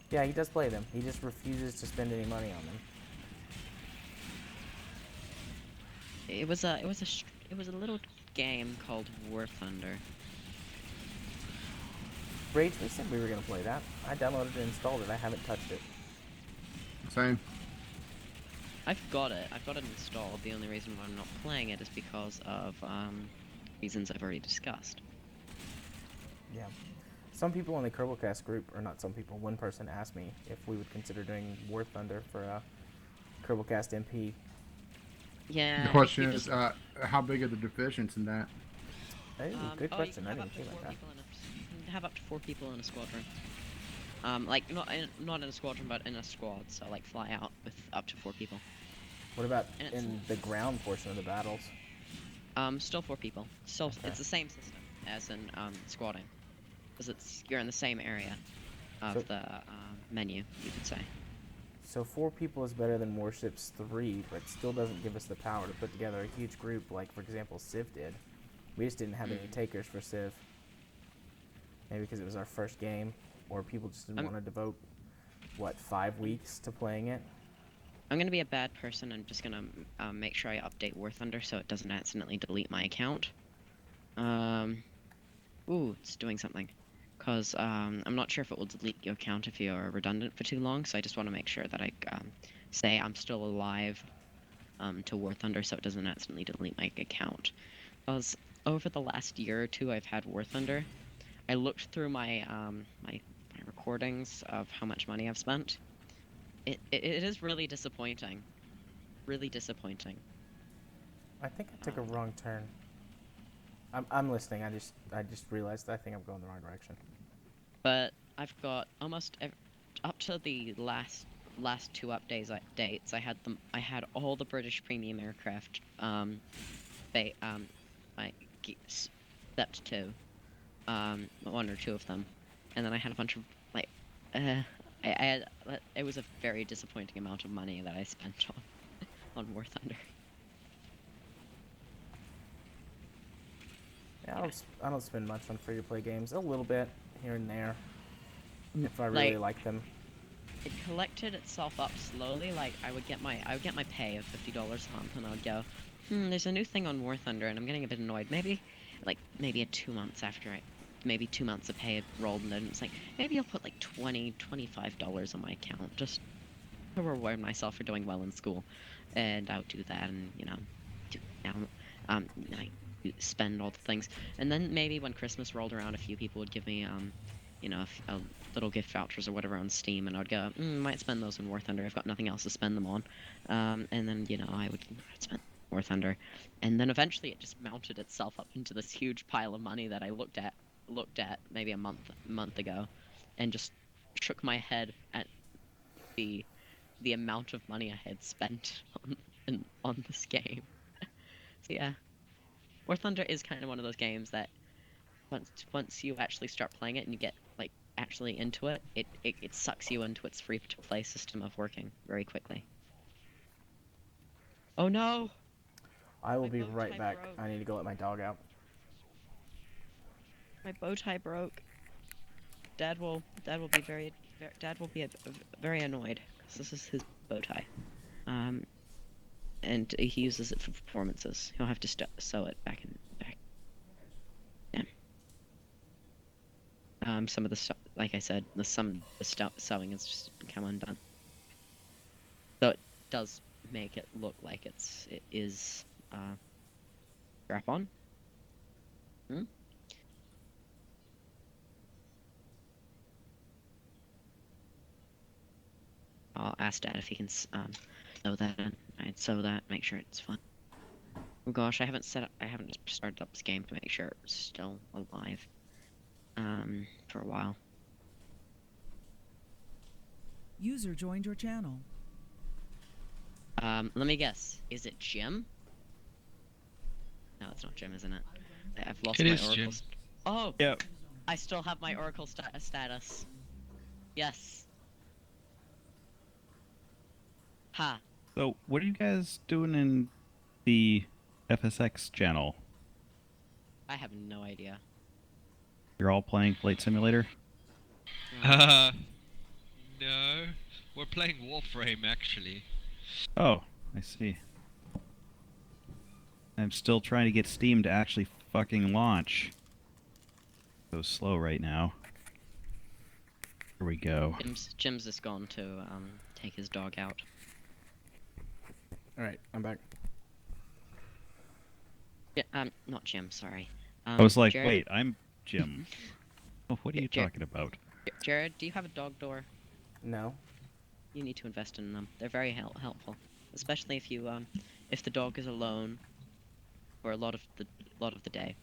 Yeah, he does play them. He just refuses to spend any money on them. It was a little game called War Thunder. Rage, we said we were gonna play that. I downloaded and installed it. I haven't touched it. Same. I've got it installed. The only reason why I'm not playing it is because of reasons I've already discussed. Yeah. Some people in the Kerbalcast group, or not some people, one person asked me if we would consider doing War Thunder for Kerbalcast MP. Yeah. The question is, how big are the divisions in that? Hey, good question. I didn't think about that. You can have up to 4 people in a squadron. Like not in a squadron, but in a squad. So like fly out with up to 4 people. What about And it's- in the ground portion of the battles? Still 4 people. Still, Okay. it's the same system as in squadding, because you're in the same area of So- the menu, you could say. So 4 people is better than Warships 3, but still doesn't give us the power to put together a huge group like, for example, Civ did. We just didn't have any takers for Civ. Maybe because it was our first game, or people just didn't want to devote, 5 weeks to playing it? I'm gonna be a bad person. I'm just gonna make sure I update War Thunder so it doesn't accidentally delete my account. Ooh, it's doing something. Because I'm not sure if it will delete your account if you're redundant for too long, so I just want to make sure that I say I'm still alive to War Thunder so it doesn't accidentally delete my account. Because over the last year or 2 I've had War Thunder, I looked through my my recordings of how much money I've spent. It is really disappointing. Really disappointing. I think I took a wrong turn. I'm listening. I just realized I think I'm going the wrong direction. But I've got almost up to the last 2 updates. I had all the British premium aircraft. Except 2, 1 or 2 of them, and then I had a bunch of like, it was a very disappointing amount of money that I spent on War Thunder. Yeah, I don't spend much on free-to-play games. A little bit here and there, if I really like them. it collected itself up slowly. Like I would get my pay of $50 a month, and I would go, there's a new thing on War Thunder, and I'm getting a bit annoyed. Maybe 2 months after maybe 2 months of pay had rolled, and then it's like, maybe I'll put like $25 on my account just to reward myself for doing well in school, and I would do that, and I spend all the things, and then maybe when Christmas rolled around, a few people would give me a little gift vouchers or whatever on Steam, and I'd go, might spend those in War Thunder. I've got nothing else to spend them on, and then I'd spend War Thunder, and then eventually it just mounted itself up into this huge pile of money that I looked at maybe a month ago, and just shook my head at the amount of money I had spent on this game. So yeah, War Thunder is kind of one of those games that once you actually start playing it and you get like actually into it, it sucks you into its free to play system of working very quickly. Oh no! I will My be bow right tie back. broke. I need to go let my dog out. My bow tie broke. Dad will be very annoyed because this is his bow tie. And he uses it for performances. He'll have to sew it back. Yeah. Some of the like I said, some of the sewing has just become undone. So it does make it look like it is strap on. I'll ask Dad if he can sew that, and I'd sew that, make sure it's fun. Oh gosh, I haven't started up this game to make sure it's still alive. For a while. User joined your channel. Let me guess. Is it Jim? No, it's not Jim, isn't it? I've lost It my is Oracle. Jim. Oh! Yep. I still have my Oracle status. Yes. Ha. So, what are you guys doing in the FSX channel? I have no idea. You're all playing Flight Simulator? No. We're playing Warframe, actually. Oh, I see. I'm still trying to get Steam to actually fucking launch. So slow right now. Here we go. Jim's just gone to take his dog out. All right, I'm back. Yeah, not Jim, sorry. I was like, Jared, wait, I'm Jim. Oh, what are you talking about? Jared, do you have a dog door? No. You need to invest in them. They're very helpful, especially if you if the dog is alone for a lot of the day.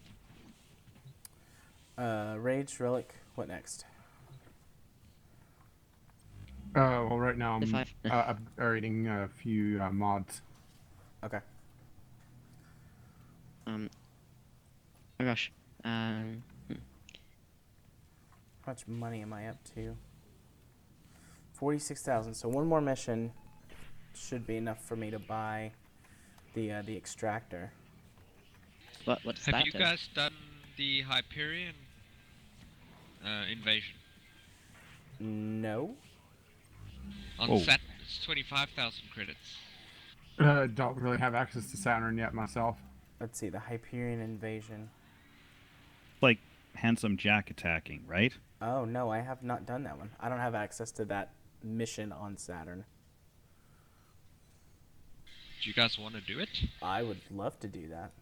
Rage, Relic, what next? Well, right now I'm If I've- upgrading a few mods. Okay. Oh gosh. How much money am I up to? 46,000. So one more mission should be enough for me to buy the extractor. What does Have that you do? guys done the Hyperion invasion? No. On Whoa. Saturn, it's 25,000 credits. Don't really have access to Saturn yet myself. Let's see, the Hyperion invasion. Like Handsome Jack attacking, right? Oh, no, I have not done that one. I don't have access to that mission on Saturn. Do you guys want to do it? I would love to do that.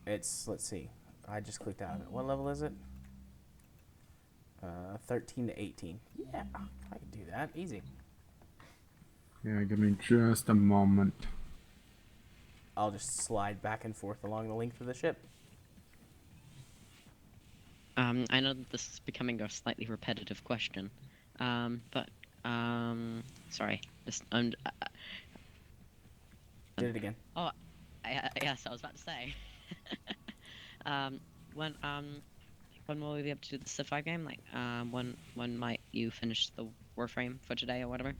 It's, let's see. I just clicked out of it. What level is it? 13 to 18. Yeah, I can do that. Easy. Yeah, give me just a moment. I'll just slide back and forth along the length of the ship. I know that this is becoming a slightly repetitive question, but sorry. Just Did it again. Oh, yes, I was about to say. When will we be able to do the Civ 5 game? Like, when might you finish the Warframe for today or whatever?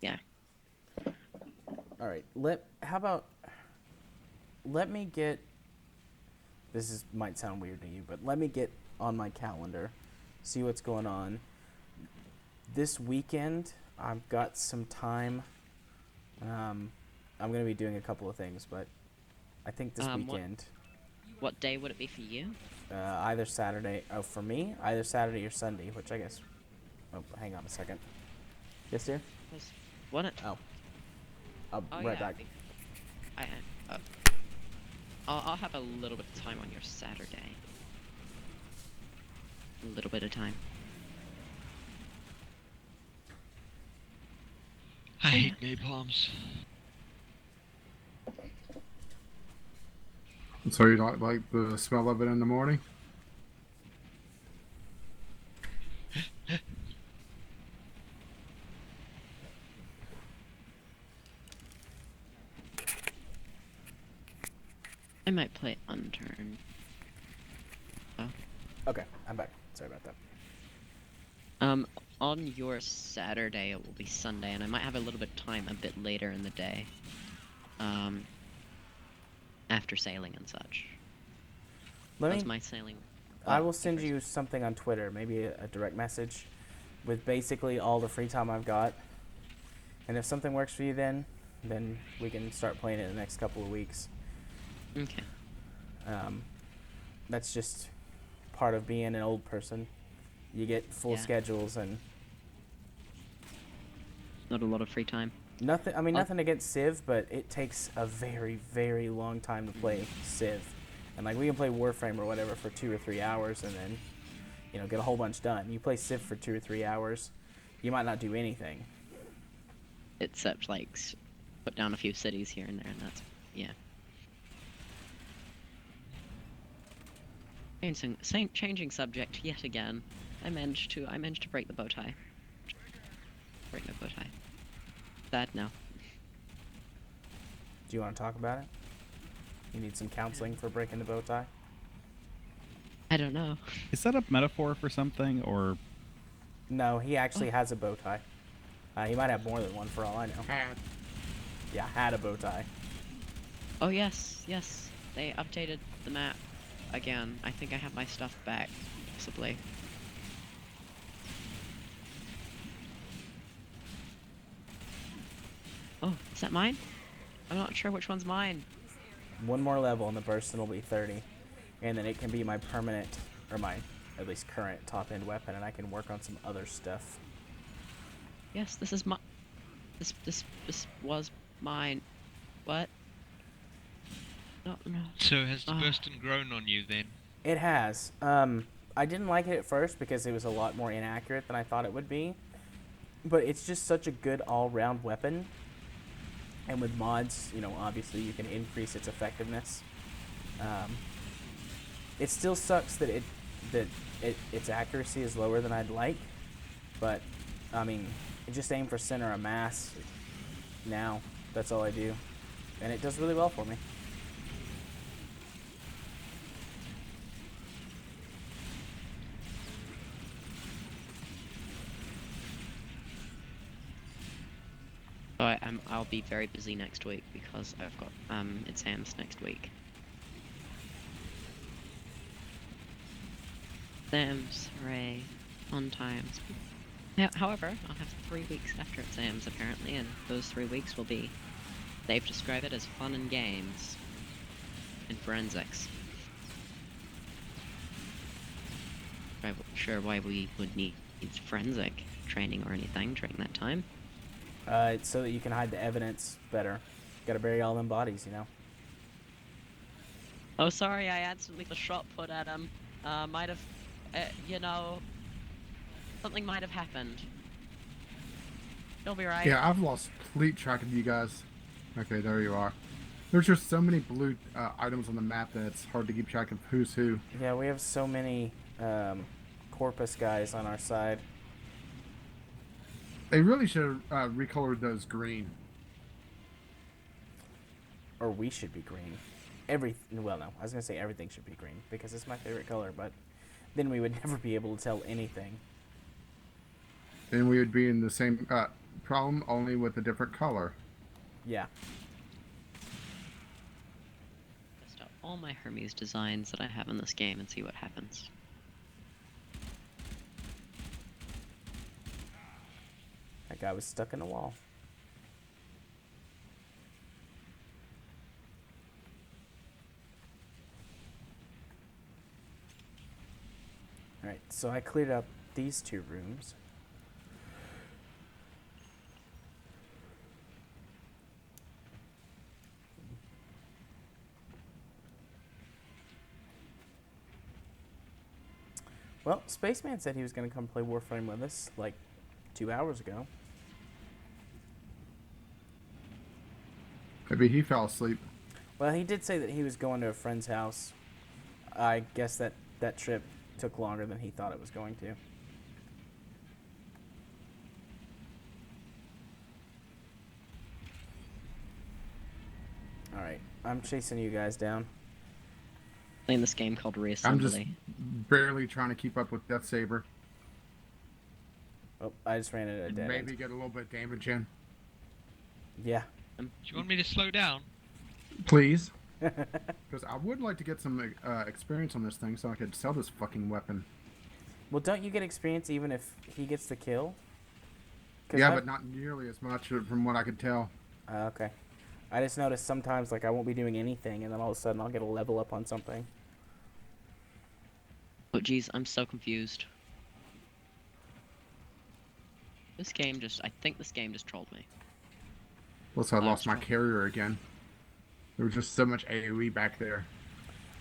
Yeah. All right. How about let me get. This might sound weird to you, but let me get on my calendar see what's going on. This weekend, I've got some time. I'm going to be doing a couple of things, but I think this weekend... What day would it be for you? Either Saturday... Oh, for me? Either Saturday or Sunday, which I guess... Oh, hang on a second. Yes, dear? What? Oh. I'll right back. I'll have a little bit of time on your Saturday. A little bit of time. I hate napalms. So you don't like the smell of it in the morning? I might play Unturned. Oh. Okay, I'm back. Sorry about that. On your Saturday, it will be Sunday, and I might have a little bit of time a bit later in the day. After sailing and such. That's my sailing. I will send you something on Twitter, maybe a direct message, with basically all the free time I've got. And if something works for you then we can start playing it in the next couple of weeks. Okay. That's just part of being an old person. You get full schedules and... Not a lot of free time. Nothing. I mean, nothing against Civ, but it takes a very, very long time to play Civ. And like we can play Warframe or whatever for 2 or 3 hours, and then, you know, get a whole bunch done. You play Civ for 2 or 3 hours, you might not do anything. Except like put down a few cities here and there, and that's Changing subject yet again. I managed to break the bow tie. Break the bow tie. Sad now. Do you want to talk about it? You need some counseling for breaking the bow tie? I don't know. Is that a metaphor for something, or...? No, he actually has a bow tie. He might have more than one for all I know. Yeah, had a bow tie. Oh yes, yes. They updated the map again. I think I have my stuff back, possibly. Oh, is that mine? I'm not sure which one's mine. One more level and the Burston will be 30. And then it can be my permanent, or my, at least current, top-end weapon, and I can work on some other stuff. Yes, this is my... This was mine. What? No. So has the Burston grown on you then? It has. I didn't like it at first because it was a lot more inaccurate than I thought it would be. But it's just such a good all-round weapon. And with mods, you know, obviously you can increase its effectiveness. It still sucks that its accuracy is lower than I'd like. But, I mean, just aim for center of mass now. That's all I do. And it does really well for me. So I'll be very busy next week because I've got exams next week. Exams, hooray, fun times. However, I'll have 3 weeks after exams apparently, and those 3 weeks will be, they've described it as fun and games and forensics. I'm not sure why we would need forensic training or anything during that time. It's so that you can hide the evidence better. Gotta bury all them bodies, you know. Oh, sorry, I accidentally got a shot put at him. Might have, you know, something might have happened. You'll be right. Yeah, I've lost complete track of you guys. Okay, there you are. There's just so many blue items on the map that it's hard to keep track of who's who. Yeah, we have so many Corpus guys on our side. They really should have recolored those green. Or we should be green. Well, no, I was gonna say everything should be green because it's my favorite color, but then we would never be able to tell anything. Then we would be in the same problem, only with a different color. Yeah. Test out all my Hermes designs that I have in this game and see what happens. think I was stuck in a wall. Alright, so I cleared up these 2 rooms. Well, Spaceman said he was going to come play Warframe with us like 2 hours ago. Maybe he fell asleep. Well, he did say that he was going to a friend's house. I guess that trip took longer than he thought it was going to. Alright, I'm chasing you guys down. Playing this game called I'm just Reassembly. barely trying to keep up with Death Saber. Oh, I just ran into a dead Maybe end. get a little bit of damage in. Yeah. Do you want me to slow down? Please. Because I would like to get some experience on this thing so I could sell this fucking weapon. Well, don't you get experience even if he gets the kill? Yeah, but not nearly as much from what I could tell. Okay. I just noticed sometimes, like, I won't be doing anything, and then all of a sudden I'll get a level up on something. Oh jeez, I'm so confused. This game I think this game just trolled me. Plus, I lost my right. carrier again. There was just so much AoE back there.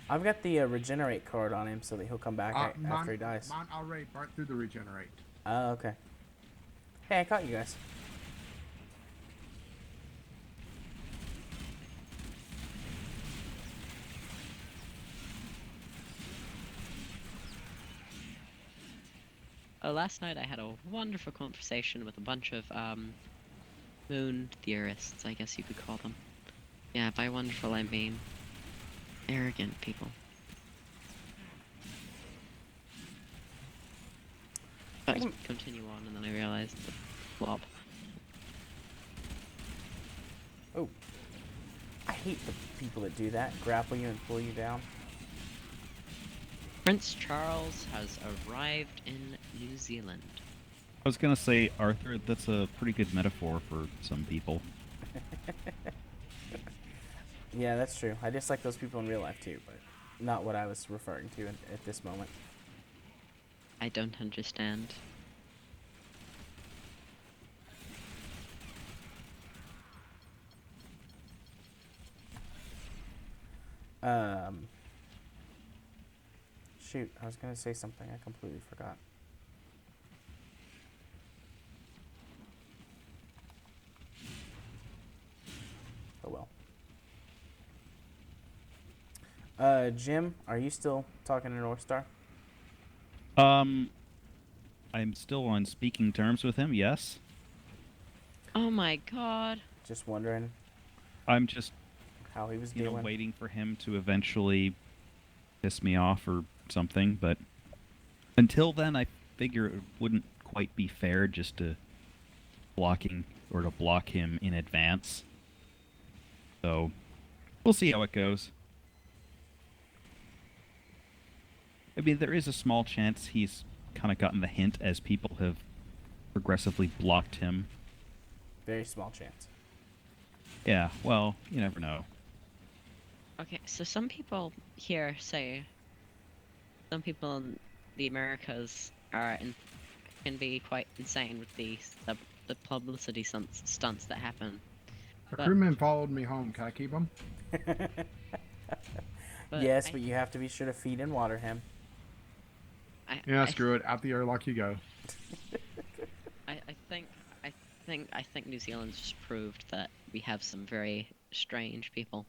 I've got the regenerate card on him so that he'll come back after he dies. Mine already burnt through the regenerate. Oh, okay. Hey, I caught you guys. Last night I had a wonderful conversation with a bunch of moon theorists, I guess you could call them. Yeah, by wonderful I mean arrogant people. But to continue on, and then I realized the flop. Oh. I hate the people that do that. Grapple you and pull you down. Prince Charles has arrived in New Zealand. I was gonna say, Arthur, that's a pretty good metaphor for some people. Yeah, that's true. I dislike those people in real life too, but not what I was referring to at this moment. I don't understand. Shoot, I was gonna say something. I completely forgot. Oh well. Jim, are you still talking to North Star? I'm still on speaking terms with him, yes. Oh my god. Just wondering I'm just, how he was you know, doing. waiting for him to eventually piss me off or something, but until then I figure it wouldn't quite be fair just to block him in advance. So, we'll see how it goes. I mean, there is a small chance he's kind of gotten the hint as people have progressively blocked him. Very small chance. Yeah, well, you never know. Okay, so some people here say some people in the Americas can be quite insane with the publicity stunts that happen. The But- crewman followed me home. Can I keep him? Yes, but you have to be sure to feed and water him. Yeah, screw it. Out the airlock you go. I think New Zealand's just proved that we have some very strange people.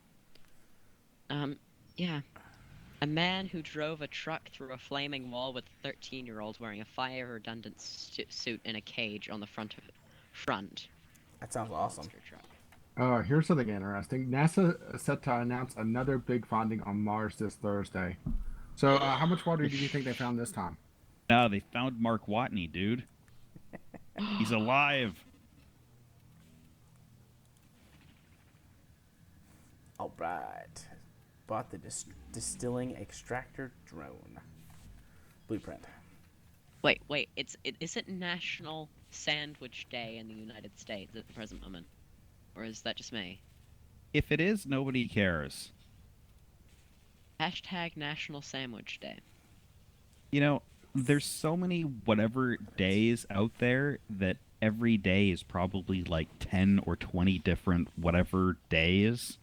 Yeah. A man who drove a truck through a flaming wall with a 13-year-old wearing a fire-redundant suit in a cage on the front. That sounds awesome. Monster truck. Here's something interesting. NASA is set to announce another big finding on Mars this Thursday. So, how much water do you think they found this time? Now they found Mark Watney, dude. He's alive. Alright. Bought the distilling extractor drone. Blueprint. Wait, is it National sandwich day in the United States at the present moment? Or is that just me? If it is, nobody cares. Hashtag National Sandwich Day. You know, there's so many whatever days out there that every day is probably like 10 or 20 different whatever days.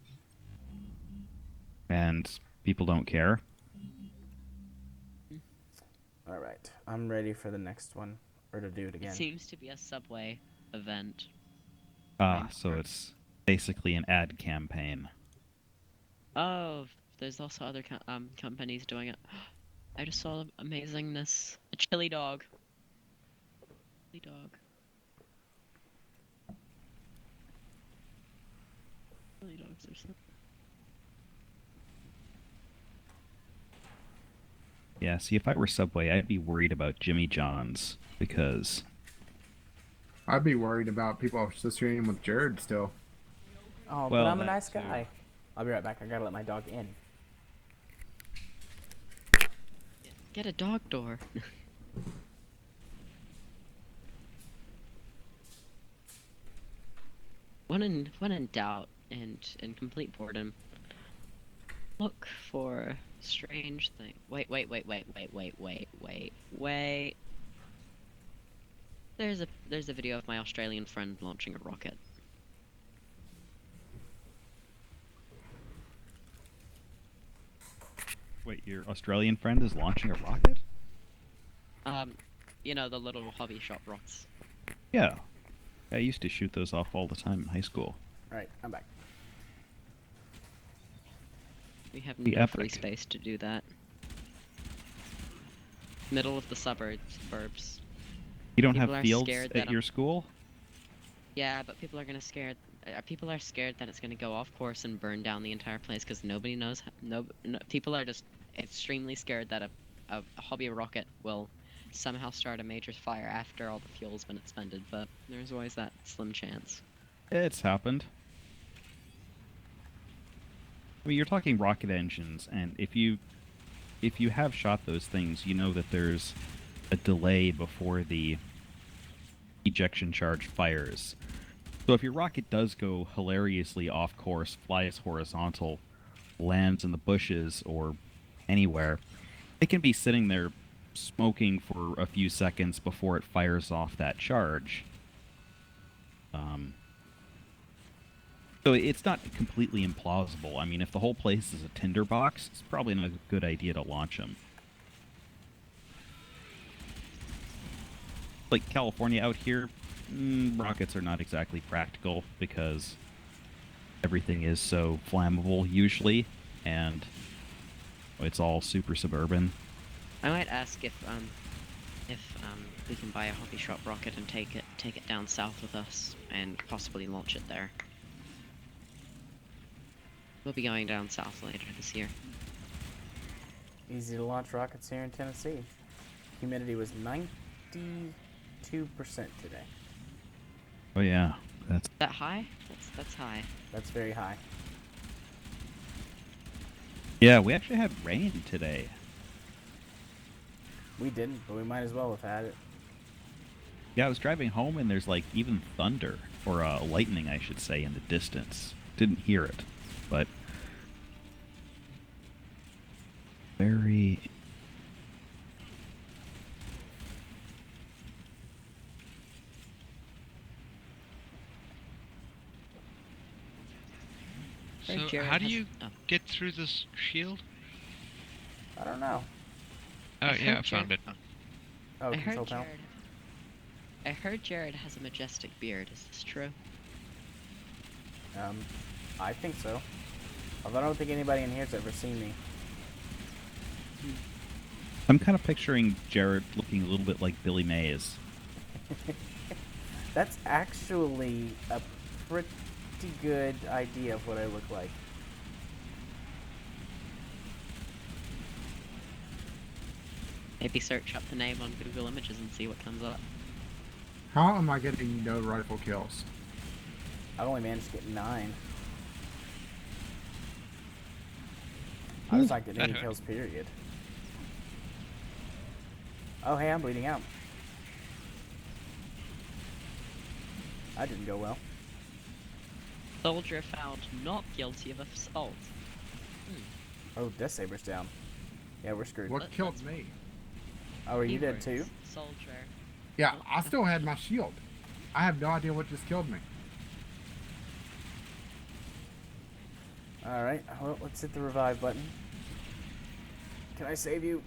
And people don't care. All right, I'm ready for the next one, or to do it It again. seems to be a Subway event. So it's basically an ad campaign. Oh, there's also other companies doing it. I just saw amazingness. A chili dog. Chili dog. Chili dogs are so... Yeah, see, if I were Subway, I'd be worried about Jimmy John's because I'd be worried about people associating with Jared still. Oh, but Well, I'm a that nice too. guy. I'll be right back. I gotta let my dog in. Get a dog door. When in doubt and in complete boredom, look for strange thing. Wait. There's a video of my Australian friend launching a rocket. Wait, your Australian friend is launching a rocket? You know, the little hobby shop rockets. Yeah. I used to shoot those off all the time in high school. All right, I'm back. We have The no free epic. space to do that. Middle of the suburbs. You don't People have are fields scared that at your school? Yeah, but people are people are scared that it's gonna go off course and burn down the entire place because nobody knows. No, people are just extremely scared that a hobby rocket will somehow start a major fire after all the fuel's been expended. But there's always that slim chance. It's happened. I mean, you're talking rocket engines, and if you have shot those things, you know that there's a delay before the ejection charge fires. So if your rocket does go hilariously off course, flies horizontal, lands in the bushes or anywhere, it can be sitting there smoking for a few seconds before it fires off that charge. So it's not completely implausible. I mean, if the whole place is a tinderbox, it's probably not a good idea to launch them. Like California out here, rockets are not exactly practical because everything is so flammable usually, and it's all super suburban. I might ask if we can buy a hobby shop rocket and take it down south with us and possibly launch it there. We'll be going down south later this year. Easy to launch rockets here in Tennessee. Humidity was 92% today. Oh yeah, that's Is that high? That's high. That's very high. yeah. We actually had rain today. We didn't, but we might as well have had it. Yeah, I was driving home and there's like even thunder or lightning, I should say, in the distance. Didn't hear it, but very. So Jared how do has- you oh. get through this shield? I don't know. Oh I yeah, I heard found it. Jared- Oh, I control heard panel. Jared. I heard Jared has a majestic beard. Is this true? I think so. Although I don't think anybody in here's ever seen me. I'm kind of picturing Jared looking a little bit like Billy Mays. That's actually a pretty good idea of what I look like. Maybe search up the name on Google Images and see what comes up. How am I getting no rifle kills? I've only managed to get 9. I was like, that any hurt. kills, period. Oh, hey, I'm bleeding out. That didn't go well. Soldier found not guilty of assault. Oh, Death Saber's down. Yeah, we're screwed. What killed me? Oh, are you dead too? Keywords, Soldier. Yeah, Oh, I still had my shield. I have no idea what just killed me. Alright, well, let's hit the revive button. Can I save you?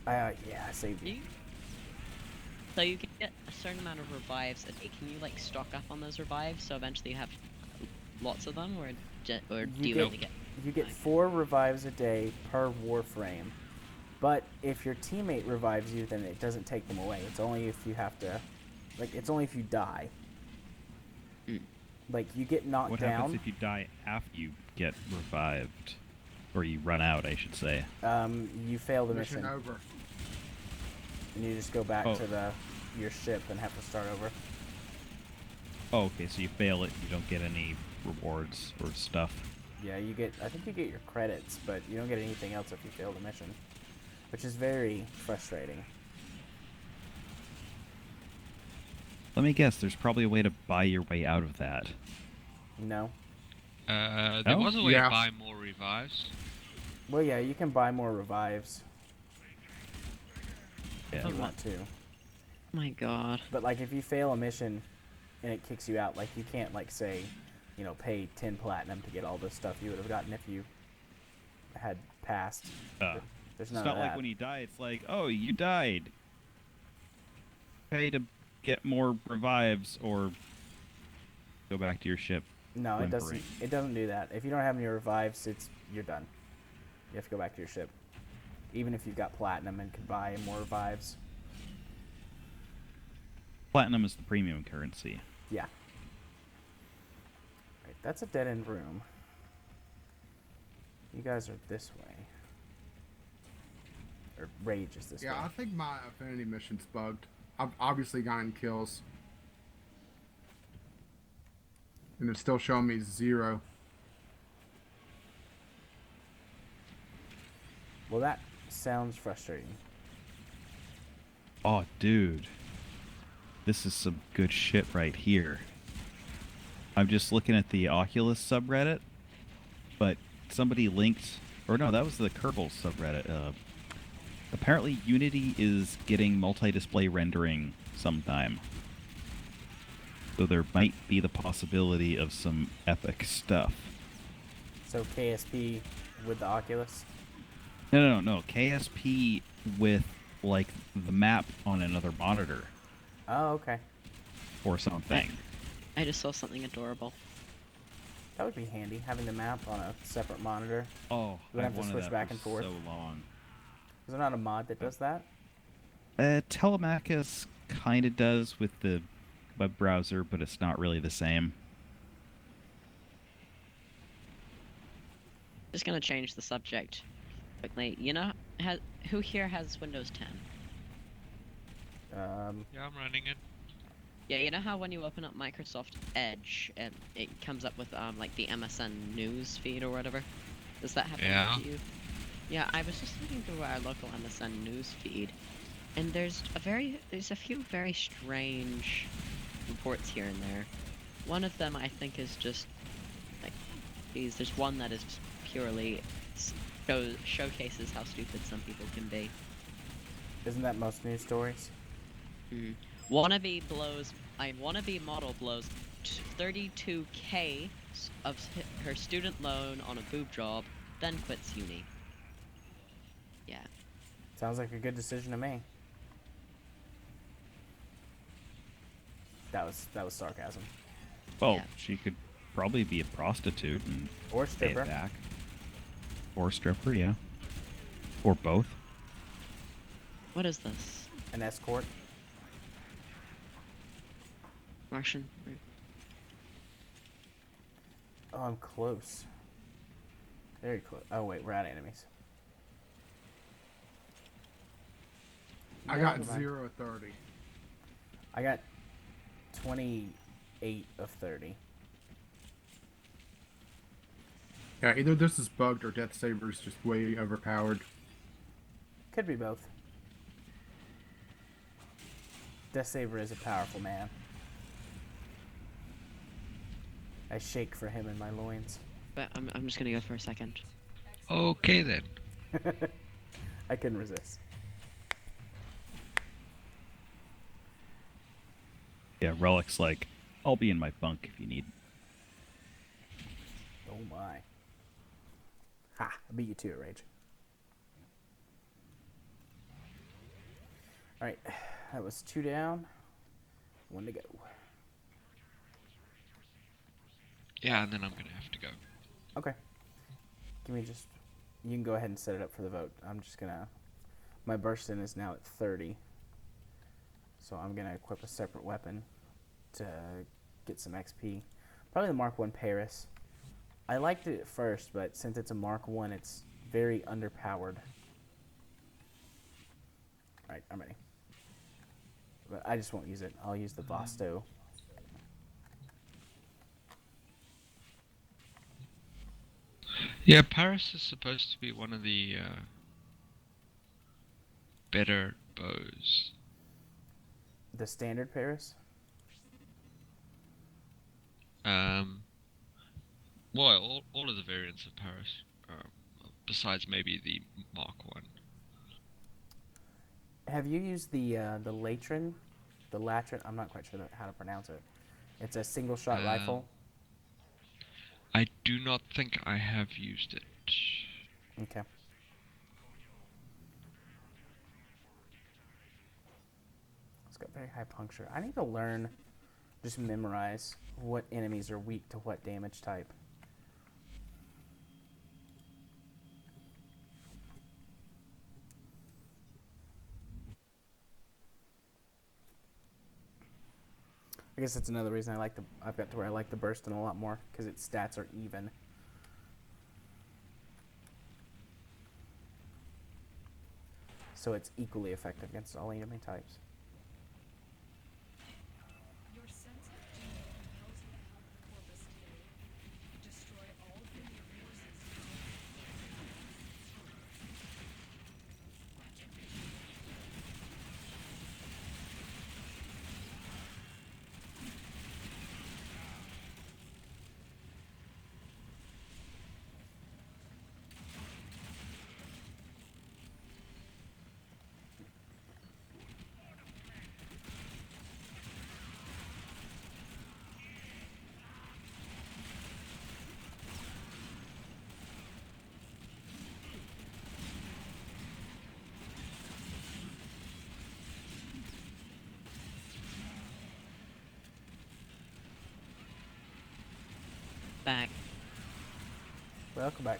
Yeah, I saved you. So you can get a certain amount of revives a day. Can you like stock up on those revives so eventually you have lots of them, or do you only get? You get 4 revives a day per Warframe, but if your teammate revives you, then it doesn't take them away. It's only if you have to, like, it's only if you die. Like, you get knocked What down. happens if you die after you get revived? Or you run out, I should say. You fail the mission. over. And you just go back to your ship and have to start over. Oh, okay, so you fail it, you don't get any rewards or stuff. Yeah, I think you get your credits, but you don't get anything else if you fail the mission. Which is very frustrating. Let me guess, there's probably a way to buy your way out of that. No. There was a way to buy more revives. Well, yeah, you can buy more revives. Yeah. If you want to. My god. But, like, if you fail a mission and it kicks you out, like, you can't, like, say, you know, pay 10 platinum to get all this stuff you would have gotten if you had passed. There's It's none not of like that. when you die, it's like, oh, you died. Pay to get more revives or go back to your ship. No, it doesn't. whimpering. It doesn't do that. If you don't have any revives, you're done. You have to go back to your ship, even if you've got platinum and can buy more revives. Platinum is the premium currency. Yeah. Right, that's a dead end room. You guys are this way. Or Rage is this way. Yeah, I think my affinity mission's bugged. I've obviously gotten kills. And it's still showing me 0. Well, that sounds frustrating. Oh, dude. This is some good shit right here. I'm just looking at the Oculus subreddit, but somebody linked... Or no, that was the Kerbal subreddit. Apparently Unity is getting multi-display rendering sometime. So there might be the possibility of some epic stuff. So KSP with the Oculus? No. KSP with, like, the map on another monitor. Oh, okay. Or something. I just saw something adorable. That would be handy, having the map on a separate monitor. Oh, You would have I've to wanted switch that back for and forth. so long. Is there not a mod that does that? Telemachus kind of does with the web browser, but it's not really the same. Just gonna change the subject quickly. You know, who here has Windows 10? Yeah, I'm running it. Yeah, you know how when you open up Microsoft Edge, it comes up with like the MSN news feed or whatever? Does that happen to you? Yeah, I was just looking through our local MSN news feed, and there's a few very strange reports here and there. One of them I think is just like there's one that is purely showcases how stupid some people can be. Isn't that most news stories? Wannabe model blows 32K of her student loan on a boob job, then quits uni. Yeah. Sounds like a good decision to me. That was sarcasm. Well, Yeah. she could probably be a prostitute and Or pay it stripper. back. Or stripper, yeah. Or both. What is this? An escort. Martian? Oh, I'm close. Very close. Oh wait, we're out of enemies. I No, got never mind. 0 of 30. I got 28 of 30. Yeah, either this is bugged or Death Saber's just way overpowered. Could be both. Death Saber is a powerful man. I shake for him in my loins. But I'm just gonna go for a second. Okay then. I couldn't resist. Yeah, Relic's like, I'll be in my bunk if you need. Oh my. Ha! I beat you to it, Rage. Alright, that was 2 down. 1 to go. Yeah, and then I'm gonna have to go. Okay. Give me just... You can go ahead and set it up for the vote. I'm just gonna... My burst in is now at 30. So I'm gonna equip a separate weapon to get some XP. Probably the Mark 1 Paris. I liked it at first, but since it's a Mark 1, it's very underpowered. Alright, I'm ready. But I just won't use it. I'll use the Vosto. Yeah, Paris is supposed to be one of the better bows. The standard Paris? Well, all of the variants of Paris, besides maybe the Mark 1. Have you used the Latrin? The Latrin? I'm not quite sure how to pronounce it. It's a single shot rifle. I do not think I have used it. Okay. It's got very high puncture. I need to learn, just memorize what enemies are weak to what damage type. I guess that's another reason I've got to where I like the Burstin a lot more, because its stats are even. So it's equally effective against all enemy types. Your sense of duty compels you to help Corvus today. Destroy all Vineyard forces. Back. Welcome back.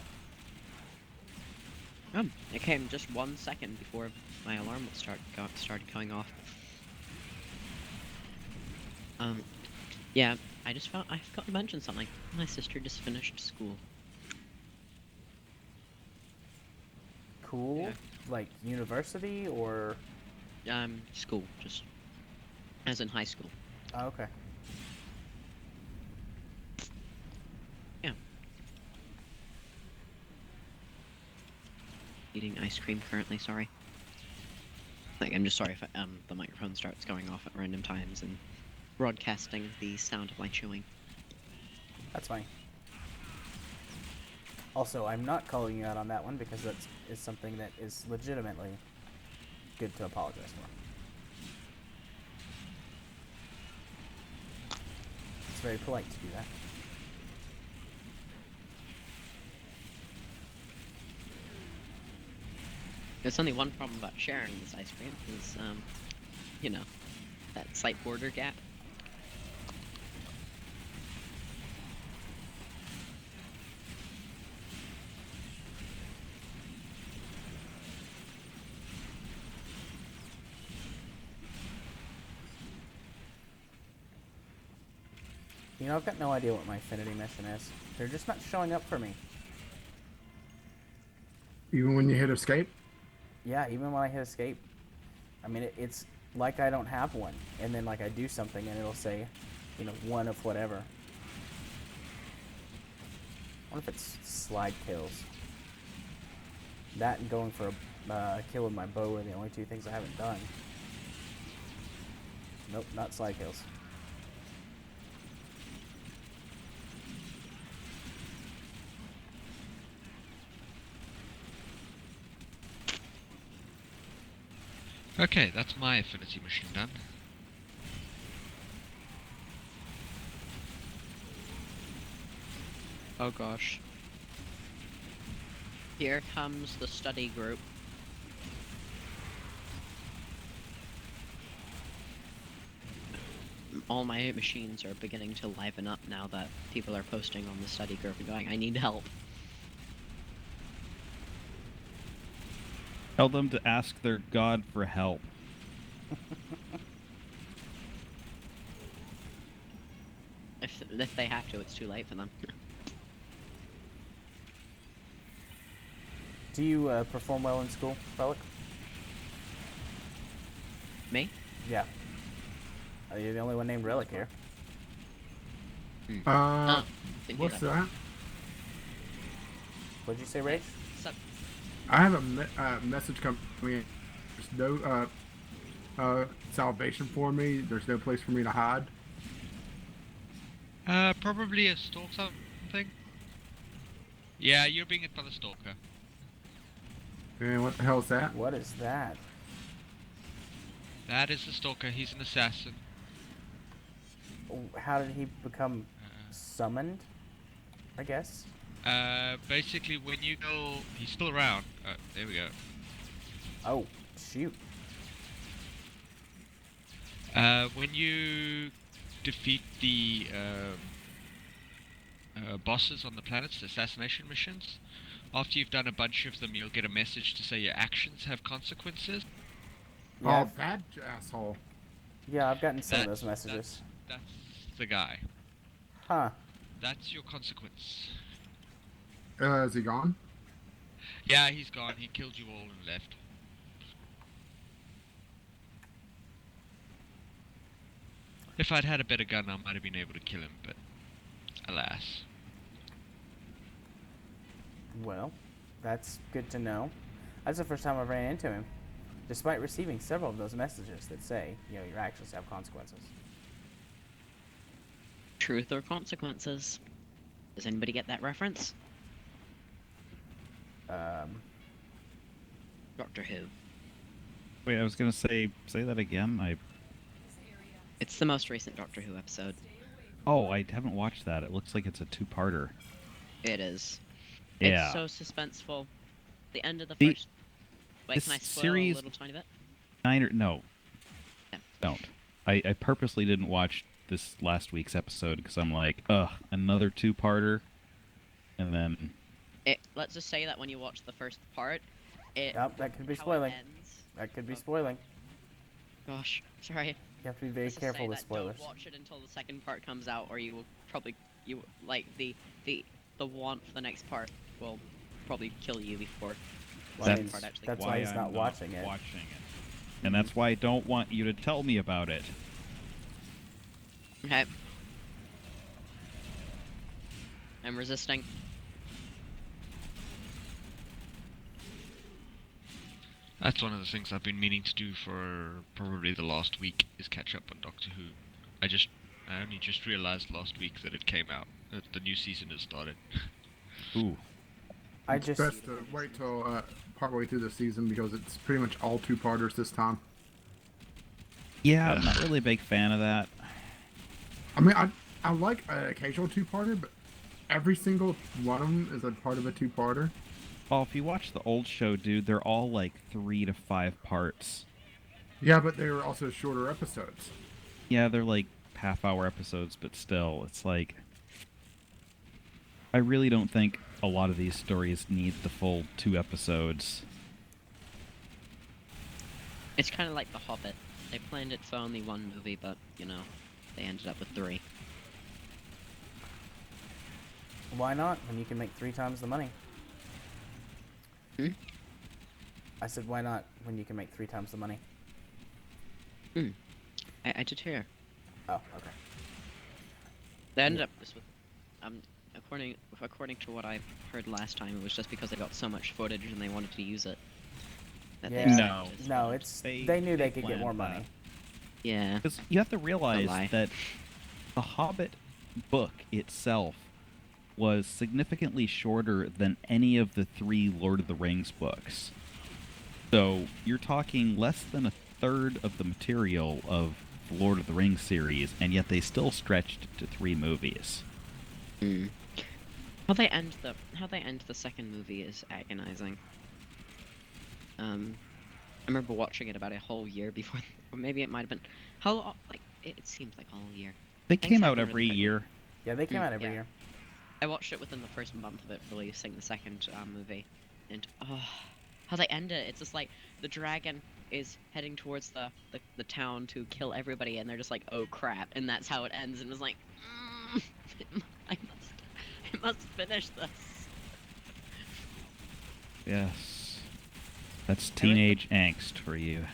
It came just 1 second before my alarm started going off. Yeah, I forgot to mention something. My sister just finished school. Cool. Yeah. Like university or? School, just as in high school. Oh, okay. Yeah. Eating ice cream currently, sorry. Like, I'm just sorry if the microphone starts going off at random times and broadcasting the sound of my chewing. That's fine. Also, I'm not calling you out on that one because that is something that is legitimately good to apologize for. It's very polite to do that. There's only one problem about sharing this ice cream is, you know, that slight border gap. You know, I've got no idea what my affinity mission is. They're just not showing up for me. Even when you hit escape? Yeah, even when I hit escape. I mean, it's like I don't have one. And then, like, I do something and it'll say, you know, one of whatever. I wonder if it's slide kills. That and going for a kill with my bow are the only two things I haven't done. Nope, not slide kills. Okay, that's my affinity machine done. Oh gosh. Here comes the study group. All my machines are beginning to liven up now that people are posting on the study group and going, I need help. Tell them to ask their god for help. If they have to, it's too late for them. Do you perform well in school, Relic? Me? Yeah. You're the only one named Relic here. Oh, didn't hear What's that? What'd you say, Rach? Sup? I have a message coming in. There's no salvation for me. There's no place for me to hide. Probably a stalk something. Yeah, you're being hit by the stalker. And what the hell is that? What is that? That is the stalker. He's an assassin. How did he become summoned? I guess. Basically, when you go, he's still around. There we go. Oh, shoot. When you defeat the bosses on the planets, the assassination missions, after you've done a bunch of them, you'll get a message to say your actions have consequences. Yeah, Oh, that asshole. yeah, I've gotten some of those messages. That's the guy. Huh. That's your consequence. Is he gone? Yeah, he's gone. He killed you all and left. If I'd had a better gun, I might have been able to kill him, but alas. Well, that's good to know. That's the first time I've ran into him, despite receiving several of those messages that say, your actions have consequences. Truth or consequences? Does anybody get that reference? Doctor Who. Wait, I was gonna say that again. It's the most recent Doctor Who episode. Oh, I haven't watched that. It looks like it's a two-parter. It is. Yeah. It's so suspenseful. The end of the The- first... Wait, this can I spoil series- a little tiny bit? No. Yeah. Don't. I purposely didn't watch this last week's episode because I'm like, ugh, another two-parter, and then Let's just say that when you watch the first part, Yep, that could be how it spoiling. ends- That could be spoiling. Gosh, sorry. You have to be very Let's just careful say with that spoilers. Don't watch it until the second part comes out, or you will probably like the want for the next part will probably kill you before the Well, I second mean, part actually. that's why he's I'm not watching it. And that's why I don't want you to tell me about it. Okay. I'm resisting. That's one of the things I've been meaning to do for probably the last week, is catch up on Doctor Who. I only just realized last week that it came out, that the new season has started. Ooh. I It's just best to wait till partway through the season because it's pretty much all two-parters this time. Yeah, I'm not really a big fan of that. I mean, I like an occasional two-parter, but every single one of them is a part of a two-parter. Well, if you watch the old show, dude, they're all like 3 to 5 parts. Yeah, but they were also shorter episodes. Yeah, they're like half-hour episodes, but still, it's like... I really don't think a lot of these stories need the full 2 episodes. It's kind of like The Hobbit. They planned it for only one movie, but they ended up with 3. Why not? When you can make 3 times the money. Hmm? I said, why not? When you can make 3 times the money. I did hear. Oh, okay. They ended up just with, according to what I heard last time, it was just because they got so much footage and they wanted to use it. That Yeah. they No. decided to No, film it. it's they knew they could get planned more that. money. Yeah. Because you have to realize lie. that the Hobbit book itself was significantly shorter than any of the 3 Lord of the Rings books. So you're talking less than third of the material of the Lord of the Rings series, and yet they still stretched it to 3 movies. Hmm. How they end the second movie is agonizing. I remember watching it about a whole year before, or maybe it might have been it seems like a whole year. They Things came have out been every really quick. year. Yeah, they came out every yeah. year. I watched it within the first month of it releasing, the second movie, and how they end it, it's just like the dragon is heading towards the town to kill everybody, and they're just like, oh crap, and that's how it ends, and it was like, I must finish this. Yes. That's teenage angst for you.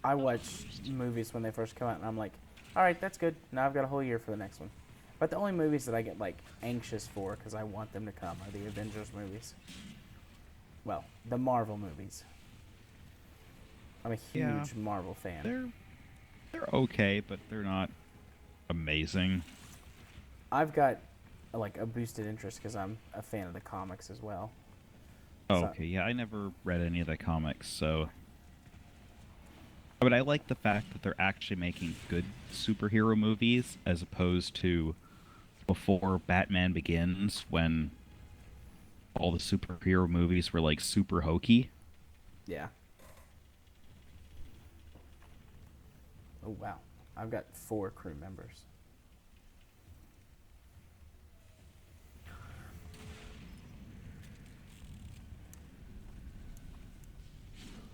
I watched movies when they first come out, and I'm like, all right, that's good. Now I've got a whole year for the next one. But the only movies that I get like anxious for because I want them to come are the Avengers movies. Well, the Marvel movies. I'm a huge Yeah. Marvel fan. They're okay, but they're not amazing. I've got like a boosted interest because I'm a fan of the comics as well. Oh, So- okay, yeah, I never read any of the comics, so. But I like the fact that they're actually making good superhero movies as opposed to before Batman Begins when all the superhero movies were like super hokey. Yeah. Oh wow, I've got 4 crew members.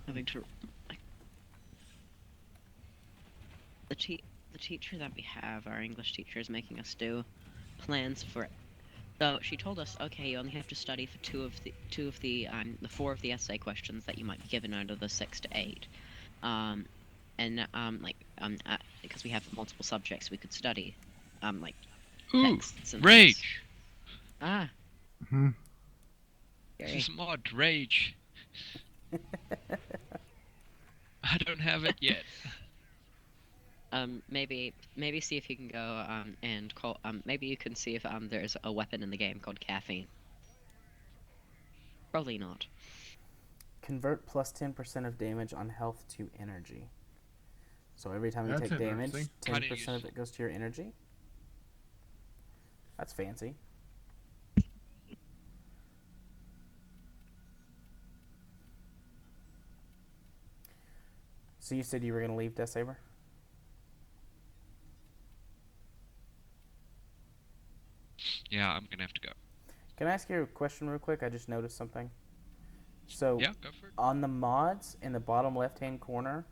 Having to like the teacher that we have, our English teacher, is making us do plans for. So she told us, okay, you only have to study for the 4 of the essay questions that you might be given out of the 6 to 8, because we have multiple subjects we could study, like Ooh, texts and things. rage! Ah. Hmm. This Scary. is mod rage. I don't have it yet. Maybe see if you can go and call maybe you can see if there's a weapon in the game called caffeine. Probably not. Convert plus 10% of damage on health to energy. So every time you That's take damage, interesting. 10% Kinda of it goes to your energy. That's fancy. So you said you were going to leave, Death Saber? Yeah, I'm gonna have to go. Can I ask you a question real quick? I just noticed something. So Yeah, go for it. on the mods in the bottom left-hand corner,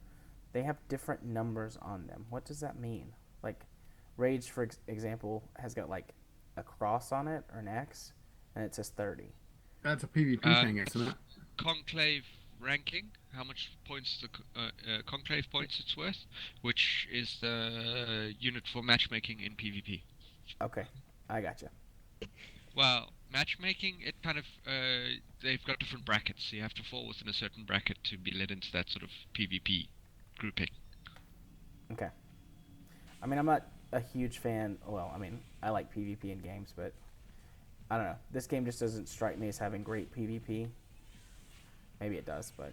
they have different numbers on them. What does that mean? Like, Rage, for example, has got like a cross on it or an X, and it says 30. That's a PvP thing, isn't it? Conclave ranking, how much points the Conclave points it's worth, which is the unit for matchmaking in PvP. Okay, I gotcha. Well, matchmaking, it kind of, they've got different brackets, so you have to fall within a certain bracket to be led into that sort of PvP grouping. Okay. I mean, I'm not a huge fan. Well, I mean, I like PvP in games, but I don't know. This game just doesn't strike me as having great PvP. Maybe it does, but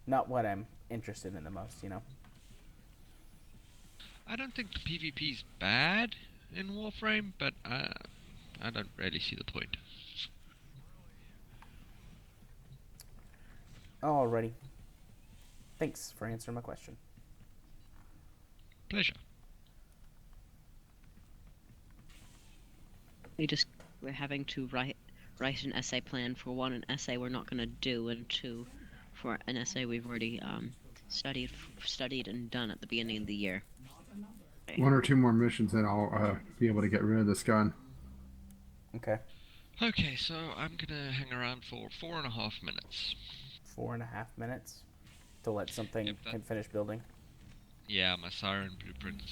not what I'm interested in the most, you know? I don't think the PvP's bad in Warframe, but I don't really see the point. Alrighty. Thanks for answering my question. Pleasure. We're having to write an essay plan for 1, an essay we're not gonna do, and 2, for an essay we've already studied and done at the beginning of the year. 1 or 2 more missions, and I'll be able to get rid of this gun. Okay. Okay, so I'm gonna hang around for 4.5 minutes. 4.5 minutes to let something Yep, that- can finish building. Yeah, my Siren blueprint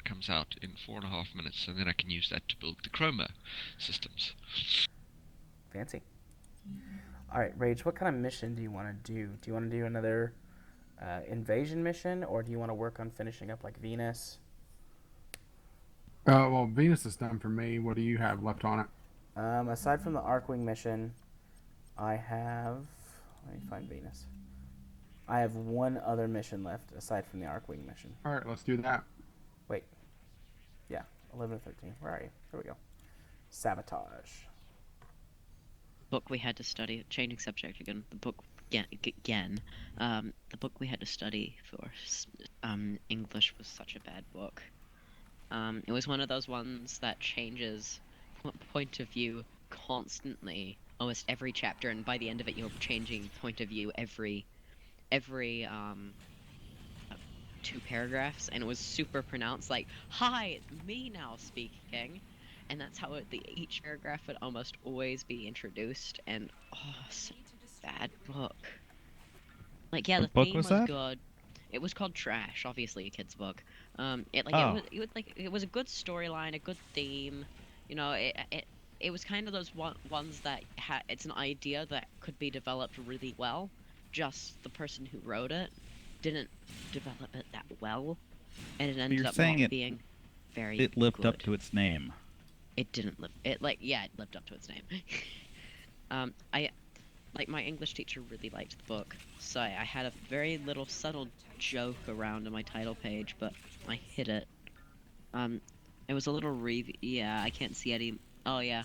comes out in 4.5 minutes, and then I can use that to build the Chroma systems. Fancy. Alright, Rage, what kind of mission do you want to do? Do you want to do another invasion mission, or do you want to work on finishing up like Venus? Well, Venus is done for me. What do you have left on it? Aside from the Arcwing mission, I have... Let me find Venus. I have one other mission left aside from the Arcwing mission. All right, let's do that. Wait. Yeah, 11 to 13. Where are you? Here we go. Sabotage. Book we had to study, changing subject again. The book again. The book we had to study for English was such a bad book. It was one of those ones that changes point of view constantly, almost every chapter, and by the end of it, you're changing point of view every 2 paragraphs, and it was super pronounced, like, "Hi, it's me now speaking," and that's how each paragraph would almost always be introduced, and such a bad book. Like, yeah, What the book theme was was that? good. It was called Trash, obviously a kid's book. Oh. It was a good storyline, a good theme. You know, it was kind of those ones that it's an idea that could be developed really well. Just the person who wrote it didn't develop it that well, and it ended You're up saying not being very it lived good. up to its name. It didn't live. It lived up to its name. I like my English teacher really liked the book, so I had a very little subtle joke around on my title page, but I hid it. It was a little review. Yeah, I can't see any. Oh yeah,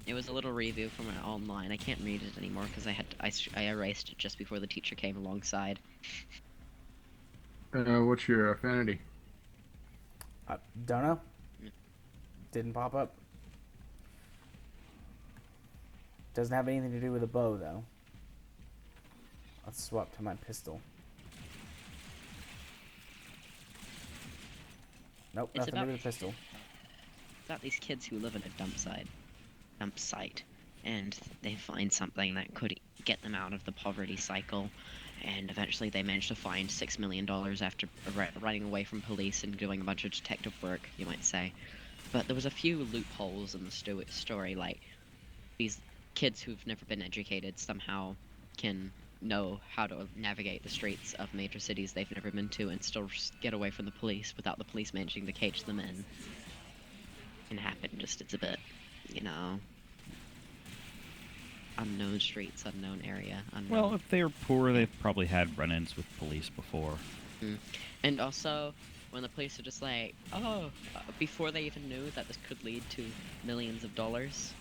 it was a little review from it online. I can't read it anymore because I erased it just before the teacher came alongside. What's your affinity? Don't know. Didn't pop up. Doesn't have anything to do with a bow, though. Let's swap to my pistol. Nope, It's nothing to about- do with the pistol. About these kids who live in a dump site, and they find something that could get them out of the poverty cycle, and eventually they manage to find $6 million after running away from police and doing a bunch of detective work, you might say. But there was a few loopholes in the story, like these kids who've never been educated somehow can know how to navigate the streets of major cities they've never been to and still get away from the police without the police managing to cage them in. Can happen, it's a bit, unknown streets, unknown area, unknown. Well, if they were poor, they've probably had run-ins with police before. And also, when the police are just like, before they even knew that this could lead to millions of dollars,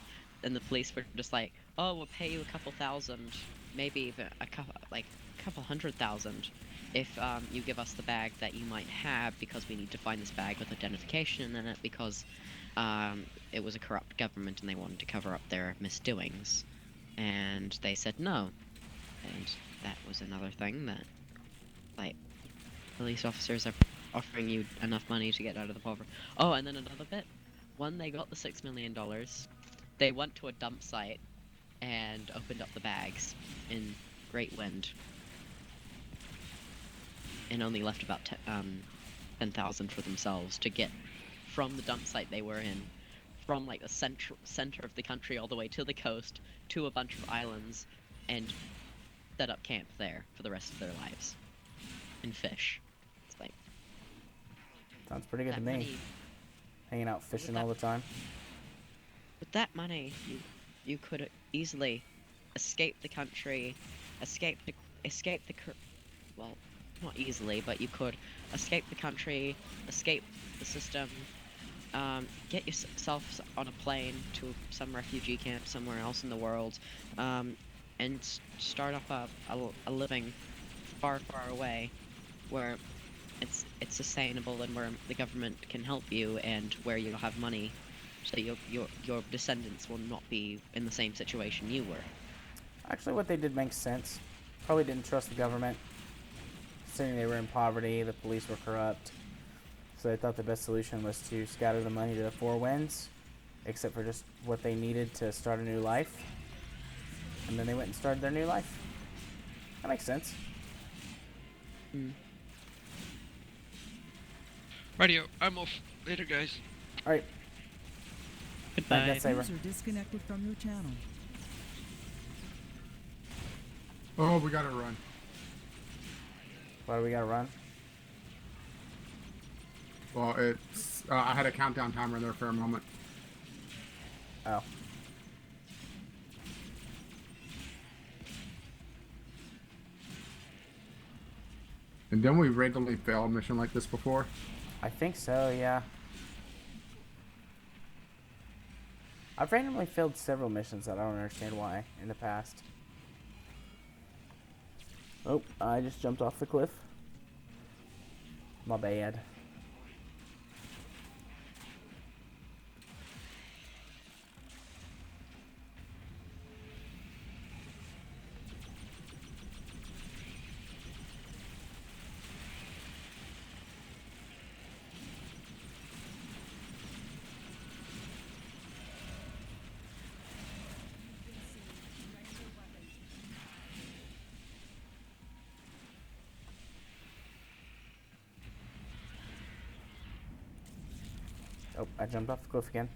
then the police were just like, oh, we'll pay you a couple thousand, maybe even a couple 100,000 if you give us the bag that you might have, because we need to find this bag with identification in it, because it was a corrupt government and they wanted to cover up their misdoings. And they said no. And that was another thing that, like, police officers are offering you enough money to get out of the poverty. Oh, and then another bit. When they got the $6 million, they went to a dump site and opened up the bags in great wind. And only left about 10,000 for themselves to get from the dump site they were in, from like the center of the country all the way to the coast, to a bunch of islands, and set up camp there for the rest of their lives. And fish. It's like, Sounds pretty good to that me. money, Hanging out fishing that- all the time. with that money, you could easily escape the country, well, not easily, but you could escape the country, escape the system, get yourself on a plane to some refugee camp somewhere else in the world, and start up a living far, far away, where it's sustainable and where the government can help you, and where you'll have money, so your descendants will not be in the same situation you were. Actually, what they did makes sense. Probably didn't trust the government. Considering they were in poverty, the police were corrupt. So they thought the best solution was to scatter the money to the four winds, except for just what they needed to start a new life. And then they went and started their new life. That makes sense. Radio, I'm off. Later, guys. Alright, Goodbye. Death Saber. User disconnected from your channel. Oh, we gotta run. Why do we gotta run? Well, it's I had a countdown timer in there for a moment. Oh. And didn't we randomly fail a mission like this before? I think so, yeah. I've randomly failed several missions that I don't understand why in the past. Oh, I just jumped off the cliff. My bad. Oh, I jumped off the cliff again.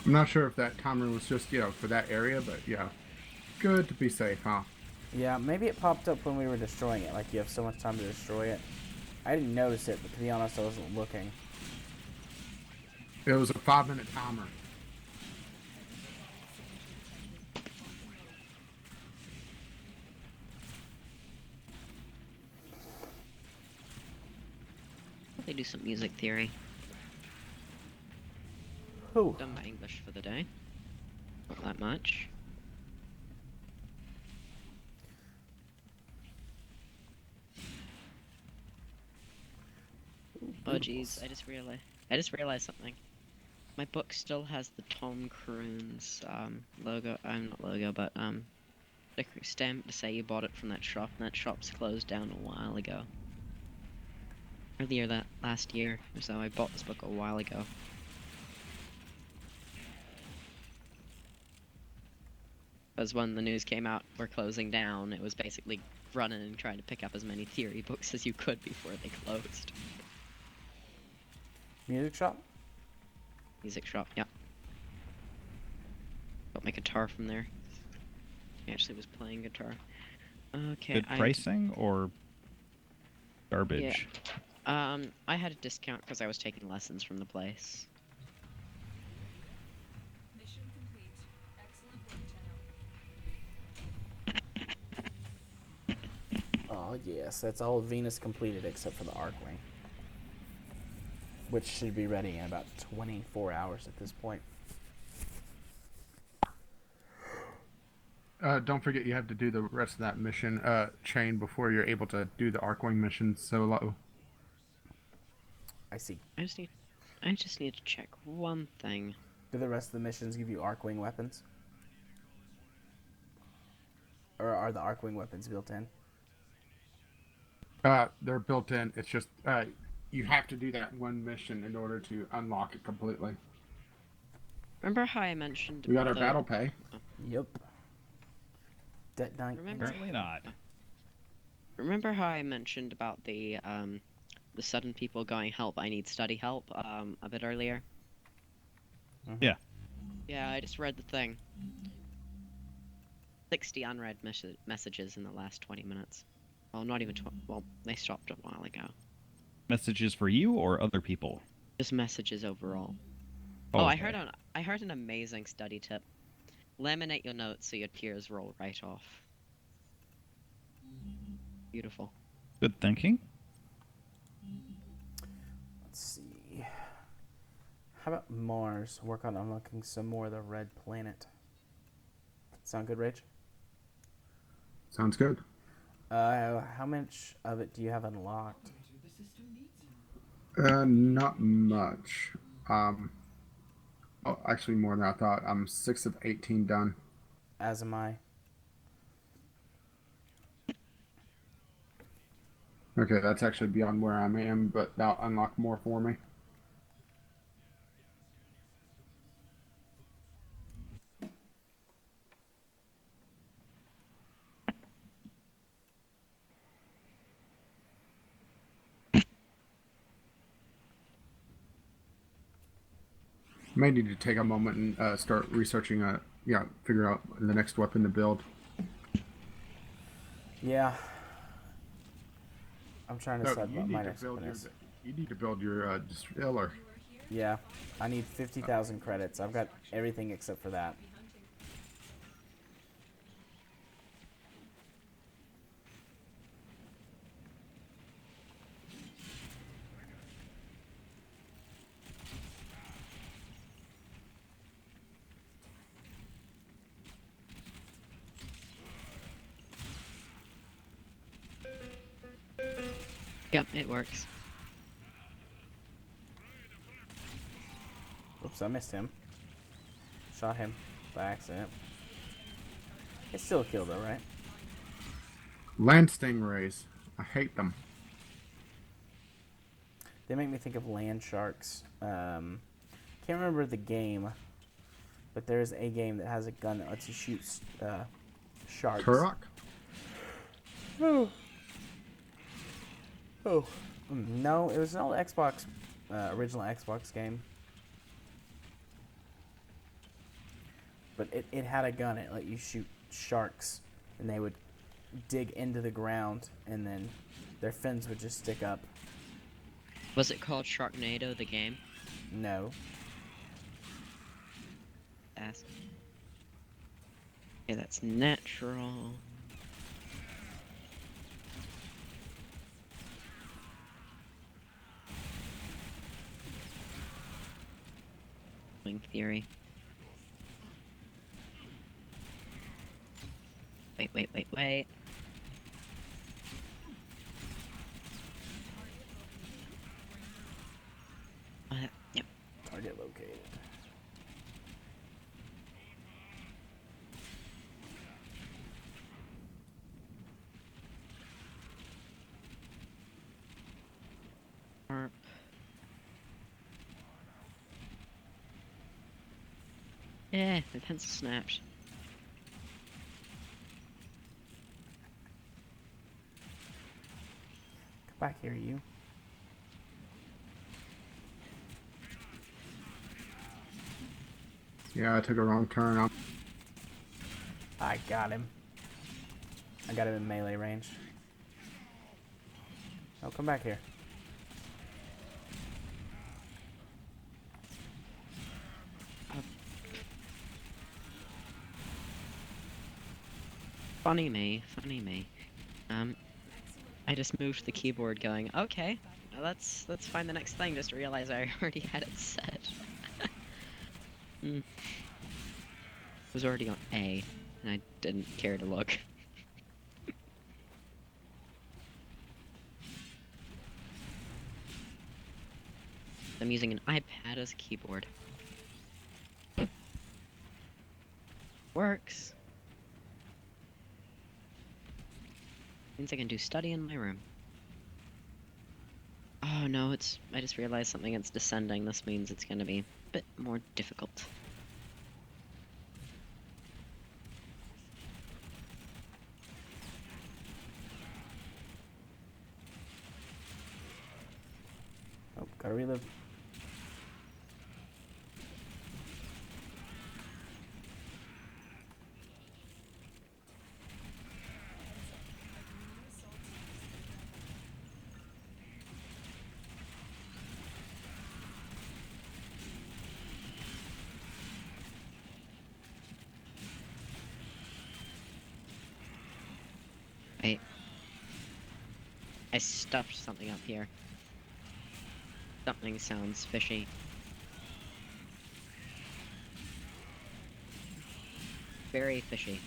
I'm not sure if that timer was just, for that area, but yeah. Good to be safe, huh? Yeah, maybe it popped up when we were destroying it, like you have so much time to destroy it. I didn't notice it, but to be honest, I wasn't looking. It was a 5-minute timer. They do some music theory. Whew. Done my English for the day. Not that much. Oh jeez, I just realized something. My book still has the Tom Cruise logo. Not logo, but the stamp to say you bought it from that shop, and that shop's closed down a while ago. Earlier that last year or so, I bought this book a while ago. Because when the news came out, we're closing down, it was basically running and trying to pick up as many theory books as you could before they closed. Music shop? Music shop, yeah. Got my guitar from there. I actually was playing guitar. Okay, Good pricing or garbage? Yeah. I had a discount because I was taking lessons from the place. Mission complete. Excellent work, Tenno. Oh, yes, that's all Venus completed except for the Arcwing. Which should be ready in about 24 hours at this point. Don't forget you have to do the rest of that mission chain before you're able to do the Arcwing mission solo. I see. I just need to check one thing. Do the rest of the missions give you Arcwing weapons? Or are the Arcwing weapons built in? They're built in. It's just you have to do that one mission in order to unlock it completely. Remember how I mentioned We got our battle pay. Yep. Dead Knight. Apparently not. Remember how I mentioned about the sudden people going, help, I need study help, a bit earlier? Yeah. Yeah, I just read the thing. 60 unread messages in the last 20 minutes. Well, not even 20. Well, they stopped a while ago. Messages for you or other people? Just messages overall. Oh, I okay. heard an amazing study tip. Laminate your notes so your peers roll right off. Beautiful. Good thinking. Let's see. How about Mars? Work on unlocking some more of the red planet. Sound good, Rach? Sounds good. How much of it do you have unlocked? The system needs you. Not much. Oh, actually more than I thought. I'm 6 of 18 done. As am I. Okay, that's actually beyond where I am, but that'll unlock more for me. May need to take a moment and start researching figure out the next weapon to build. Yeah. I'm trying to No, decide you what need my to next build one your. is. You need to build your distiller. Yeah, I need 50,000 credits. I've got everything except for that. Yep, it works. Oops, I missed him. Shot him by accident. It's still a kill though, right? Land stingrays. I hate them. They make me think of land sharks. Can't remember the game, but there's a game that has a gun that lets you shoot sharks. Turok? Oh. Oh. No, it was an old Xbox, original Xbox game. But it had a gun. It let you shoot sharks, and they would dig into the ground, and then their fins would just stick up. Was it called Sharknado, the game? No. Ask. Okay, that's natural. Wing theory. Wait. Yep. Target located. Arp. Yeah, my pencil snapped. Come back here, you. Yeah, I took a wrong turn. I got him. I got him in melee range. Oh, come back here. Funny me. I just moved the keyboard going, okay, well, let's find the next thing, just realized I already had it set. It was already on A, and I didn't care to look. I'm using an iPad as a keyboard. Works. Means I can do study in my room. Oh no, I just realized something, it's descending. This means it's gonna be a bit more difficult. Oh, gotta relive. Wait. I stuffed something up here. Something sounds fishy. Very fishy.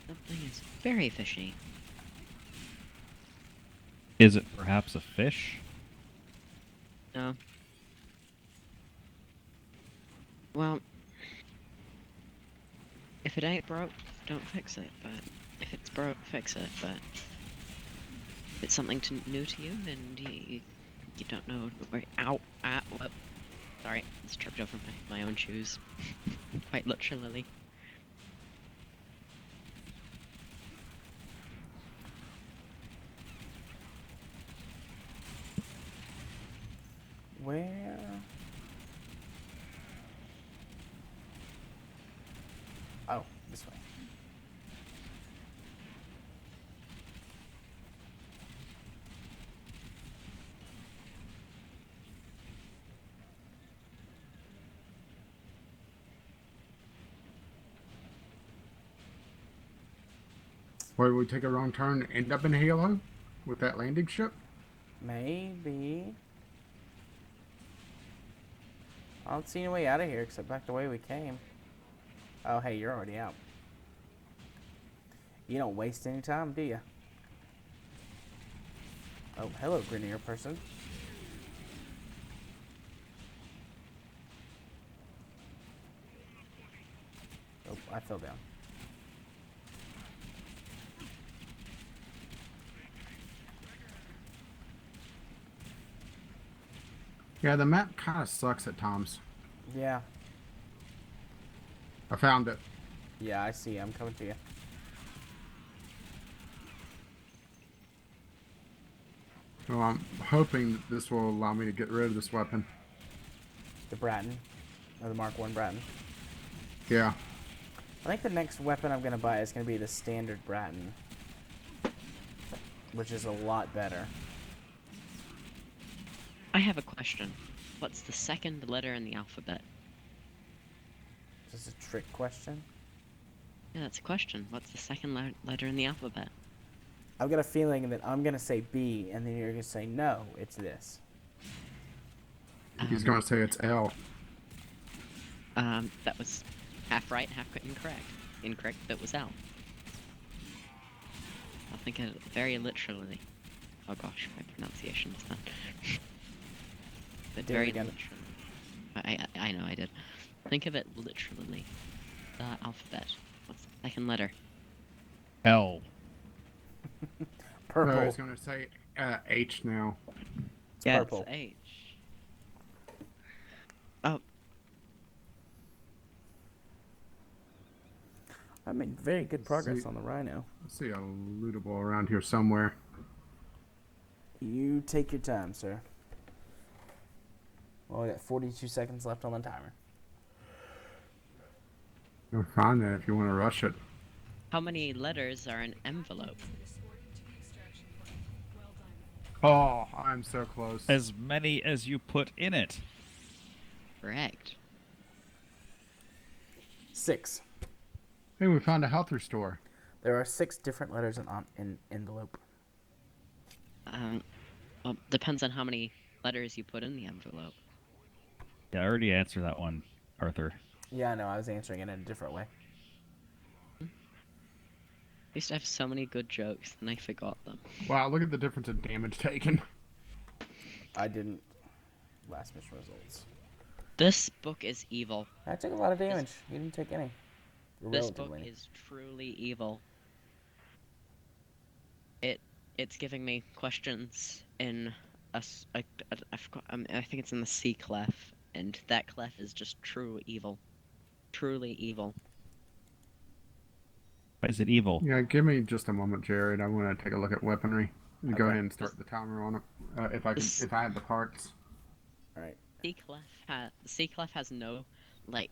Something is very fishy. Is it perhaps a fish? No. Well, if it ain't broke, don't fix it, but if it's broke, fix it, but if it's something new to you and you don't know where, whoop. Sorry, I just tripped over my own shoes. Quite literally. Where? This way. Where we take a wrong turn and end up in Halo with that landing ship? Maybe. I don't see any way out of here except back the way we came. Oh, hey, you're already out. You don't waste any time, do you? Oh, hello, Grenier person. Oh, I fell down. Yeah, the map kind of sucks at times. Yeah. I found it. Yeah, I see. I'm coming to you. Well, I'm hoping that this will allow me to get rid of this weapon. The Bratton. Or the Mark 1 Bratton. Yeah. I think the next weapon I'm going to buy is going to be the standard Bratton. Which is a lot better. I have a question. What's the second letter in the alphabet? Is this a trick question? Yeah, that's a question. What's the second letter in the alphabet? I've got a feeling that I'm going to say B, and then you're going to say, no, it's this. He's going to say it's L. That was half right, half incorrect. Incorrect, that was L. I think it very literally. Oh gosh, my pronunciation is done. But Do it very again. literally. I know I did. Think of it literally. The alphabet. What's the second letter? L. Purple. I was going to say H now. It's Yeah, purple. it's H. Oh, I made very good progress See- on the Rhino. I see a lootable around here somewhere. You take your time, sir. Well, we got 42 seconds left on the timer. You'll find that if you want to rush it. how many letters are an envelope? Escorted to the extraction point. Well done. Oh, I'm so close. As many as you put in it. Correct. 6. Hey, we found a health restore. There are 6 different letters in envelope. Well, depends on how many letters you put in the envelope. Yeah, I already answered that one, Arthur. Yeah, I know. I was answering it in a different way. I used to have so many good jokes, and I forgot them. Wow, look at the difference in damage taken. I didn't. Last mission results. This book is evil. I took a lot of damage. You didn't take any. This book Relatively. is truly evil. It's giving me questions in I think it's in the C clef, and that clef is just true evil. Truly evil. Why is it evil? Yeah, give me just a moment, Jared. I want to take a look at weaponry. Go Okay. ahead and start the timer on it. If I have the parts. All right. The C clef has no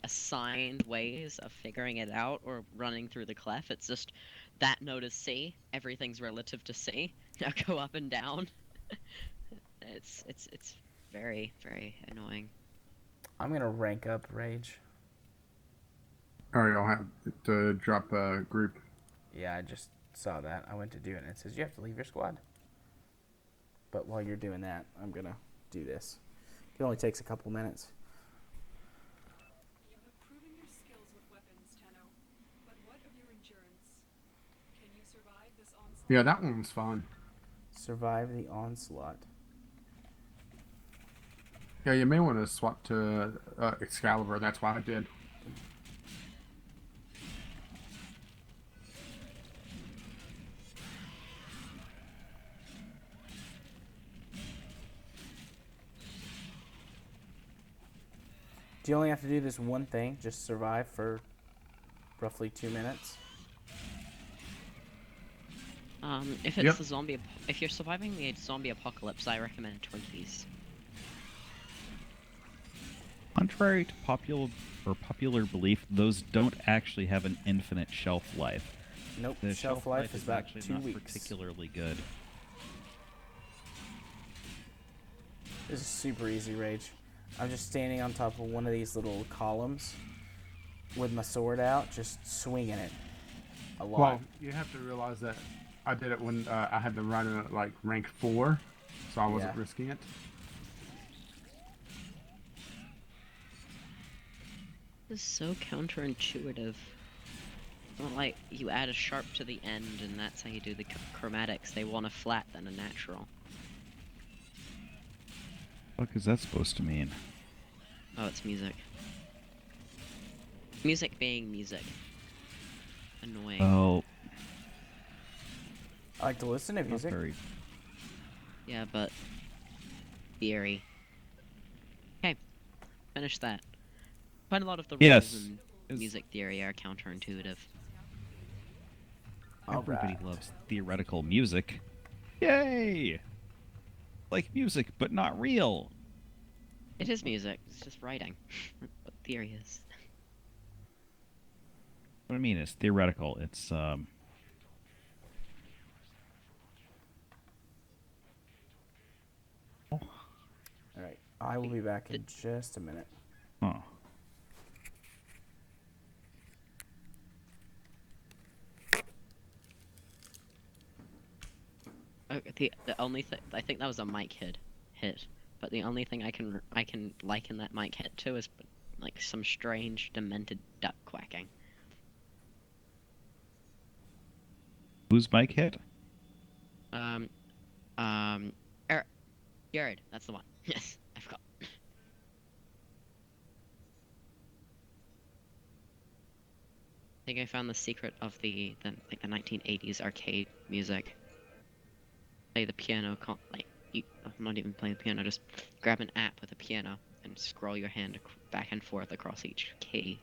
assigned ways of figuring it out or running through the clef. It's just that note is C. Everything's relative to C. Now go up and down. It's very, very annoying. I'm gonna rank up Rage. All right, I'll have to drop a group. Yeah, I just saw that. I went to do it, and it says you have to leave your squad. But while you're doing that, I'm gonna do this. It only takes a couple minutes. You have proven your skills with weapons, Tenno. But what of your endurance? Can you survive this onslaught? Yeah, that one was fun. Survive the onslaught. Yeah, you may want to swap to Excalibur. That's why I did. Do you only have to do this one thing? Just survive for roughly 2 minutes? If it's Yep. the zombie, if you're surviving the zombie apocalypse, I recommend Twinkies. Contrary to popular belief, those don't actually have an infinite shelf life. Nope, The shelf life is about actually 2 not weeks. particularly good. This is super easy, Rage. I'm just standing on top of one of these little columns with my sword out, just swinging it a lot. Well, you have to realize that I did it when I had to run at like rank 4, so I wasn't Yeah. risking it. This is so counterintuitive. Not like you add a sharp to the end and that's how you do the chromatics. They want a flat than a natural. What is that supposed to mean? Oh, it's music. Music being music. Annoying. Oh, I like to listen to not music. very. Yeah, but theory. Okay, finish that. Quite a lot of the rules Yes. in Is- music theory are counterintuitive. Everybody Alright. loves theoretical music. Yay! Like music, but not real. It is music. It's just writing. What theory is? What I mean is theoretical. It's Alright, I will be back in just a minute. oh. The only thing I think that was a mic hit, but the only thing I can liken that mic hit to is like some strange demented duck quacking. Whose mic hit? Jared, that's the one. Yes, I forgot. I think I found the secret of the 1980s arcade music. Play the piano, I'm not even playing the piano, just grab an app with a piano and scroll your hand back and forth across each key.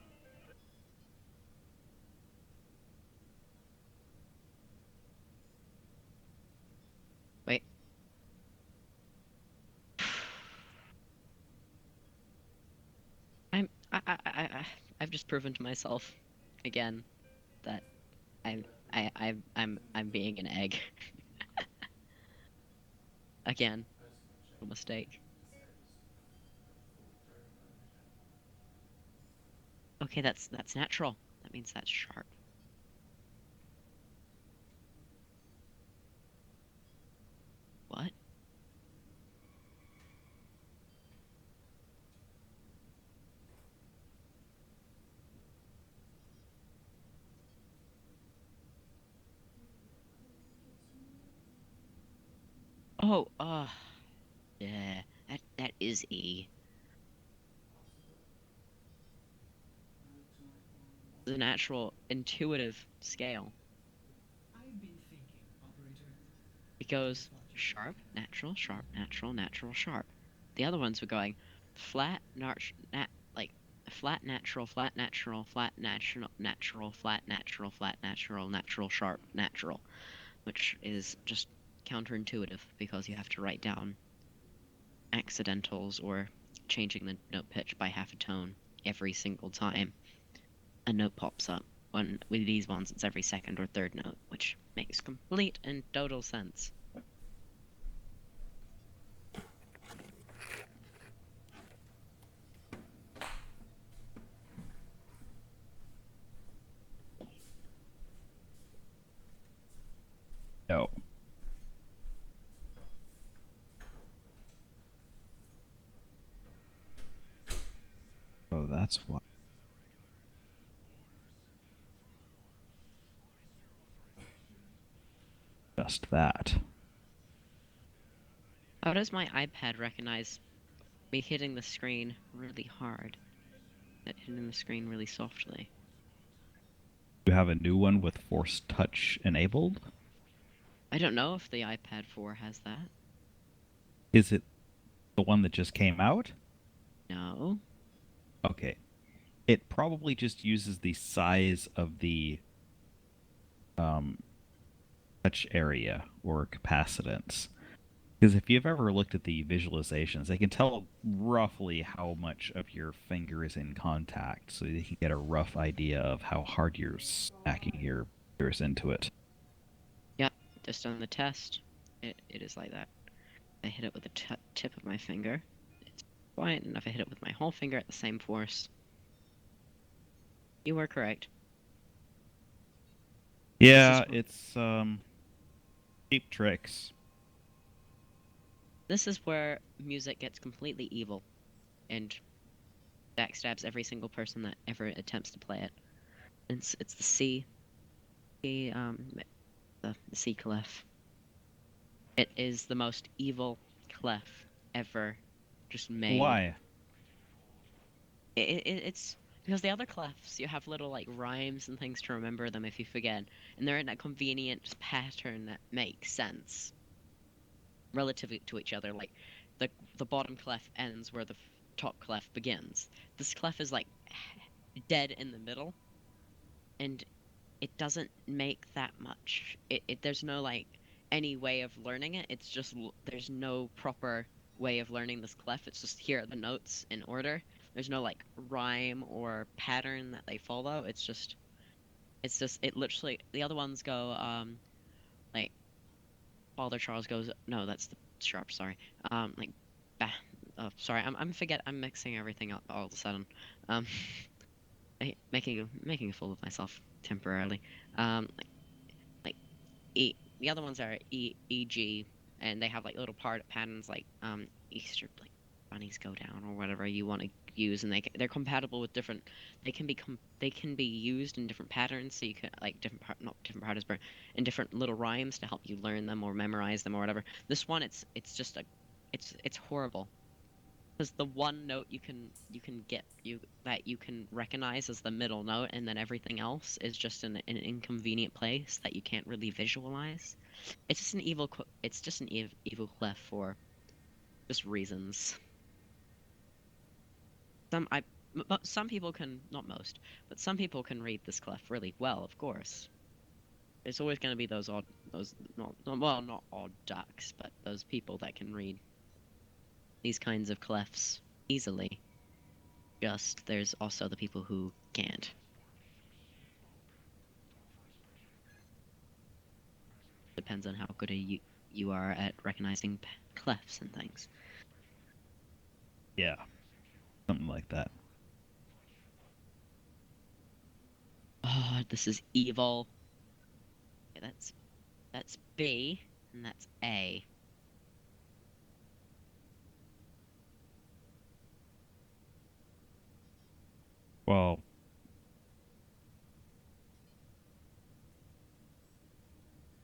Wait. I've just proven to myself again that I'm being an egg. Again, a mistake. Okay, that's natural. That means that's sharp. What? Oh, yeah, that is E. The natural, intuitive scale. I've been thinking, operator. It goes sharp, natural, sharp, natural, natural, sharp. The other ones were going flat, flat, natural, flat, natural, flat, natural, natural, flat, natural, flat, natural, natural, sharp, natural, which is just counterintuitive because you have to write down accidentals or changing the note pitch by half a tone every single time a note pops up. When with these ones, it's every second or third note, which makes complete and total sense. No. Oh, that's why. Just that. How does my iPad recognize me hitting the screen really hard, but hitting the screen really softly? You have a new one with Force Touch enabled? I don't know if the iPad 4 has that. Is it the one that just came out? No. Okay. It probably just uses the size of the touch area or capacitance. Because if you've ever looked at the visualizations, they can tell roughly how much of your finger is in contact, so you can get a rough idea of how hard you're smacking your fingers into it. Yep, just on the test, it is like that. I hit it with the tip of my finger. It's fine, and if I hit it with my whole finger at the same force, you were correct. Yeah, it's cheap tricks. This is where music gets completely evil, and backstabs every single person that ever attempts to play it. It's the C, the C clef. It is the most evil clef ever, just made. Why? It's because the other clefs you have little like rhymes and things to remember them if you forget, and they're in a convenient pattern that makes sense relative to each other. Like the bottom clef ends where the top clef begins. This clef is like dead in the middle, and it doesn't make that much. There's no like any way of learning it. It's just there's no proper way of learning this clef. It's just here are the notes in order. There's no like rhyme or pattern that they follow. It literally the other ones go like Father Charles goes no, that's the sharp, sorry. Like bah, oh, sorry, I'm mixing everything up all of a sudden. Um making a fool of myself temporarily. Like the other ones are E G, and they have like little patterns like Easter like bunnies go down or whatever you want to use, and they're compatible with different. They can be used in different patterns, so you can like not different patterns, but in different little rhymes to help you learn them or memorize them or whatever. This one, it's just it's horrible. Because the one note you can get that you can recognize as the middle note, and then everything else is just in an inconvenient place that you can't really visualize. It's just an it's just an evil clef for just reasons. Some people can, not most, but some people can read this clef really well. Of course, there's always going to be those not odd ducks, but those people that can read these kinds of clefs easily. Just there's also the people who can't. Depends on how good you are at recognizing clefs and things. Yeah, something like that. Oh, this is evil. Okay, that's B and that's A. Well,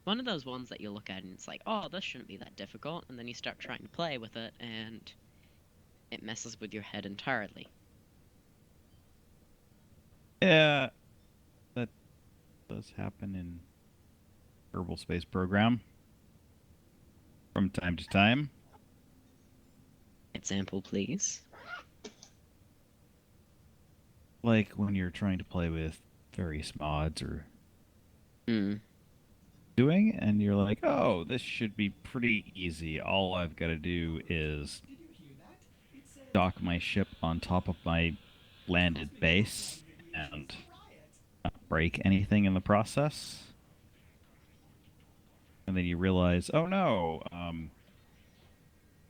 One of those ones that you look at and it's like, oh, this shouldn't be that difficult, and then you start trying to play with it and it messes with your head entirely. yeah, that does happen in Kerbal Space Program from time to time. Example, please. Like when you're trying to play with various mods or doing, and you're like, oh, this should be pretty easy. All I've got to do is dock my ship on top of my landed base and not break anything in the process. And then you realize, oh no,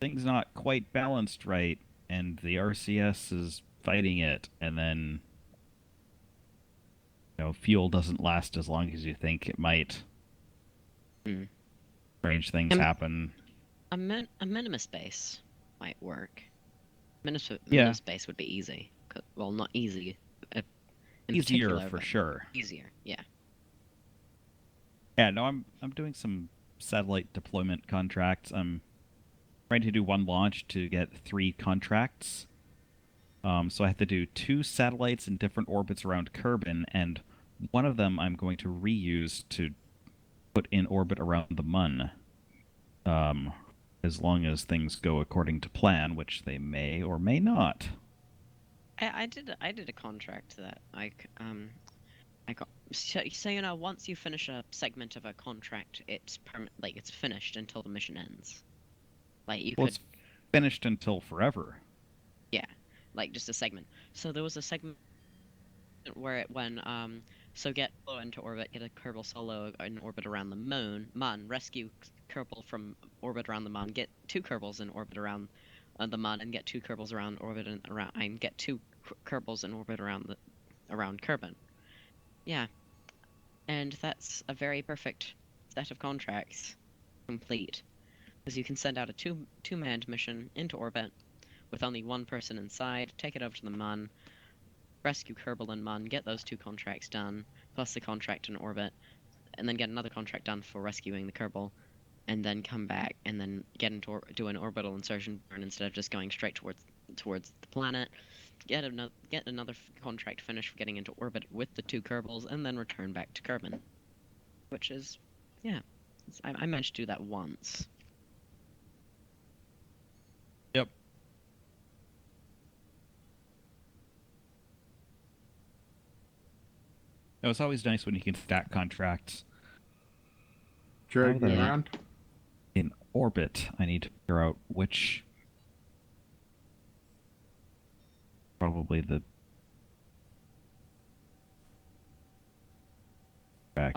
things not quite balanced right, and the RCS is fighting it, and then fuel doesn't last as long as you think it might. Strange things happen. A minimus base might work. Minimus base would be easy. Well, not easy. In Easier particular, for sure. Easier, yeah. Yeah, no, I'm doing some satellite deployment contracts. I'm trying to do one launch to get 3 contracts. So I have to do 2 satellites in different orbits around Kerbin, and one of them I'm going to reuse to put in orbit around the Mun. As long as things go according to plan, which they may or may not. I did a contract that I got. So once you finish a segment of a contract, it's permanent, like it's finished until the mission ends. Like you Well, could, it's finished until forever. yeah, like just a segment. So there was a segment where it when so get Solo into orbit, get a Kerbal Solo in orbit around the Mun, rescue Kerbal from orbit around the Mun, get 2 Kerbals in orbit around the Mun, and get 2 Kerbals around orbit and get 2 Kerbals in orbit around Kerbin. Yeah, and that's a very perfect set of contracts complete, because you can send out a two-manned mission into orbit with only one person inside, take it over to the Mun, rescue Kerbal and Mun, get those 2 contracts done, plus the contract in orbit, and then get another contract done for rescuing the Kerbal, and then come back and then do an orbital insertion burn instead of just going straight towards the planet. Get another contract finished for getting into orbit with the 2 Kerbals, and then return back to Kerbin. Which is, yeah, I managed to do that once. Yep. It was always nice when you can stack contracts. Jared, you Yeah. around? In orbit, I need to figure out which. Probably the. Correct.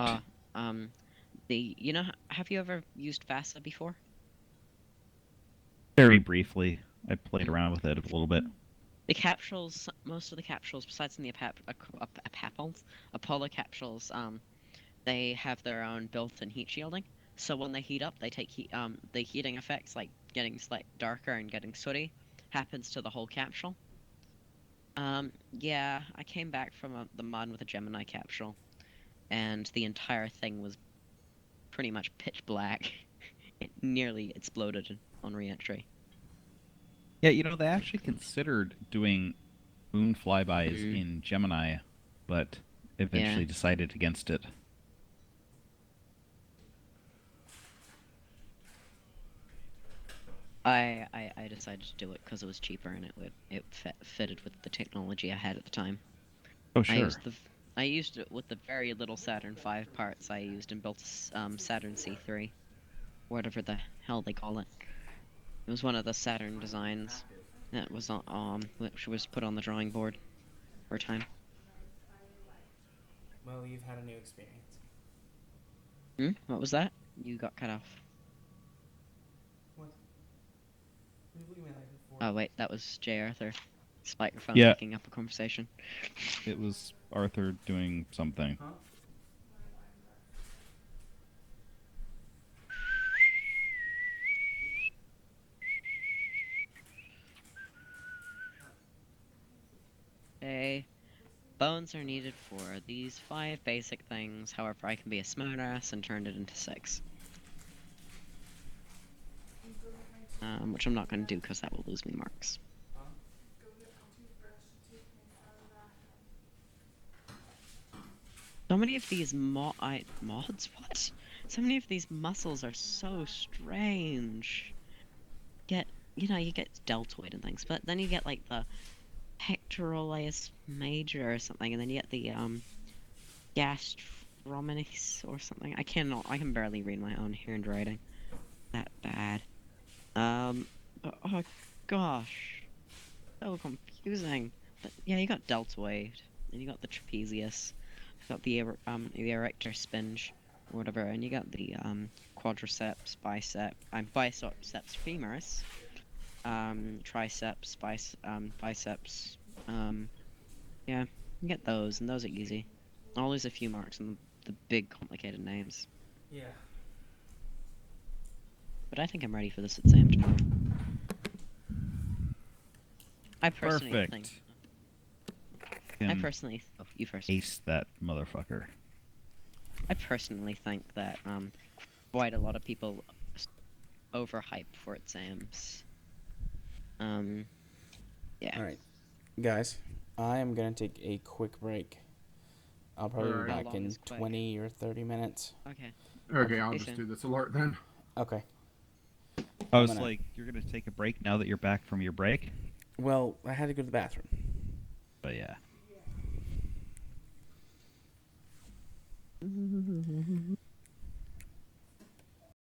Have you ever used VASA before? Very briefly, I played around with it a little bit. The capsules, most of the capsules, besides in the Apollo capsules, they have their own built-in heat shielding. So when they heat up, they take the heating effects, like getting slightly darker and getting sooty, happens to the whole capsule. Yeah, I came back from the Mun with a Gemini capsule, and the entire thing was pretty much pitch black. It nearly exploded on re-entry. Yeah, they actually considered doing moon flybys Mhm. in Gemini, but eventually decided against it. I decided to do it because it was cheaper and it fitted with the technology I had at the time. Oh, sure. I used it with the very little Saturn V parts I used and built a Saturn C3, whatever the hell they call it. It was one of the Saturn designs that was which was put on the drawing board for a time. Well, you've had a new experience. What was that? You got cut off. What? What are you looking at me for? Oh wait, that was J. Arthur. Despite your phone Yeah. picking up a conversation. It was Arthur doing something. Huh? Okay. Bones are needed for these 5 basic things, however I can be a smartass and turn it into 6. Which I'm not going to do because that will lose me marks. So many of these mods? What? So many of these muscles are so strange. You get deltoid and things, but then you get like the pectoralis major or something, and then you get the gastromenis or something. I can barely read my own handwriting. That bad. But, oh gosh, so confusing. But yeah, you got deltoid, and you got the trapezius, you got the erector spinge, or whatever, and you got the quadriceps, biceps femoris, triceps, biceps. Yeah, you get those, and those are easy. I'll lose a few marks on the big complicated names. Yeah. But I think I'm ready for this exam tomorrow. I personally Perfect. Oh, you first. Ace that motherfucker. I personally think that quite a lot of people overhype for exams. Yeah. All right, guys, I am gonna take a quick break. I'll probably be Alright. How back long in is quick? 20 or 30 minutes. Okay. Okay, I'll Hey, just Sam. do this alert then. Okay. I was gonna- like, you're gonna take a break now that you're back from your break? Well, I had to go to the bathroom. But yeah.